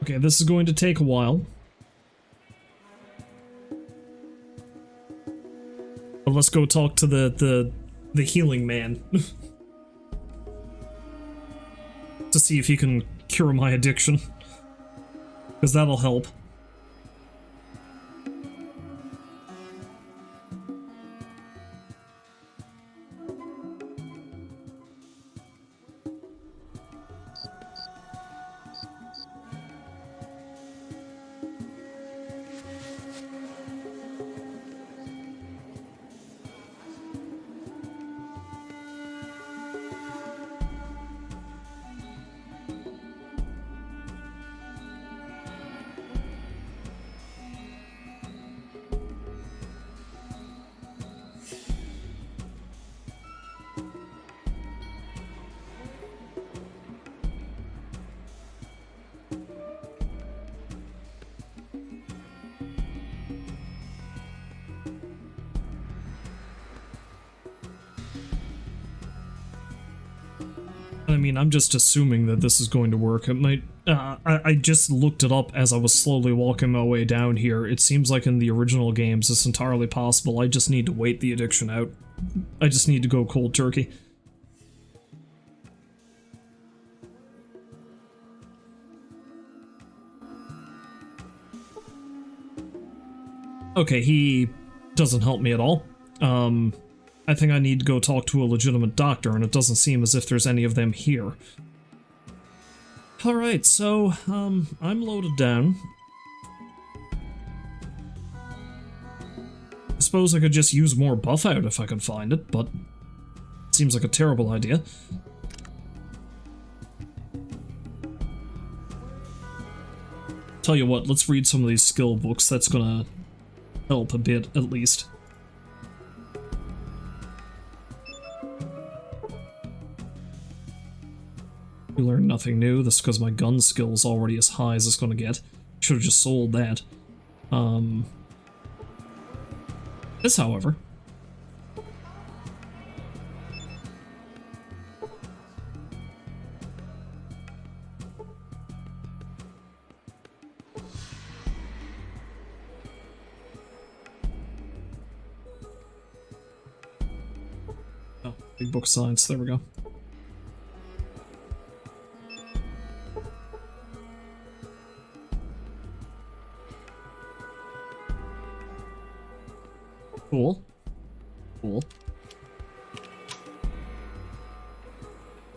Okay, this is going to take a while. But let's go talk to the healing man. To see if he can cure my addiction. Because that'll help. I mean, I'm just assuming that this is going to work. It might. I just looked it up as I was slowly walking my way down here. It seems like in the original games it's entirely possible. I just need to wait the addiction out. I just need to go cold turkey. Okay, he doesn't help me at all. I think I need to go talk to a legitimate doctor, and it doesn't seem as if there's any of them here. Alright, so, I'm loaded down. I suppose I could just use more buff out if I can find it, but it seems like a terrible idea. Tell you what, let's read some of these skill books. That's gonna help a bit, at least. You learn nothing new. This is because my gun skill is already as high as it's gonna get. Should have just sold that. This, however. Oh, big book science, there we go. Cool. Cool.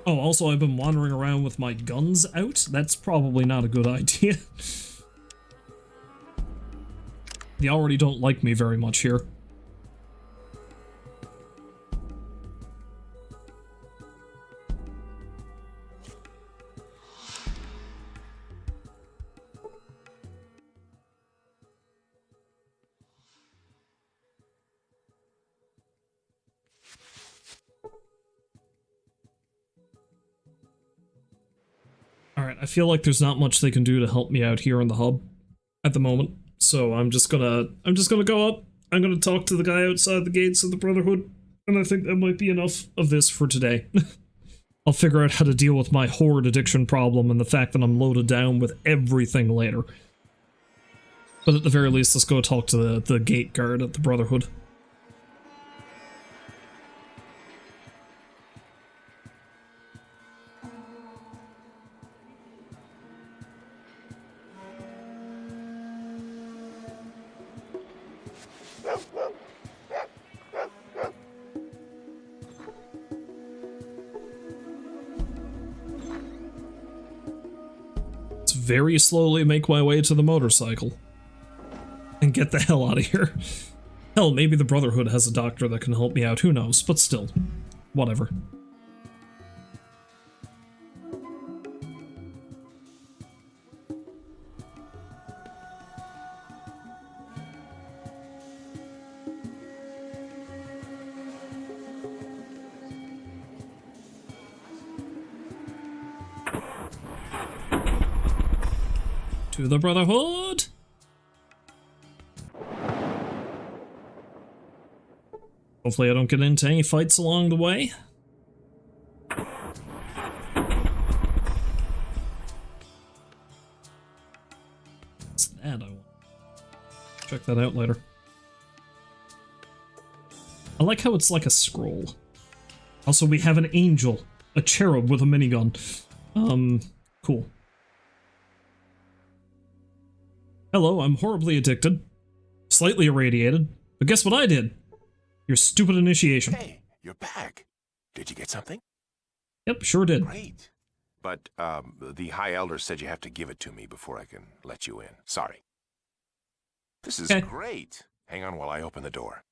Oh, also I've been wandering around with my guns out. That's probably not a good idea. They already don't like me very much here. Alright, I feel like there's not much they can do to help me out here in the hub at the moment, so I'm just gonna go up, I'm gonna talk to the guy outside the gates of the Brotherhood, and I think that might be enough of this for today. I'll figure out how to deal with my horde addiction problem and the fact that I'm loaded down with everything later. But at the very least, let's go talk to the gate guard at the Brotherhood. Very slowly make my way to the motorcycle and get the hell out of here. Hell, maybe the Brotherhood has a doctor that can help me out, who knows, but still. Whatever. To the Brotherhood! Hopefully I don't get into any fights along the way. What's that? I want to check that out later. I like how it's like a scroll. Also, we have an angel. A cherub with a minigun. Cool. Hello, I'm horribly addicted. Slightly irradiated. But guess what I did? Your stupid initiation. Hey, you're back. Did you get something? Yep, sure did. Great. But, the High Elder said you have to give it to me before I can let you in. Sorry. This is great. Hang on while I open the door.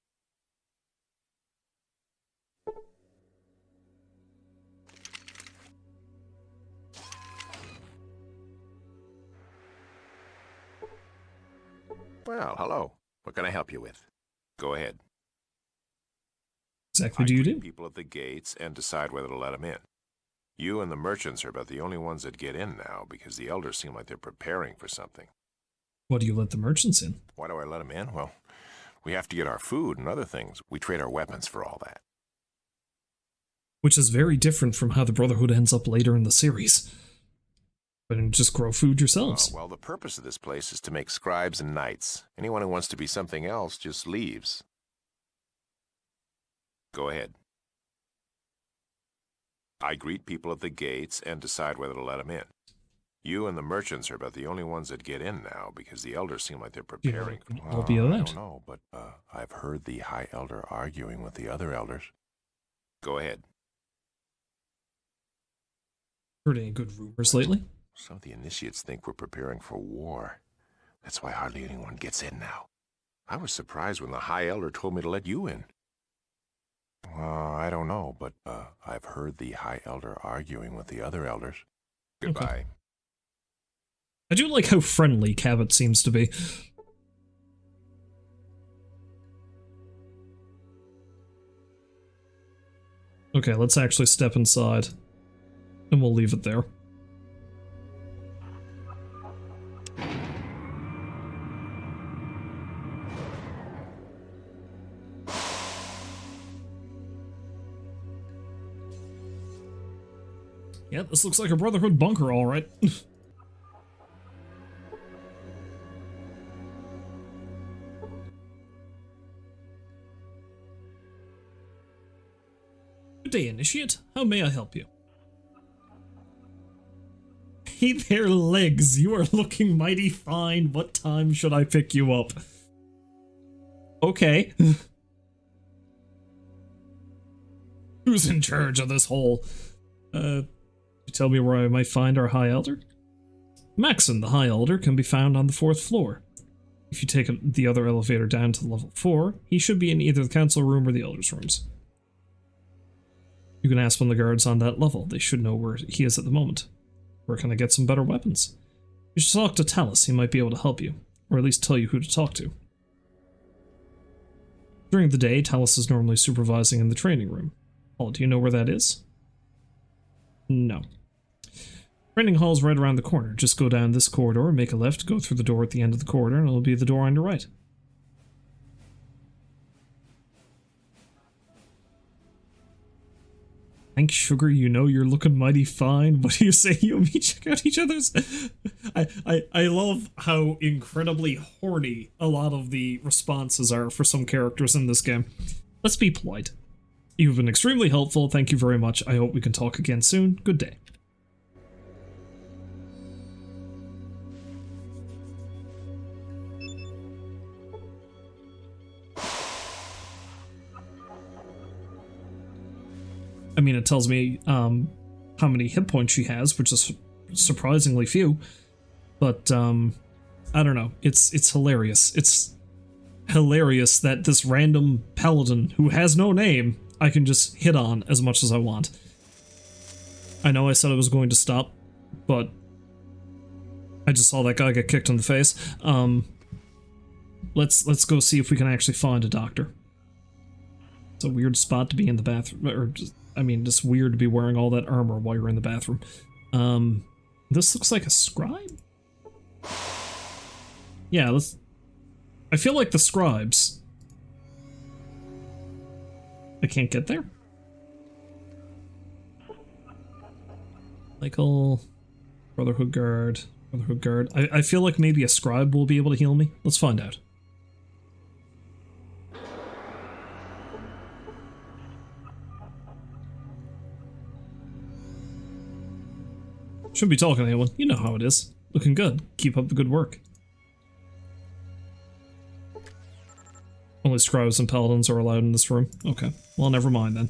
Well, hello. What can I help you with? Go ahead. Exactly do you do? People at the gates and decide whether to let them in. You and the merchants are about the only ones that get in now because the elders seem like they're preparing for something. Why do you let the merchants in? Why do I let them in? Well, we have to get our food and other things. We trade our weapons for all that. Which is very different from how the Brotherhood ends up later in the series. But just grow food yourselves. Well, the purpose of this place is to make scribes and knights. Anyone who wants to be something else just leaves. Go ahead. I greet people at the gates and decide whether to let them in. You and the merchants are about the only ones that get in now because the elders seem like they're preparing. I'll be I allowed. don't know, but I've heard the High Elder arguing with the other elders. Go ahead. Heard any good rumors lately? Some of the initiates think we're preparing for war. That's why hardly anyone gets in now. I was surprised when the High Elder told me to let you in. I don't know, but I've heard the High Elder arguing with the other elders. Goodbye. Okay. I do like how friendly Cabot seems to be. Okay, let's actually step inside. And we'll leave it there. Yeah, this looks like a Brotherhood bunker, alright. Good day, Initiate. How may I help you? Hey there, legs. You are looking mighty fine. What time should I pick you up? Okay. Who's in charge of this whole... You tell me where I might find our High Elder? Maxon, the High Elder, can be found on the 4th floor. If you take the other elevator down to level 4, he should be in either the council room or the elders' rooms. You can ask one of the guards on that level. They should know where he is at the moment. Where can I get some better weapons? You should talk to Talus. He might be able to help you, or at least tell you who to talk to. During the day, Talus is normally supervising in the training room. Oh, do you know where that is? No. Training hall is right around the corner. Just go down this corridor, make a left, go through the door at the end of the corridor, and it'll be the door on your right. Thanks, sugar. You know you're looking mighty fine. What do you say? You and me check out each other's. I love how incredibly horny a lot of the responses are for some characters in this game. Let's be polite. You've been extremely helpful. Thank you very much. I hope we can talk again soon. Good day. I mean, it tells me how many hit points she has, which is surprisingly few. But I don't know. It's hilarious. It's hilarious that this random paladin who has no name I can just hit on as much as I want. I know I said I was going to stop, but I just saw that guy get kicked in the face. Let's go see if we can actually find a doctor. It's a weird spot to be in the bathroom, or just, I mean, just weird to be wearing all that armor while you're in the bathroom. This looks like a scribe? Yeah, I feel like the scribes. I can't get there? Michael, Brotherhood Guard, Brotherhood Guard. I feel like maybe a scribe will be able to heal me. Let's find out. Shouldn't be talking to anyone. You know how it is. Looking good. Keep up the good work. Only scribes and paladins are allowed in this room. Okay. Well, never mind then.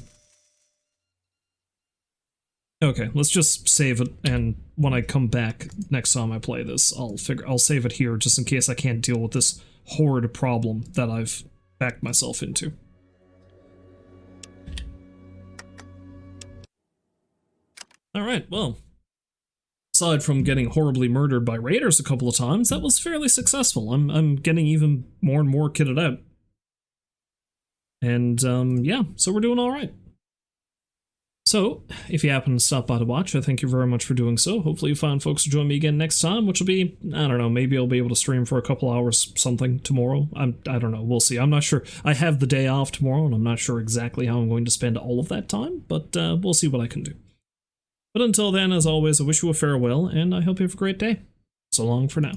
Okay, let's just save it, and when I come back next time I play this, I'll save it here just in case I can't deal with this horrid problem that I've backed myself into. Alright, well, aside from getting horribly murdered by raiders a couple of times, that was fairly successful. I'm getting even more and more kitted out. And, yeah, so we're doing alright. So, if you happen to stop by to watch, I thank you very much for doing so. Hopefully you find folks to join me again next time, which will be, I don't know, maybe I'll be able to stream for a couple hours something tomorrow. I don't know, we'll see. I'm not sure. I have the day off tomorrow, and I'm not sure exactly how I'm going to spend all of that time, but we'll see what I can do. But until then, as always, I wish you a farewell, and I hope you have a great day. So long for now.